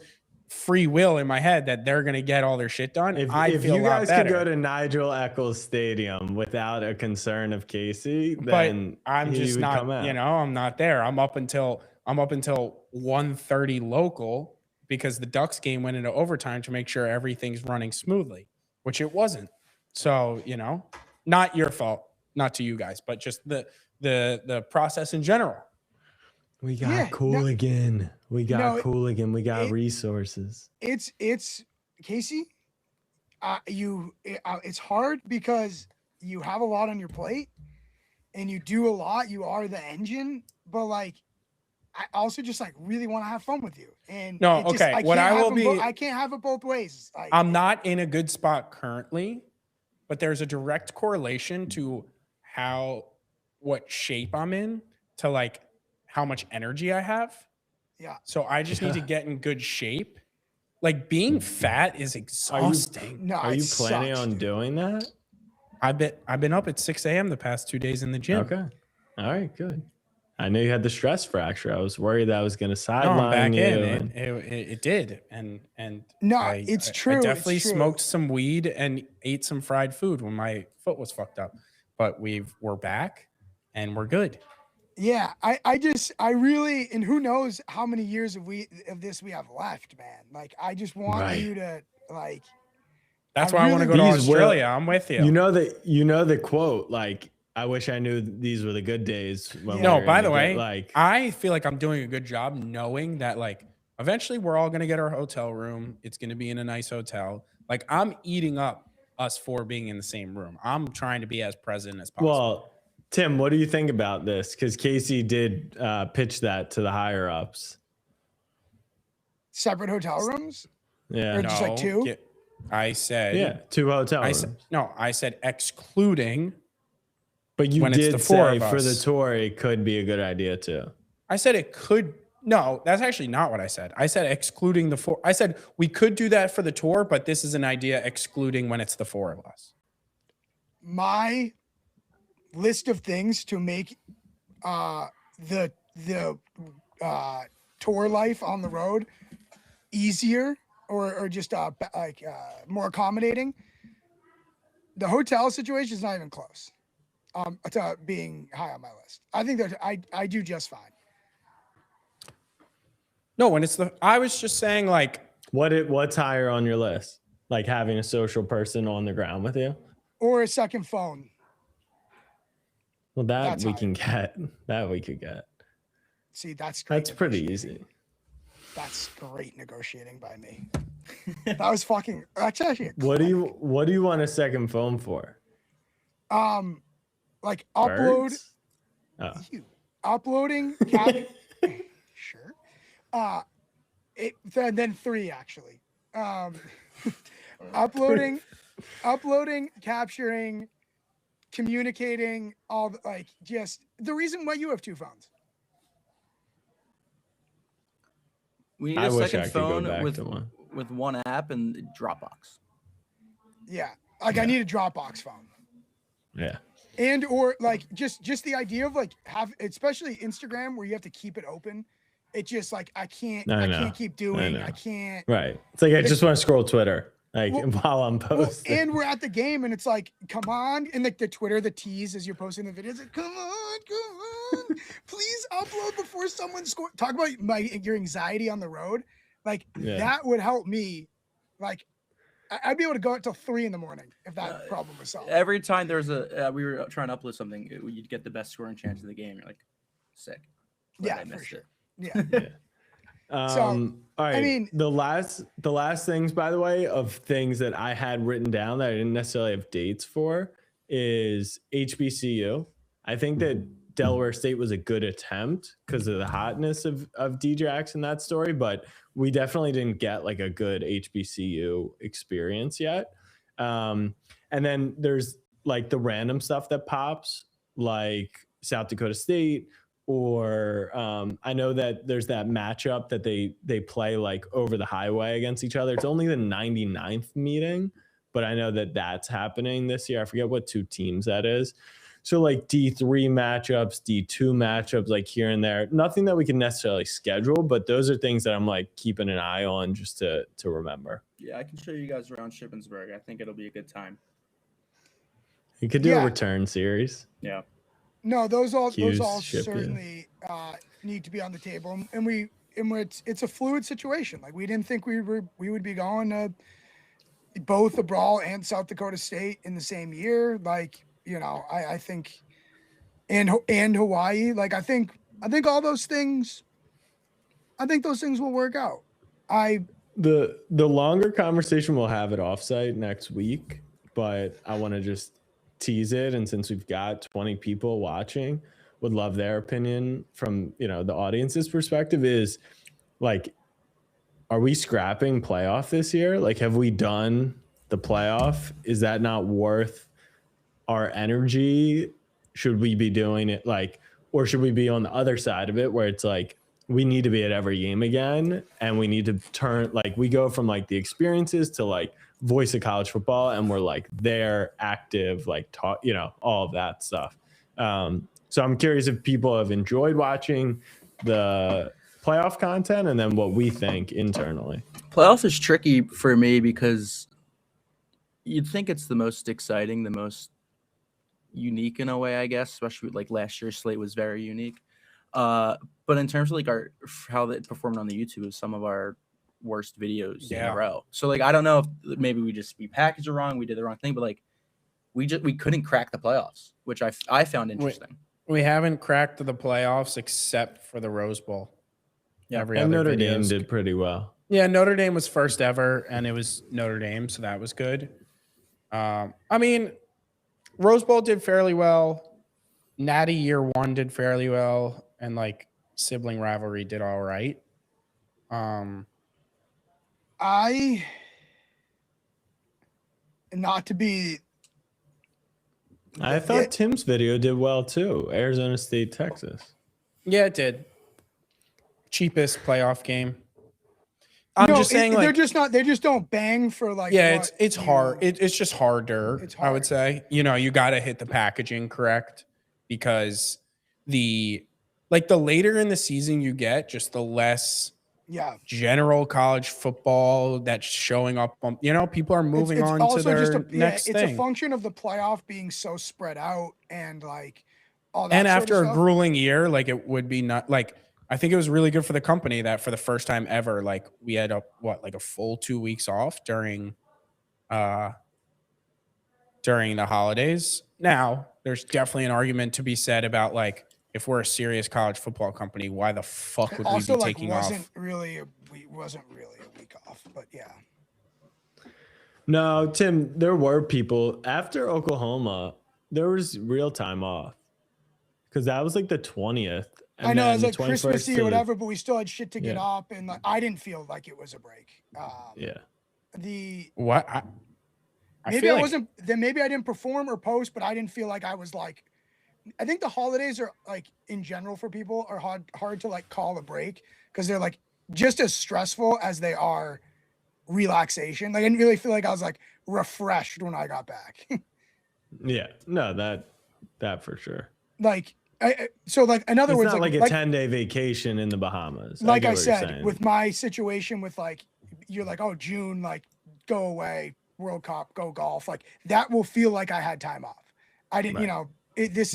free will in my head that they're going to get all their shit done, I'd If feel you a lot guys better. could go to Nigel Eccles Stadium without a concern of Casey, but then I'm he just would come not, out. you know, I'm not there. I'm up until 1:30 local because the Ducks game went into overtime to make sure everything's running smoothly, which it wasn't. So, you know, not your fault, not to you guys, but just the process in general. We got Yeah, no- Cooligan. We got No, Cooligan. We got it- resources. it's Casey. It's hard because you have a lot on your plate, and you do a lot. You are the engine, but like, I also just like really want to have fun with you. And No, it just- okay, what can't I have will them be- I can't have it both ways. Like, I'm not in a good spot currently, but there's a direct correlation to what shape I'm in to like how much energy I have. Yeah. So I just need to get in good shape. Like being fat is exhausting. No, Are it you planning sucks, on dude. doing that? I've been up at 6 a.m. the past 2 days in the gym. Okay. All right, good. I knew you had the stress fracture. I was worried that I was going to No, sideline I'm back you. in. and- It did, and No, it's true, I it's definitely true. smoked some weed and ate some fried food when my foot was fucked up, but we're back and we're good. Yeah, I really, and who knows how many years of this we have left, man. Like, I just want Right. you to like. That's why I want to go to These will- Australia. I'm with you. You know the quote, like, I wish I knew these were the good days. When No, we were by in the way, good- like, I feel like I'm doing a good job knowing that like eventually we're all gonna get our hotel room. It's gonna be in a nice hotel. Like I'm eating up us four being in the same room. I'm trying to be as present as possible. well, Tim, what do you think about this? Because Casey did pitch that to the higher ups. Separate hotel rooms? Yeah. Or just like two? I said Yeah, 2 hotel I rooms. said no, I said excluding. But you when it's did the four say of for the us. tour it could be a good idea too. I said it could. No, that's actually not what I said. I said excluding the four. I said we could do that for the tour, but this is an idea excluding when it's the four of us. My list of things to make the tour life on the road easier or just more accommodating. The hotel situation is not even close to being high on my list. I think that I do just fine. No, when it's the. I was just saying like. What's higher on your list? Like having a social person on the ground with you? Or a second phone. Well, That's we higher. can get. That we could get. See, that's great. That's pretty negotiating. easy. That's great negotiating by me. That was fucking. That's actually. What do you want a second phone for? Like upload. Birds? Oh. Uploading. Sure. Then 3 actually. Uploading, capturing, communicating, all the, like just the reason why you have 2 phones. We need I a wish second I could go phone back with to one. with one app and Dropbox. Yeah, like I need a Dropbox phone. Yeah. And or like just the idea of like especially Instagram where you have to keep it open. It just like I can't keep doing. I can't. Right. It's like I just want to scroll Twitter while I'm posting. And we're at the game and it's like, come on. And like the Twitter, the tease as you're posting the videos, like, come on, please upload before someone scores. Talk about your anxiety on the road. Like that would help me. Like I'd be able to go until 3 a.m. if that problem was solved. Every time there's we were trying to upload something, you'd get the best scoring chance of the game. You're like, sick. Yeah, I missed it. Yeah. All right. I mean, the last things, by the way, of things that I had written down that I didn't necessarily have dates for is HBCU. I think that Delaware State was a good attempt because of the hotness of Djax in that story, but we definitely didn't get like a good HBCU experience yet. And then there's like the random stuff that pops, like South Dakota State, or I know that there's that matchup that they play like over the highway against each other. It's only the 99th meeting, but I know that that's happening this year. I forget what 2 teams that is. So like D3 matchups, D2 matchups, like here and there. Nothing that we can necessarily schedule, but those are things that I'm like keeping an eye on just to remember. Yeah, I can show you guys around Shippensburg. I think it'll be a good time. You could do a return series. Yeah. No, those all ship, certainly need to be on the table, and it's a fluid situation. Like we didn't think we would be going to both the Brawl and South Dakota State in the same year. Like I think, and Hawaii. Like I think all those things. I think those things will work out. The longer conversation we'll have at offsite next week, but I want to just tease it, and since we've got 20 people watching, would love their opinion from the audience's perspective. Is like, are we scrapping playoff this year? Like, have we done the playoff? Is that not worth our energy? Should we be doing it or should we be on the other side of it where it's like we need to be at every game again, and we need to turn, like, we go from like the experiences to like voice of college football, and we're like there active, like talk, all of that stuff. So I'm curious if people have enjoyed watching the playoff content, and then what we think internally. Playoff is tricky for me because you'd think it's the most exciting, the most unique in a way, I guess, especially like last year's slate was very unique. But in terms of like how they performed on the YouTube is some of our worst videos in a row. So like I don't know if maybe we packaged it wrong, we did the wrong thing, but like we couldn't crack the playoffs, which I found interesting. We haven't cracked the playoffs except for the Rose Bowl. Yeah, and Notre Dame did pretty well. Yeah, Notre Dame was first ever, and it was Notre Dame, so that was good. I mean, Rose Bowl did fairly well. Natty Year 1 did fairly well, and like sibling rivalry did all right. I thought Tim's video did well too. Arizona State, Texas. Yeah, it did. Cheapest playoff game. I'm just saying, like, they just don't bang for like. Yeah, it's hard. It's just harder. It's hard. I would say, you got to hit the packaging correct because the later in the season you get, just the less general college football that's showing up on, people are moving on to their next thing. It's a function of the playoff being so spread out and like all that. And after a grueling year, like it would be not like, I think it was really good for the company that for the first time ever, like we had a full 2 weeks off during the holidays. Now there's definitely an argument to be said about like, if we're a serious college football company, why the fuck would we be taking off? Wasn't really a week off, but yeah. No, Tim, there were people after Oklahoma. There was real time off because that was like the 20th. I know it was like Christmassy or whatever, but we still had shit to get up, and like I didn't feel like it was a break. Maybe I wasn't. Then maybe I didn't perform or post, but I didn't feel like I was like. I think the holidays are like in general for people are hard to like call a break because they're like just as stressful as they are relaxation. Like I didn't really feel like I was like refreshed when I got back. Yeah, no, that for sure. Like in other words, not like a 10-day vacation in the Bahamas. Like I said, with my situation with like you're like, oh, June, like go away, World Cup, go golf, like that will feel like I had time off. I didn't,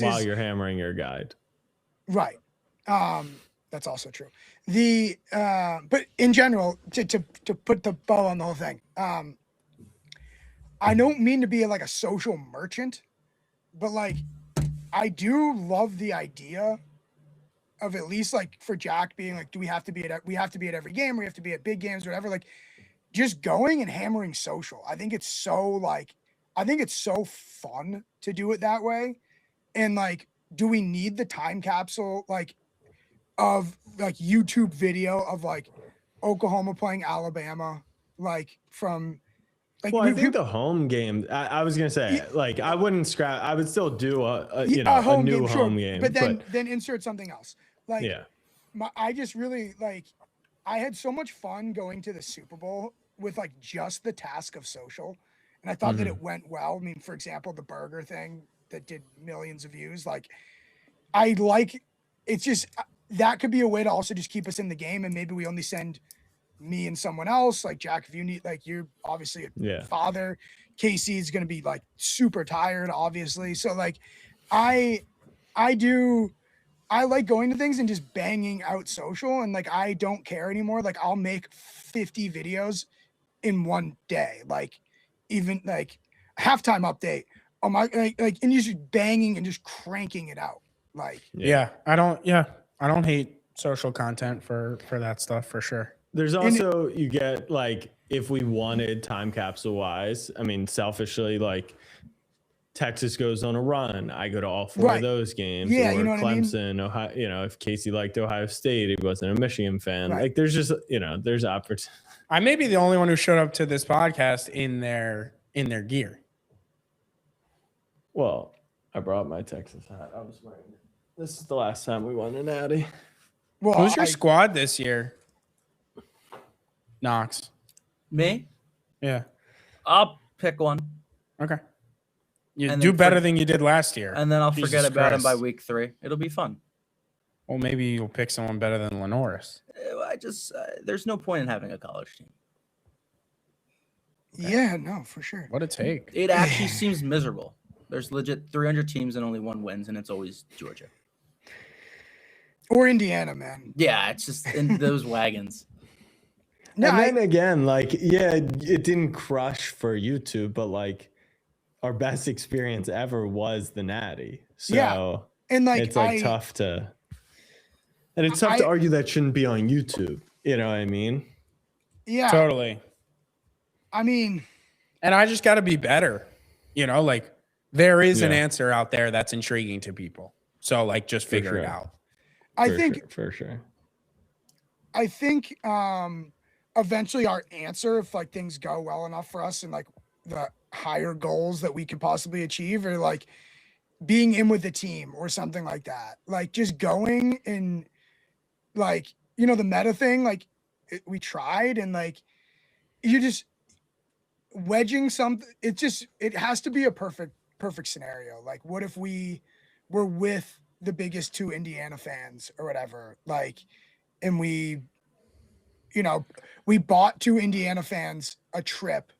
while you're hammering your guide. Right. That's also true. But in general, to put the bow on the whole thing, I don't mean to be like a social merchant, but like I do love the idea of at least like for Jack being like, do we have to be at every game, or we have to be at big games or whatever, like just going and hammering social. I think it's so fun to do it that way. And like, do we need the time capsule like of like YouTube video of like Oklahoma playing Alabama, like from like? Well, I think the home game. I was gonna say like I wouldn't scrap. I would still do a new home game. But then insert something else. Like I just really like. I had so much fun going to the Super Bowl with like just the task of social, and I thought that it went well. I mean, for example, the burger thing that did millions of views. Like, it's just that could be a way to also just keep us in the game, and maybe we only send me and someone else. Like Jack, if you need, like, you're obviously a father. Casey is going to be like super tired, obviously. So like, I like going to things and just banging out social, and like I don't care anymore. Like I'll make 50 videos in one day, like even like halftime update. Oh my, like, and you're just banging and just cranking it out. Like, I don't hate social content for that stuff for sure. There's also, you get like, if we wanted time capsule wise, I mean, selfishly, like Texas goes on a run, I go to all four of those games. Yeah, or you know what Clemson, I mean? Ohio, if Casey liked Ohio State, he wasn't a Michigan fan. Like there's just, there's opportunity. I may be the only one who showed up to this podcast in their gear. Well, I brought my Texas hat. I was wearing it. This is the last time we won a natty. Well, who's your squad this year? Knox. Me? Yeah. I'll pick one. Okay. You do better than you did last year. And then I'll forget about him by week 3. It'll be fun. Well, maybe you'll pick someone better than Lenoris. There's no point in having a college team. Okay. Yeah, no, for sure. What a take. It actually seems miserable. There's legit 300 teams and only one wins, and it's always Georgia. Or Indiana, man. Yeah, it's just in those wagons. No, and then again, like, yeah, it didn't crush for YouTube, but like our best experience ever was the Natty. So Yeah, and like it's like tough to, and it's tough to argue that shouldn't be on YouTube. You know what I mean? Yeah, Totally. I mean, And I just got to be better. You know, like there is an Yeah. answer out there that's intriguing to people. So like just figure it sure. out. For sure. I think eventually our answer, if like things go well enough for us and like the higher goals that we could possibly achieve, are like being in with the team or something like that. Like just going and like, you know, the meta thing, like we tried and like you just wedging something. It has to be a perfect scenario. Like what if we were with the biggest 2 Indiana fans or whatever, like, and we, you know, we bought 2 Indiana fans a trip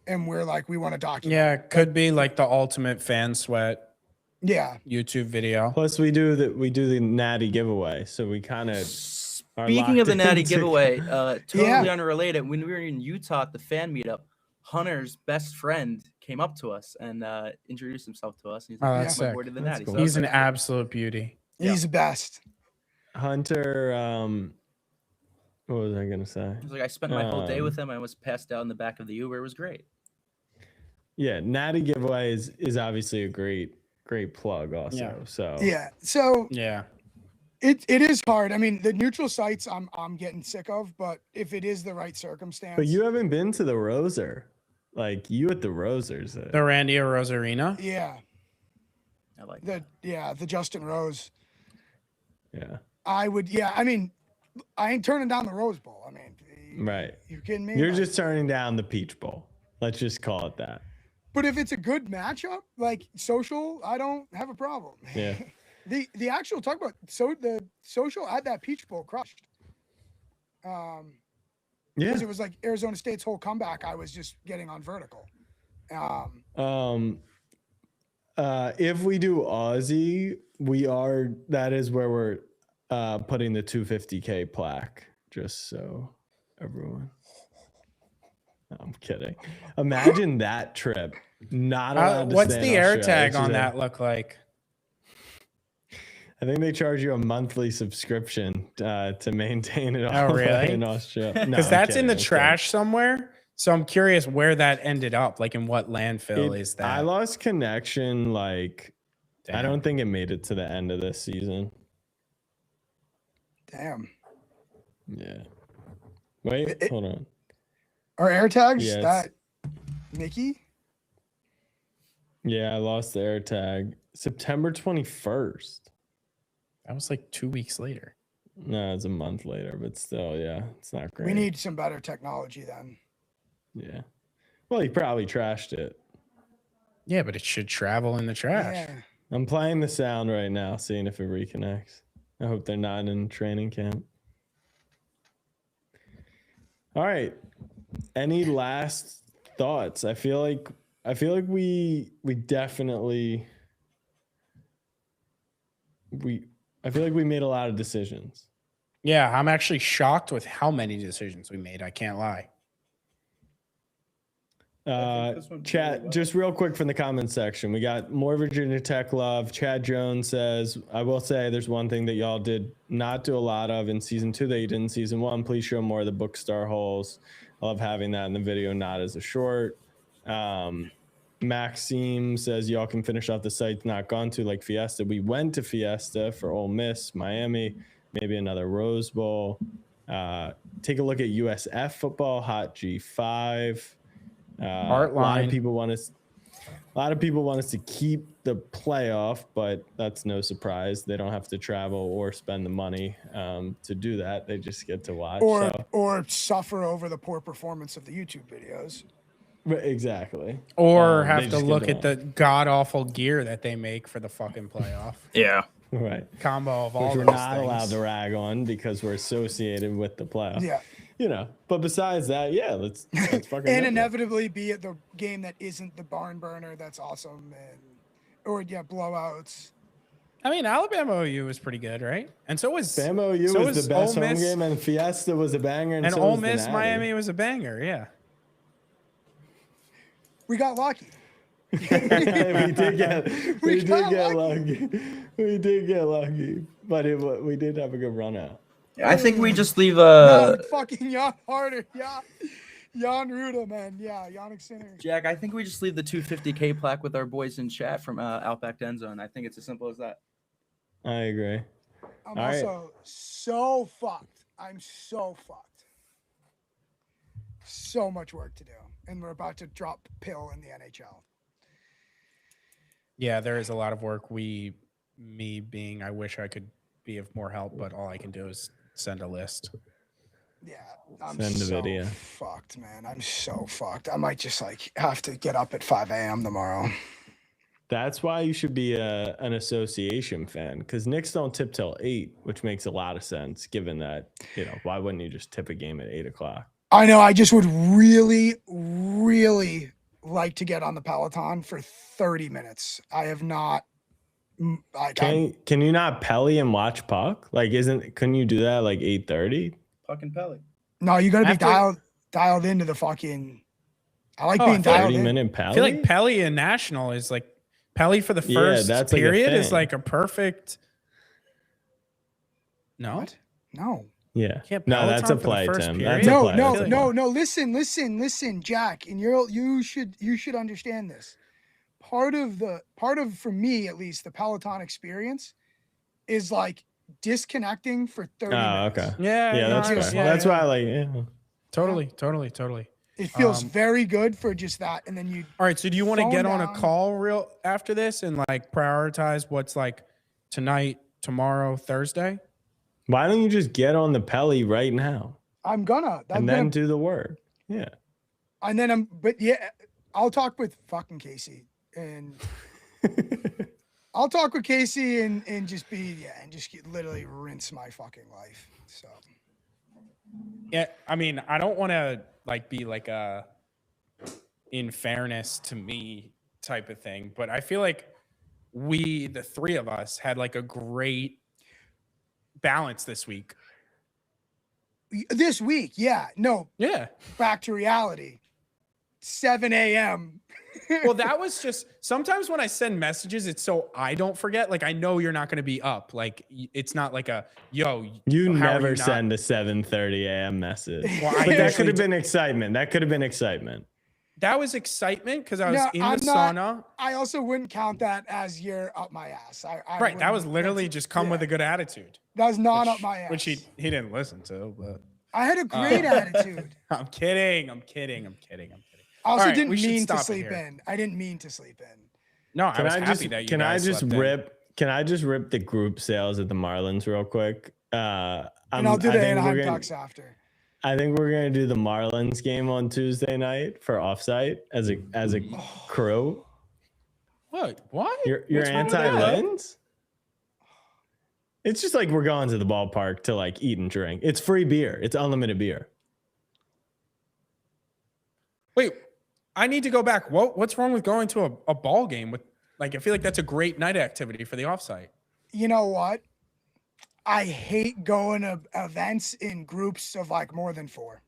and we're like, we want to document. Yeah, it could be like the ultimate fan sweat Yeah. YouTube video. Plus, we do the Natty giveaway, so we kind of. Speaking of the Natty giveaway, totally Yeah. unrelated. When we were in Utah at the fan meetup, Hunter's best friend came up to us and introduced himself to us. And he's Oh, like, that's "Yeah, my sick. boy did the That's Natty." cool. So He's an that's absolute beauty. He's the best. Hunter, what was I gonna say? He's like, I spent my whole day with him. I was passed out in the back of the Uber. It was great. Yeah, Natty giveaway is obviously a great plug also. Yeah. So Yeah. So Yeah. it is hard. I mean, the neutral sites I'm getting sick of, but if it is the right circumstance. But you haven't been to the Roser. Like you at the Rosers. The Randy Rosarina. Yeah. I like that. The Justin Rose. Yeah. I mean, I ain't turning down the Rose Bowl. I mean, Right. you kidding me? You're Like, just turning down the Peach Bowl. Let's just call it that. but if it's a good matchup, like social, I don't have a problem. Yeah. The actual talk about the social at that Peach Bowl crushed. Yeah. Because it was like Arizona State's whole comeback. I was just getting on vertical. If we do Aussie, that is where we're putting the 250K plaque, just so everyone. No, I'm kidding. Imagine that trip. Not allowed to What's stay the in air Australia. tag It's on just that look like? I think they charge you a monthly subscription to maintain it all Oh, really? in Australia. No, Because I'm that's in kidding, the I'm kidding. trash somewhere. So I'm curious where that ended up. Like in what landfill is that? I lost connection. Like, I Damn. don't think it made it to the end of this season. Damn. Yeah. Wait, hold on. Are air tags Yeah, that Mickey? Yeah, I lost the air tag September 21st. That was like 2 weeks later. No, it's a month later, but still, yeah, it's not great. We need some better technology then. Yeah. Well, he probably trashed it. Yeah, but it should travel in the trash. Yeah. I'm playing the sound right now, seeing if it reconnects. I hope they're not in training camp. All right. Any last thoughts? I feel like we definitely I feel like we made a lot of decisions. Yeah, I'm actually shocked with how many decisions we made. I can't lie. this went Chat, really well. just real quick from the comments section. We got more Virginia Tech love. Chad Jones says, I will say there's one thing that y'all did not do a lot of in season 2 that you did in season 1. Please show more of the Bookstar holes. I love having that in the video, not as a short. Maxime says y'all can finish off the sites not gone to like Fiesta. We went to Fiesta for Ole Miss, Miami, maybe another Rose Bowl. Take a look at USF football, Hot G5. A lot of people want us to keep the playoff, but that's no surprise. They don't have to travel or spend the money to do that. They just get to watch. Or suffer over the poor performance of the YouTube videos. Exactly. Or They have to just get look to at the god awful gear that they make for the fucking playoff. Yeah. right. Combo of all Which we're those not things. allowed to rag on because we're associated with the playoff. Yeah. You know, but besides that, yeah, let's fucking And nip it. inevitably be at the game that isn't the barn burner that's awesome. Or blowouts. I mean, Alabama OU was pretty good, right? And so was Bama OU so was the best Ole home Miss, game, and Fiesta was a banger, and so Ole was the Miss Natty. Miami was a banger. Yeah. We got lucky. we did get got lucky. We did get lucky, but we did have a good run out. I think we just leave No, fucking Jan Harder. Yeah. Jan Ruda, man. Yeah, Yannick Sinner. Jack, I think we just leave the 250K plaque with our boys in chat from Outback End Zone. I think it's as simple as that. I agree. I'm All right. also so fucked. I'm so fucked. So much work to do. And we're about to drop Pill in the NHL. Yeah, there is a lot of work. Me being, I wish I could be of more help, but all I can do is send a list. Yeah, I'm Send a so video. fucked, man. I'm so fucked. I might just like have to get up at 5 a.m. tomorrow. That's why you should be an association fan, because Knicks don't tip till 8, which makes a lot of sense given that, why wouldn't you just tip a game at 8 o'clock? I know. I just would really, really like to get on the Peloton for 30 minutes. I have not. Can you not Pelly and watch puck? Like, couldn't you do that at like 8:30? Fucking Pelly. No, you got to be dialed into the fucking. I like being 30 dialed in. minute Pelly? I feel like Pelly and National is like Pelly for the first that's like a period is thing. like a perfect. No, What? No. Yeah. Can't No, that's a Peloton for the play, first Tim. period? That's a No, play. no, That's a no, play. no. Listen, Jack, and you should understand this. Part of for me at least the Peloton experience is like disconnecting for 30 minutes. Okay. Yeah, Yeah, no, that's fair. yeah, That's yeah. why I like. Yeah. Totally. It feels very good for just that, and then you. All right, so do you want to phone get on a down. call real after this and like prioritize what's like tonight, tomorrow, Thursday? Why don't you just get on the Pelly right now I'm gonna. and then do the work? Yeah. And then but yeah, I'll talk with fucking Casey and. I'll talk with Casey and just literally rinse my fucking life. So. Yeah, I mean, I don't want to like be like a in fairness to me type of thing, but I feel like the three of us had like a great balance this week. This week, yeah. No, Yeah. back to reality. 7 a.m. Well, that was just sometimes when I send messages, it's so I don't forget. Like I know you're not going to be up. Like it's not like a yo. You how are never you not- send a 7:30 a.m. message. Well, But that usually could have been excitement. That was excitement because I was No, in I'm the not- sauna. I also wouldn't count that as you're up my ass. Right. That was wouldn't- literally that's- just come yeah. with a good attitude. That was not up my ass. Which he didn't listen to, but I had a great attitude. I'm kidding. I also All right, we didn't should mean to stop it sleep here. in. I didn't mean to sleep in. No, I Can was I happy just that you can I guys just slept in. rip the group sales at the Marlins real quick? And I'll do the Anaheim Ducks after. I think we're gonna do the Marlins game on Tuesday night for offsite as a crew. What? You're What's wrong with that? anti-Lens? It's just like we're going to the ballpark to like eat and drink. It's free beer. It's unlimited beer. Wait, I need to go back. What's wrong with going to a ball game with like I feel like that's a great night activity for the offsite. You know what? I hate going to events in groups of like more than 4.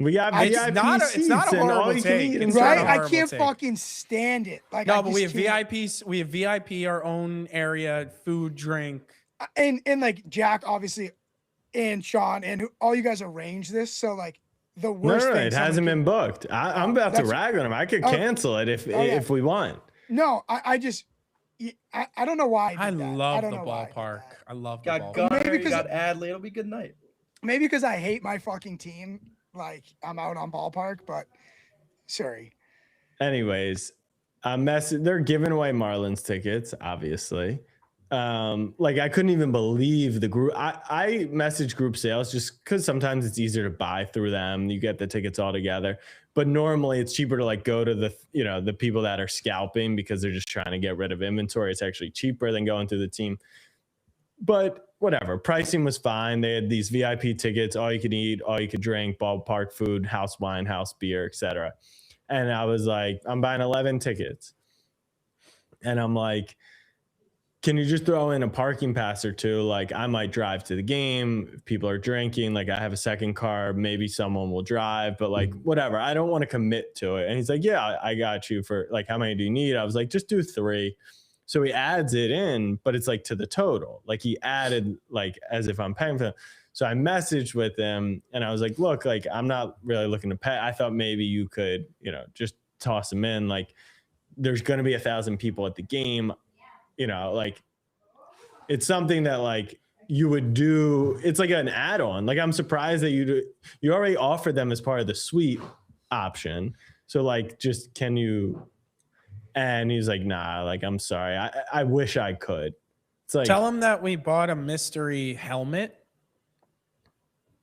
We got It's VIP not a seats horrible and all you can take. eat. It's Right? not a I horrible can't take. fucking stand it. Like No, I but we have just can't. VIPs. We have VIP, our own area, food, drink. And like Jack, obviously, and Sean, and all you guys arranged this. So like the No, worst thing. it hasn't been booked. I'm about to That's- rag on him. I could Oh. cancel it if we want. No, I just. I don't know why. I did that. love don't the know why I did ballpark. that. I love the Got ballpark. Gunner, Maybe you because- got Adley. It'll be a good night. Maybe because I hate my fucking team. Like I'm out on ballpark, but sorry. Anyways, they're giving away Marlins tickets, obviously. Like I couldn't even believe the group. I message group sales just because sometimes it's easier to buy through them. You get the tickets all together. But normally it's cheaper to like go to the people that are scalping because they're just trying to get rid of inventory. It's actually cheaper than going through the team. But whatever, pricing was fine. They had these VIP tickets, all you could eat, all you could drink, ballpark food, house wine, house beer, etc. And I was like, I'm buying 11 tickets. And I'm like, can you just throw in a parking pass or two? Like, I might drive to the game. If people are drinking, like I have a second car, maybe someone will drive, but like, whatever. I don't want to commit to it. And he's like, yeah, I got you for like, how many do you need? I was like, just do 3. So he adds it in, but it's like to the total. Like he added like as if I'm paying for them. So I messaged with him and I was like, look, like I'm not really looking to pay. I thought maybe you could, just toss them in. Like there's going to be 1,000 people at the game. Like it's something that like you would do. It's like an add-on. Like I'm surprised that you already offered them as part of the suite option. So like, just can you? And he's like, nah, like I'm sorry. I wish I could. It's like, tell him that we bought a mystery helmet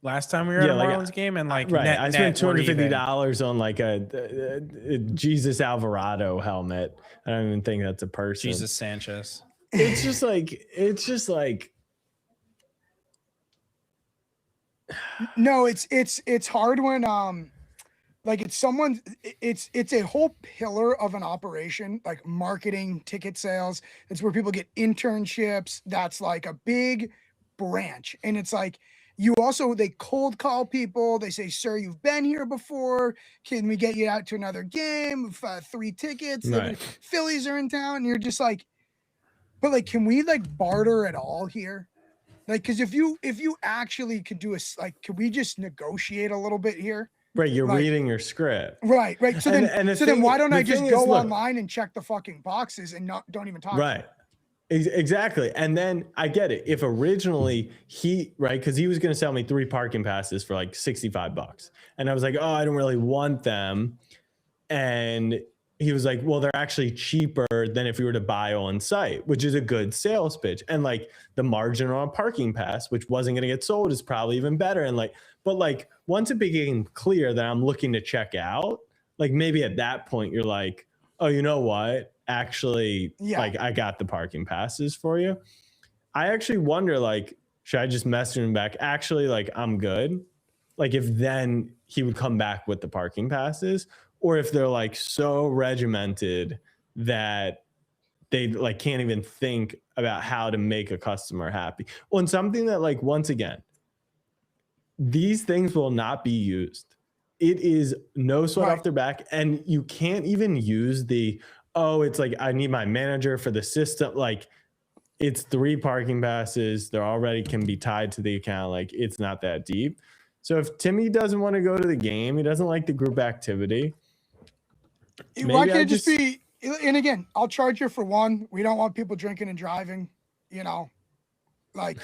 last time we were at a Marlins game, and like right. I spent $250 on like a Jesus Alvarado helmet. I don't even think that's a person. Jesus Sanchez. It's just like no, it's hard when like it's someone, it's a whole pillar of an operation, like marketing, ticket sales. It's where people get internships. That's like a big branch. And it's like, they cold call people. They say, sir, you've been here before. Can we get you out to another game? 3 tickets. Right. Phillies are in town. And you're just like, but like, can we like barter at all here? Like, cause if you actually could do could we just negotiate a little bit here? Right. You're reading your script. Right. So then why don't I just go online and check the fucking boxes and don't even talk? Right. Exactly. And then I get it. If originally because he was going to sell me 3 parking passes for like $65. And I was like, oh, I don't really want them. And he was like, well, they're actually cheaper than if you were to buy on site, which is a good sales pitch. And like the margin on a parking pass, which wasn't going to get sold, is probably even better. And like, but like once it became clear that I'm looking to check out, like maybe at that point you're like, oh, you know what? Actually, like I got the parking passes for you. I actually wonder, like, should I just message him back? Actually, like, I'm good. Like if then he would come back with the parking passes, or if they're like so regimented that they like can't even think about how to make a customer happy on something that, like, once again, these things will not be used. It is no sweat off their back. And you can't even use it's like, I need my manager for the system. Like it's 3 parking passes. They're already can be tied to the account. Like it's not that deep. So if Timmy doesn't want to go to the game, he doesn't like the group activity. Why can't it just be, and again, I'll charge you for 1. We don't want people drinking and driving, like,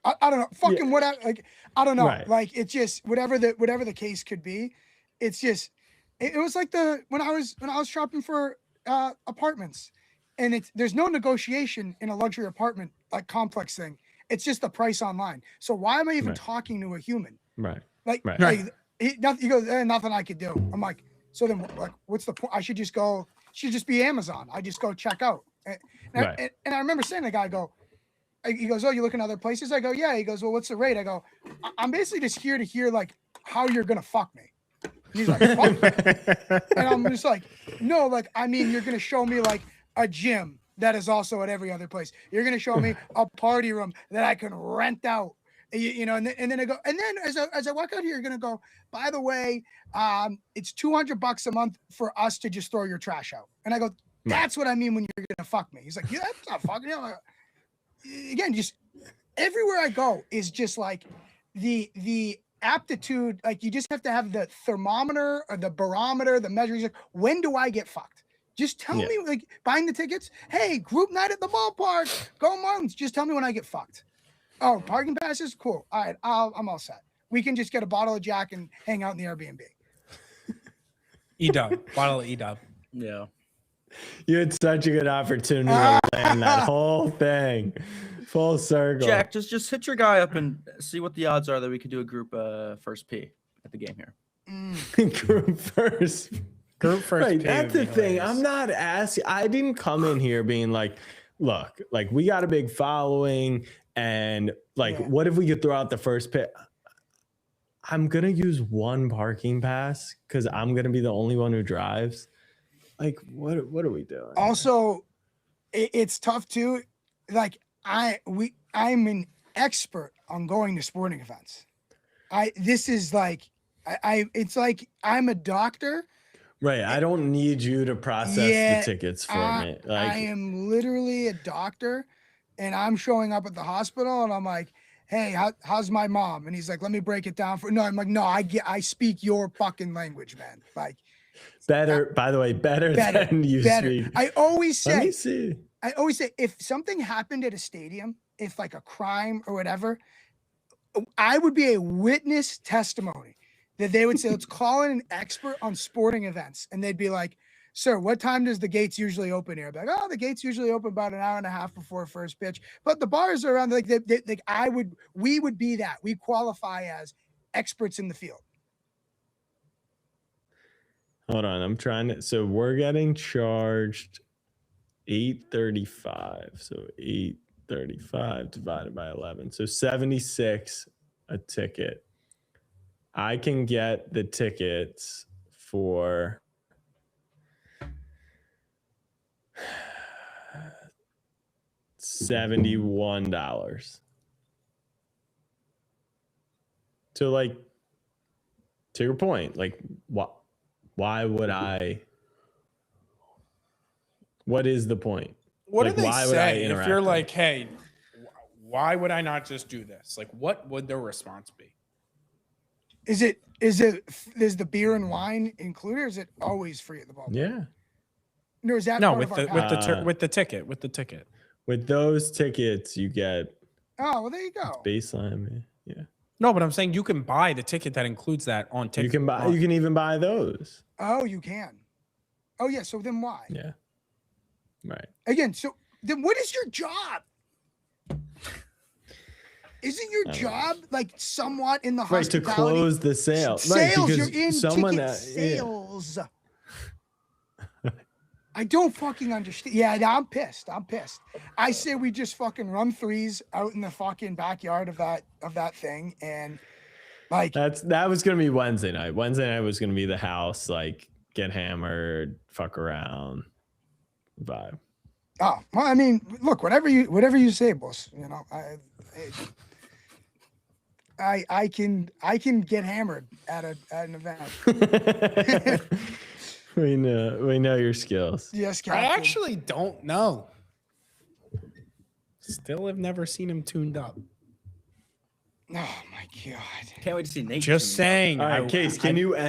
I don't know, fucking whatever. Like, I don't know. Right. Like, it's just whatever the case could be. It's just, it was like when I was shopping for apartments, and there's no negotiation in a luxury apartment like complex thing. It's just the price online. So why am I even talking to a human? Right. Like he goes, nothing I could do. I'm like, so then like, what's the point? I should just be Amazon. I just go check out. And I remember saying to the guy, he goes, oh, you looking at other places? I go, yeah. He goes, well, what's the rate? I go, I'm basically just here to hear like how you're going to fuck me. And he's like, fuck? And I'm just like, no, like, I mean, you're going to show me like a gym that is also at every other place. You're going to show me a party room that I can rent out, and then I go, and then as I walk out here, you're going to go, by the way, it's $200 a month for us to just throw your trash out. And I go, that's what I mean when you're going to fuck me. He's like, yeah, that's not fucking. Again, just everywhere I go is just like the aptitude. Like you just have to have the thermometer or the barometer, the measure. Like, when do I get fucked? Just tell me, like, buying the tickets. Hey, group night at the ballpark. Go Marlins. Just tell me when I get fucked. Oh, parking passes? Cool. All right, I'm all set. We can just get a bottle of Jack and hang out in the Airbnb. E-Dub. Bottle of E-Dub. Yeah. You had such a good opportunity to land that whole thing. Full circle. Jack, just hit your guy up and see what the odds are that we could do a group first P at the game here. Group first. Group first. Right, that's the thing. I'm not asking. I didn't come in here being like, look, like we got a big following, and like, what if we could throw out the first pit? I'm gonna use 1 parking pass because I'm gonna be the only one who drives. Like, what are we doing? Also, it's tough too. Like I'm an expert on going to sporting events. This is like it's like I'm a doctor. Right. I don't need you to process the tickets for me. Like, I am literally a doctor, and I'm showing up at the hospital, and I'm like, "Hey, how's my mom?" And he's like, "Let me break it down for." No, I'm like, "No, I speak your fucking language, man." Like, better. By the way, better than you speak. I always Let me say, see. if something happened at a stadium, if like a crime or whatever, I would be a witness testimony that they would say, let's call in an expert on sporting events. And they'd be like, sir, what time does the gates usually open here? I'd be like, oh, the gates usually open about an hour and a half before first pitch. But the bars are around, like, we would be that. We qualify as experts in the field. Hold on. I'm trying to. So we're getting charged $8.35. So $8.35 divided by 11. So 76 a ticket. I can get the tickets for $71. So, like, to your point, like, why would I? What is the point? What Like, do they why would I say if interact you're with like, hey, why would I not just do this? Like, what would their response be? Is the beer and wine included, or is it always free at the ballpark? Yeah. No, is that No, part with of the our with the ticket. With those tickets, you get Oh, well, there you go. baseline. Yeah. No, but I'm saying you can buy the ticket that includes that on ticket. You can buy. You can even buy those. Oh, you can. Oh, yeah. So then why? Yeah. Right. Again, so then what is your job? Isn't your job like somewhat in the Right, to hospitality? close the sale. Sales, Right, because you're in someone ticket sales. I don't fucking understand. Yeah, I'm pissed. I say we just fucking run threes out in the fucking backyard of that thing, and like that was gonna be Wednesday night. Wednesday night was gonna be the house, like, get hammered, fuck around, vibe. oh, well, I mean, look, whatever you say, boss. You know, I can get hammered at an event. We know your skills. Yes, Captain. I actually don't know. Still have never seen him tuned up. Oh my god. Can't wait to see Nate. Just saying. All right, Case, can you end?